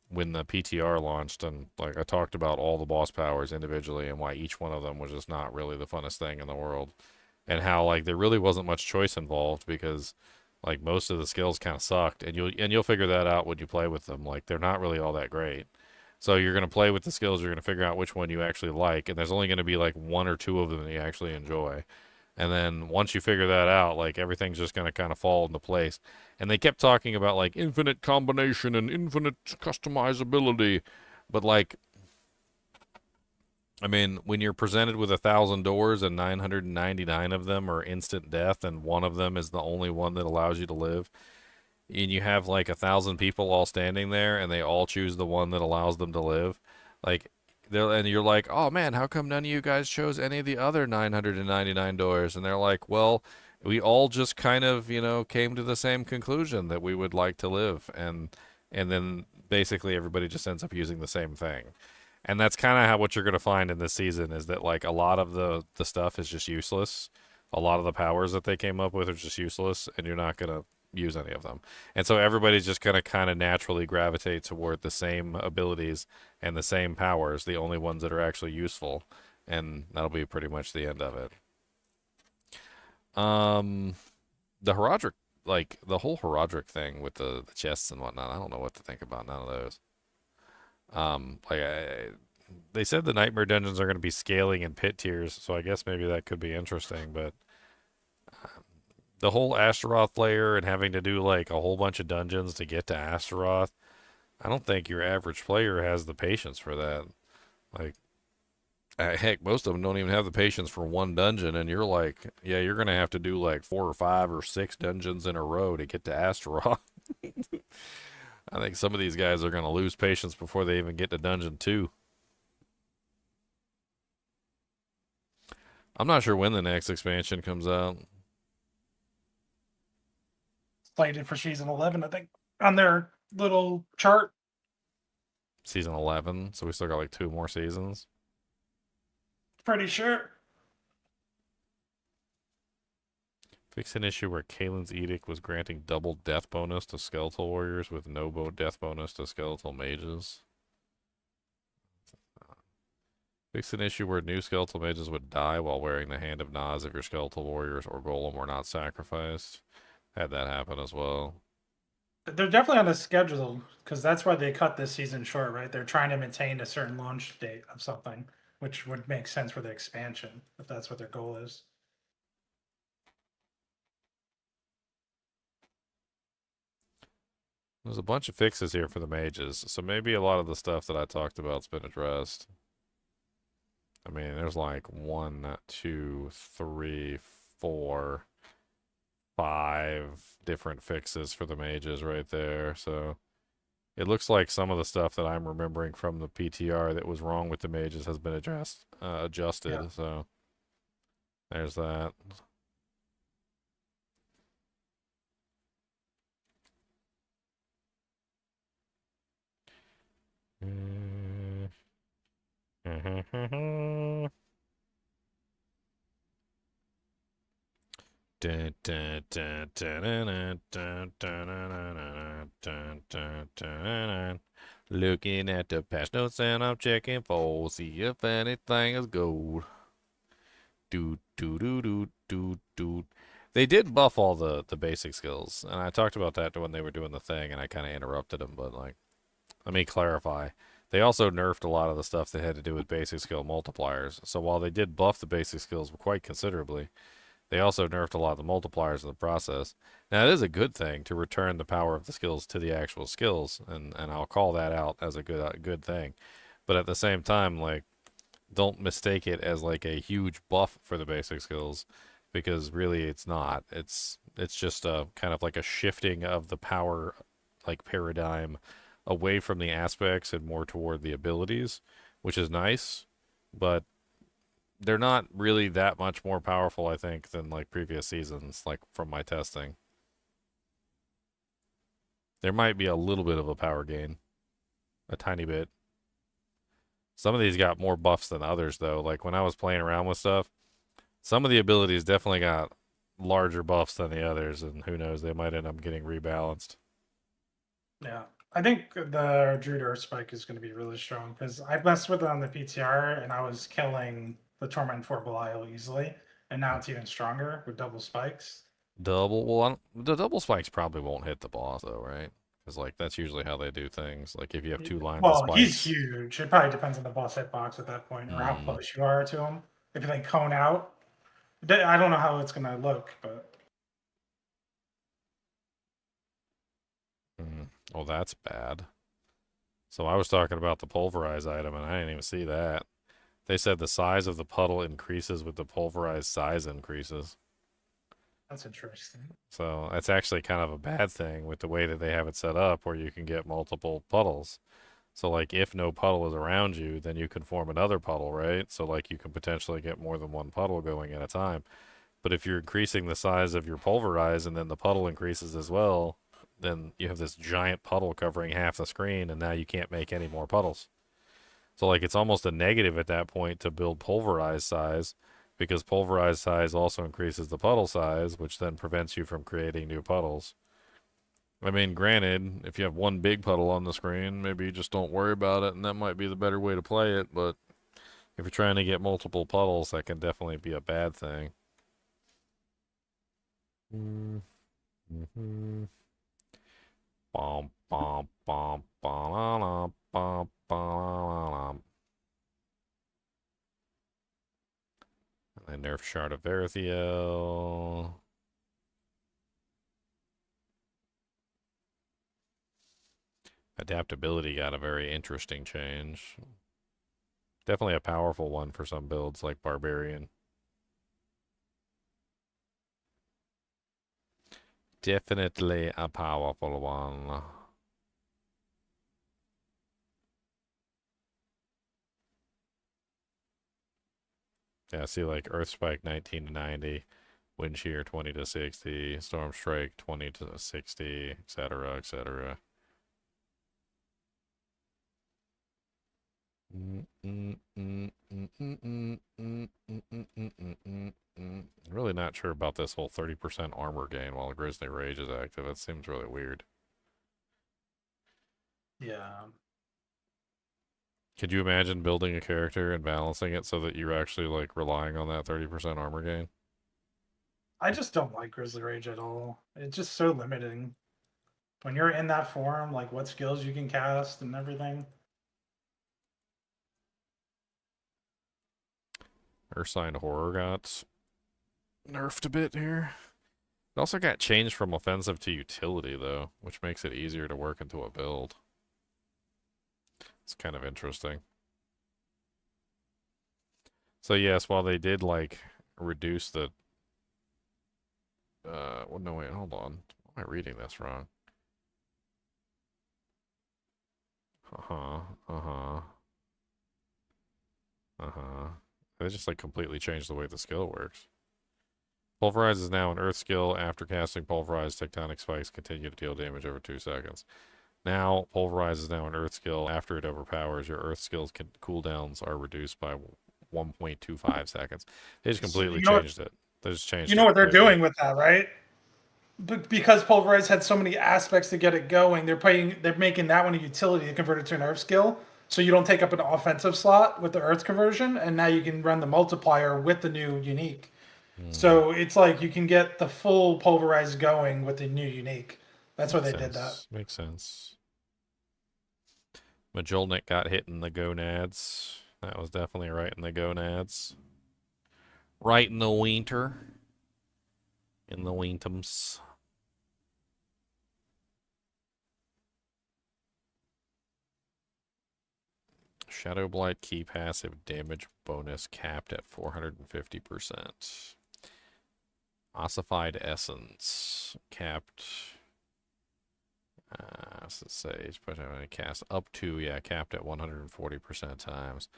when the PTR launched, and like I talked about all the boss powers individually and why each one of them was just not really the funnest thing in the world, and how like there really wasn't much choice involved because like most of the skills kind of sucked, and you'll figure that out when you play with them. Like they're not really all that great. So you're gonna play with the skills, you're gonna figure out which one you actually like, and there's only gonna be like one or two of them that you actually enjoy. And then once you figure that out, like everything's just going to kind of fall into place. And they kept talking about like infinite combination and infinite customizability. But like, I mean, when you're presented with 1,000 doors and 999 of them are instant death and one of them is the only one that allows you to live, and you have like 1,000 people all standing there and they all choose the one that allows them to live, like, and you're like, oh man, how come none of you guys chose any of the other 999 doors? And they're like, well, we all just kind of, came to the same conclusion that we would like to live. And then basically everybody just ends up using the same thing. And that's kind of what you're going to find in this season is that like a lot of the stuff is just useless. A lot of the powers that they came up with are just useless, and you're not going to use any of them. And so everybody's just going to kind of naturally gravitate toward the same abilities and the same powers, the only ones that are actually useful. And that'll be pretty much the end of it. The Herodric, like the whole Herodric thing with the chests and whatnot, I don't know what to think about none of those. They said the nightmare dungeons are going to be scaling in pit tiers, so I guess maybe that could be interesting, but the whole Astaroth layer and having to do like a whole bunch of dungeons to get to Astaroth, I don't think your average player has the patience for that. Like, heck, most of them don't even have the patience for one dungeon, and you're like, yeah, you're going to have to do like 4 or 5 or 6 dungeons in a row to get to Astaroth. I think some of these guys are going to lose patience before they even get to Dungeon 2. I'm not sure when the next expansion comes out. Slated for season 11, I think, on their little chart. Season 11, so we still got like 2 more seasons. Pretty sure. Fix an issue where Kalen's edict was granting double death bonus to skeletal warriors with no death bonus to skeletal mages. Fix an issue where new skeletal mages would die while wearing the Hand of Naz if your skeletal warriors or golem were not sacrificed. Had that happen as well. They're definitely on the schedule because that's why they cut this season short, right? They're trying to maintain a certain launch date of something, which would make sense for the expansion if that's what their goal is. There's a bunch of fixes here for the mages, so maybe a lot of the stuff that I talked about's been addressed. I mean, there's like 1, 2, 3, 4, 5 different fixes for the mages right there, so it looks like some of the stuff that I'm remembering from the PTR that was wrong with the mages has been adjusted, yeah. So there's that. Looking at the patch notes and I'm checking for see if anything is gold. They did buff all the basic skills, and I talked about that when they were doing the thing, and I kind of interrupted them, but like, let me clarify. They also nerfed a lot of the stuff that had to do with basic skill multipliers. So while they did buff the basic skills quite considerably, They also nerfed a lot of the multipliers in the process. Now, it is a good thing to return the power of the skills to the actual skills, and I'll call that out as a good thing. But at the same time, like, don't mistake it as like a huge buff for the basic skills, because really it's not. It's just a kind of like a shifting of the power like paradigm away from the aspects and more toward the abilities, which is nice, but they're not really that much more powerful, I think, than like previous seasons, like from my testing. There might be a little bit of a power gain, a tiny bit. Some of these got more buffs than others, though. Like when I was playing around with stuff, some of the abilities definitely got larger buffs than the others, and who knows, they might end up getting rebalanced. Yeah. I think the Druid Earth Spike is going to be really strong because I messed with it on the PTR and I was killing the Torment 4 Belial easily, and now it's even stronger with double spikes. Well, the double spikes probably won't hit the boss, though, right? Because, like, that's usually how they do things. Like, if you have 2 lines of spikes. He's huge. It probably depends on the boss hitbox at that point, or how close you are to him. If you like cone out, I don't know how it's gonna look, but Oh, that's bad. So I was talking about the pulverize item, and I didn't even see that. They said the size of the puddle increases with the pulverized size increases. that's interesting. So that's actually kind of a bad thing with the way that they have it set up, where you can get multiple puddles. So, like, if no puddle is around you, then you can form another puddle, right? So, like, you can potentially get more than one puddle going at a time. But if you're increasing the size of your pulverize and then the puddle increases as well, then you have this giant puddle covering half the screen, and now you can't make any more puddles. So, like, it's almost a negative at that point to build pulverize size, because pulverized size also increases the puddle size, which then prevents you from creating new puddles. I mean, granted, if you have one big puddle on the screen, maybe you just don't worry about it, and that might be the better way to play it, but if you're trying to get multiple puddles, that can definitely be a bad thing. Bom, bom, bom, bom, bom, bom. And nerf Shard of Verithiel. Adaptability got a very interesting change. Definitely a powerful one for some builds like Barbarian. Definitely a powerful one. Yeah, see, like Earth Spike 19 to 90, Wind Shear 20 to 60, Storm Strike 20 to 60, etc., etc. Really not sure about this whole 30% armor gain while Grizzly Rage is active. It seems really weird. Yeah. Could you imagine building a character and balancing it so that you're actually like relying on that 30% armor gain? I just don't like Grizzly Rage at all. It's just so limiting. When you're in that form, like what skills you can cast and everything. Ursine Horror got nerfed a bit here. It also got changed from offensive to utility, though, which makes it easier to work into a build. It's kind of interesting. So yes, while they did like reduce the well, no, wait, hold on. Am I reading this wrong? They just like completely changed the way the skill works. Pulverize is now an earth skill. After casting Pulverize, tectonic spikes continue to deal damage over 2 seconds. Now, Pulverize is now an earth skill. After it overpowers, your earth skills cooldowns are reduced by 1.25 seconds. They just completely changed it. They just changed it. You know what they're doing with that, right? Because Pulverize had so many aspects to get it going, they're making that one a utility to convert it to an earth skill. So you don't take up an offensive slot with the earth conversion, and now you can run the multiplier with the new unique. So it's like you can get the full Pulverize going with the new unique. That's why they did that. Makes sense. Majolnik got hit in the gonads. That was definitely right in the gonads. Right in the winter. in the Wintums. Shadow Blight key passive damage bonus capped at 450%. Ossified Essence capped. Let's say cast up to capped at 140% times.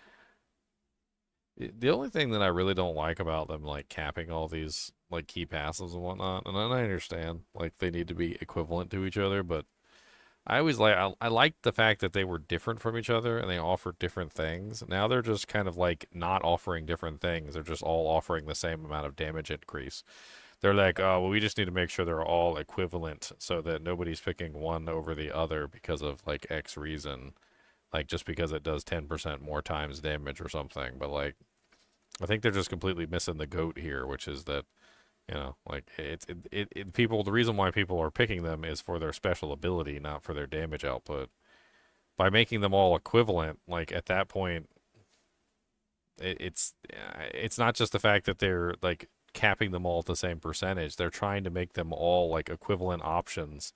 The only thing that I really don't like about them, like capping all these like key passives and whatnot, and I understand like they need to be equivalent to each other, but I always I liked the fact that they were different from each other and they offered different things. Now they're just kind of like not offering different things. They're just all offering the same amount of damage increase. They're like, oh, well, we just need to make sure they're all equivalent so that nobody's picking one over the other because of like X reason. Like just because it does 10% more times damage or something. But like, I think they're just completely missing the goat here, which is that, you know, like people. The reason why people are picking them is for their special ability, not for their damage output. By making them all equivalent, like at that point, it's not just the fact that they're like capping them all at the same percentage. They're trying to make them all like equivalent options,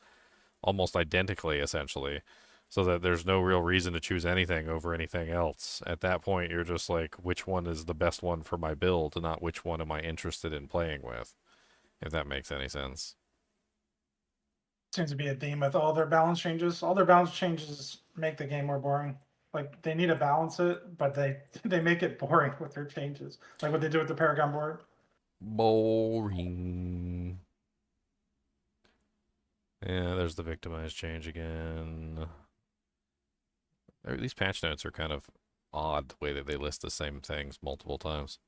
almost identically, essentially, so that there's no real reason to choose anything over anything else. At that point, you're just like, which one is the best one for my build, and not which one am I interested in playing with, if that makes any sense. Seems to be a theme with all their balance changes. All their balance changes make the game more boring. Like they need to balance it, but they make it boring with their changes. Like what they do with the Paragon board. Boring. Yeah, there's the victimized change again. These patch notes are kind of odd the way that they list the same things multiple times.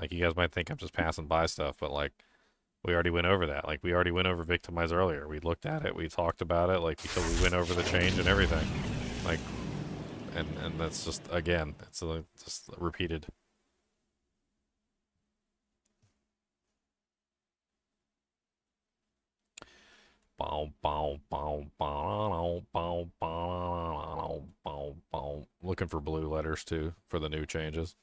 Like, you guys might think I'm just passing by stuff, but like, we already went over that. Like, we already went over victimize earlier. We looked at it, we talked about it, like, until we went over the change and everything. Like, and that's just, again, it's just repeated. Looking for blue letters too for the new changes.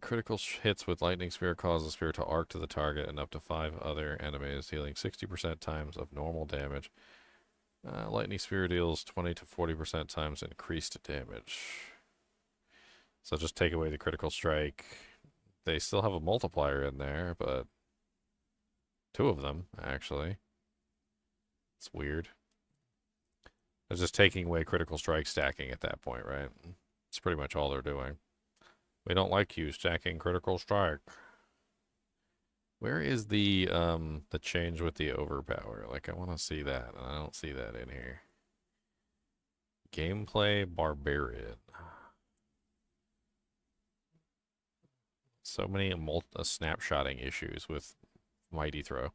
Critical hits with lightning spear cause the spear to arc to the target and up to 5 other enemies, healing 60% times of normal damage. Lightning spear deals 20 to 40% times increased damage. So just take away the critical strike. They still have a multiplier in there, but 2 of them, actually. It's weird. They're just taking away critical strike stacking at that point, right? It's pretty much all they're doing. We don't like you stacking critical strike. Where is the change with the overpower? Like, I want to see that, and I don't see that in here. Gameplay Barbarian. So many snapshotting issues with Mighty Throw.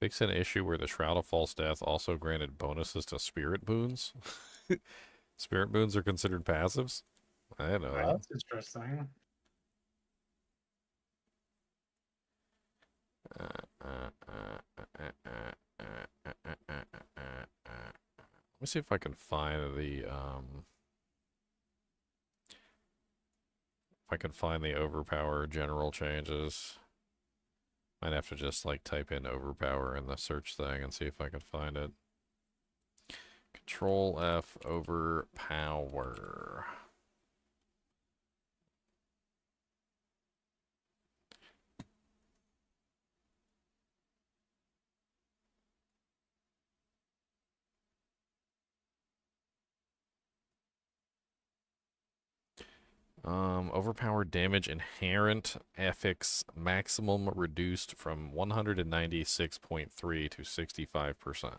Fix an issue where the Shroud of False Death also granted bonuses to Spirit Boons. Spirit Boons are considered passives? I didn't know that. That's interesting. Let me see if I can find the overpower general changes. Might have to just like type in overpower in the search thing and see if I can find it. Control F overpower. Overpowered damage inherent affix maximum reduced from 196.3 to 65%.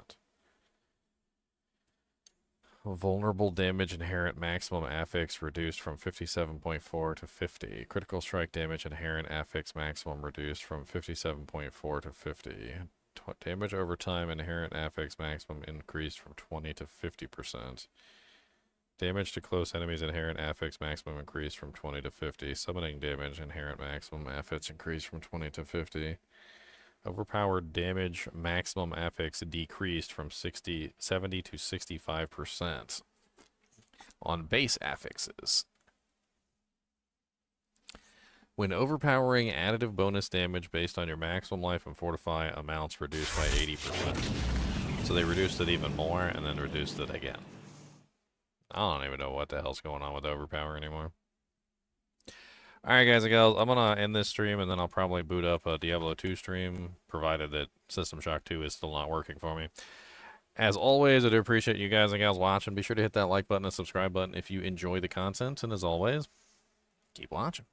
Vulnerable damage inherent maximum affix reduced from 57.4 to 50. Critical strike damage inherent affix maximum reduced from 57.4 to 50. Damage over time inherent affix maximum increased from 20 to 50%. Damage to close enemies inherent affix maximum increased from 20 to 50. Summoning damage inherent maximum affix increased from 20 to 50. Overpowered damage maximum affix decreased from 70 to 65% on base affixes. When overpowering, additive bonus damage based on your maximum life and fortify amounts reduced by 80%. So they reduced it even more and then reduced it again. I don't even know what the hell's going on with overpower anymore. Alright guys and gals, I'm going to end this stream and then I'll probably boot up a Diablo 2 stream, provided that System Shock 2 is still not working for me. As always, I do appreciate you guys and gals watching. Be sure to hit that like button and subscribe button if you enjoy the content, and as always, keep watching.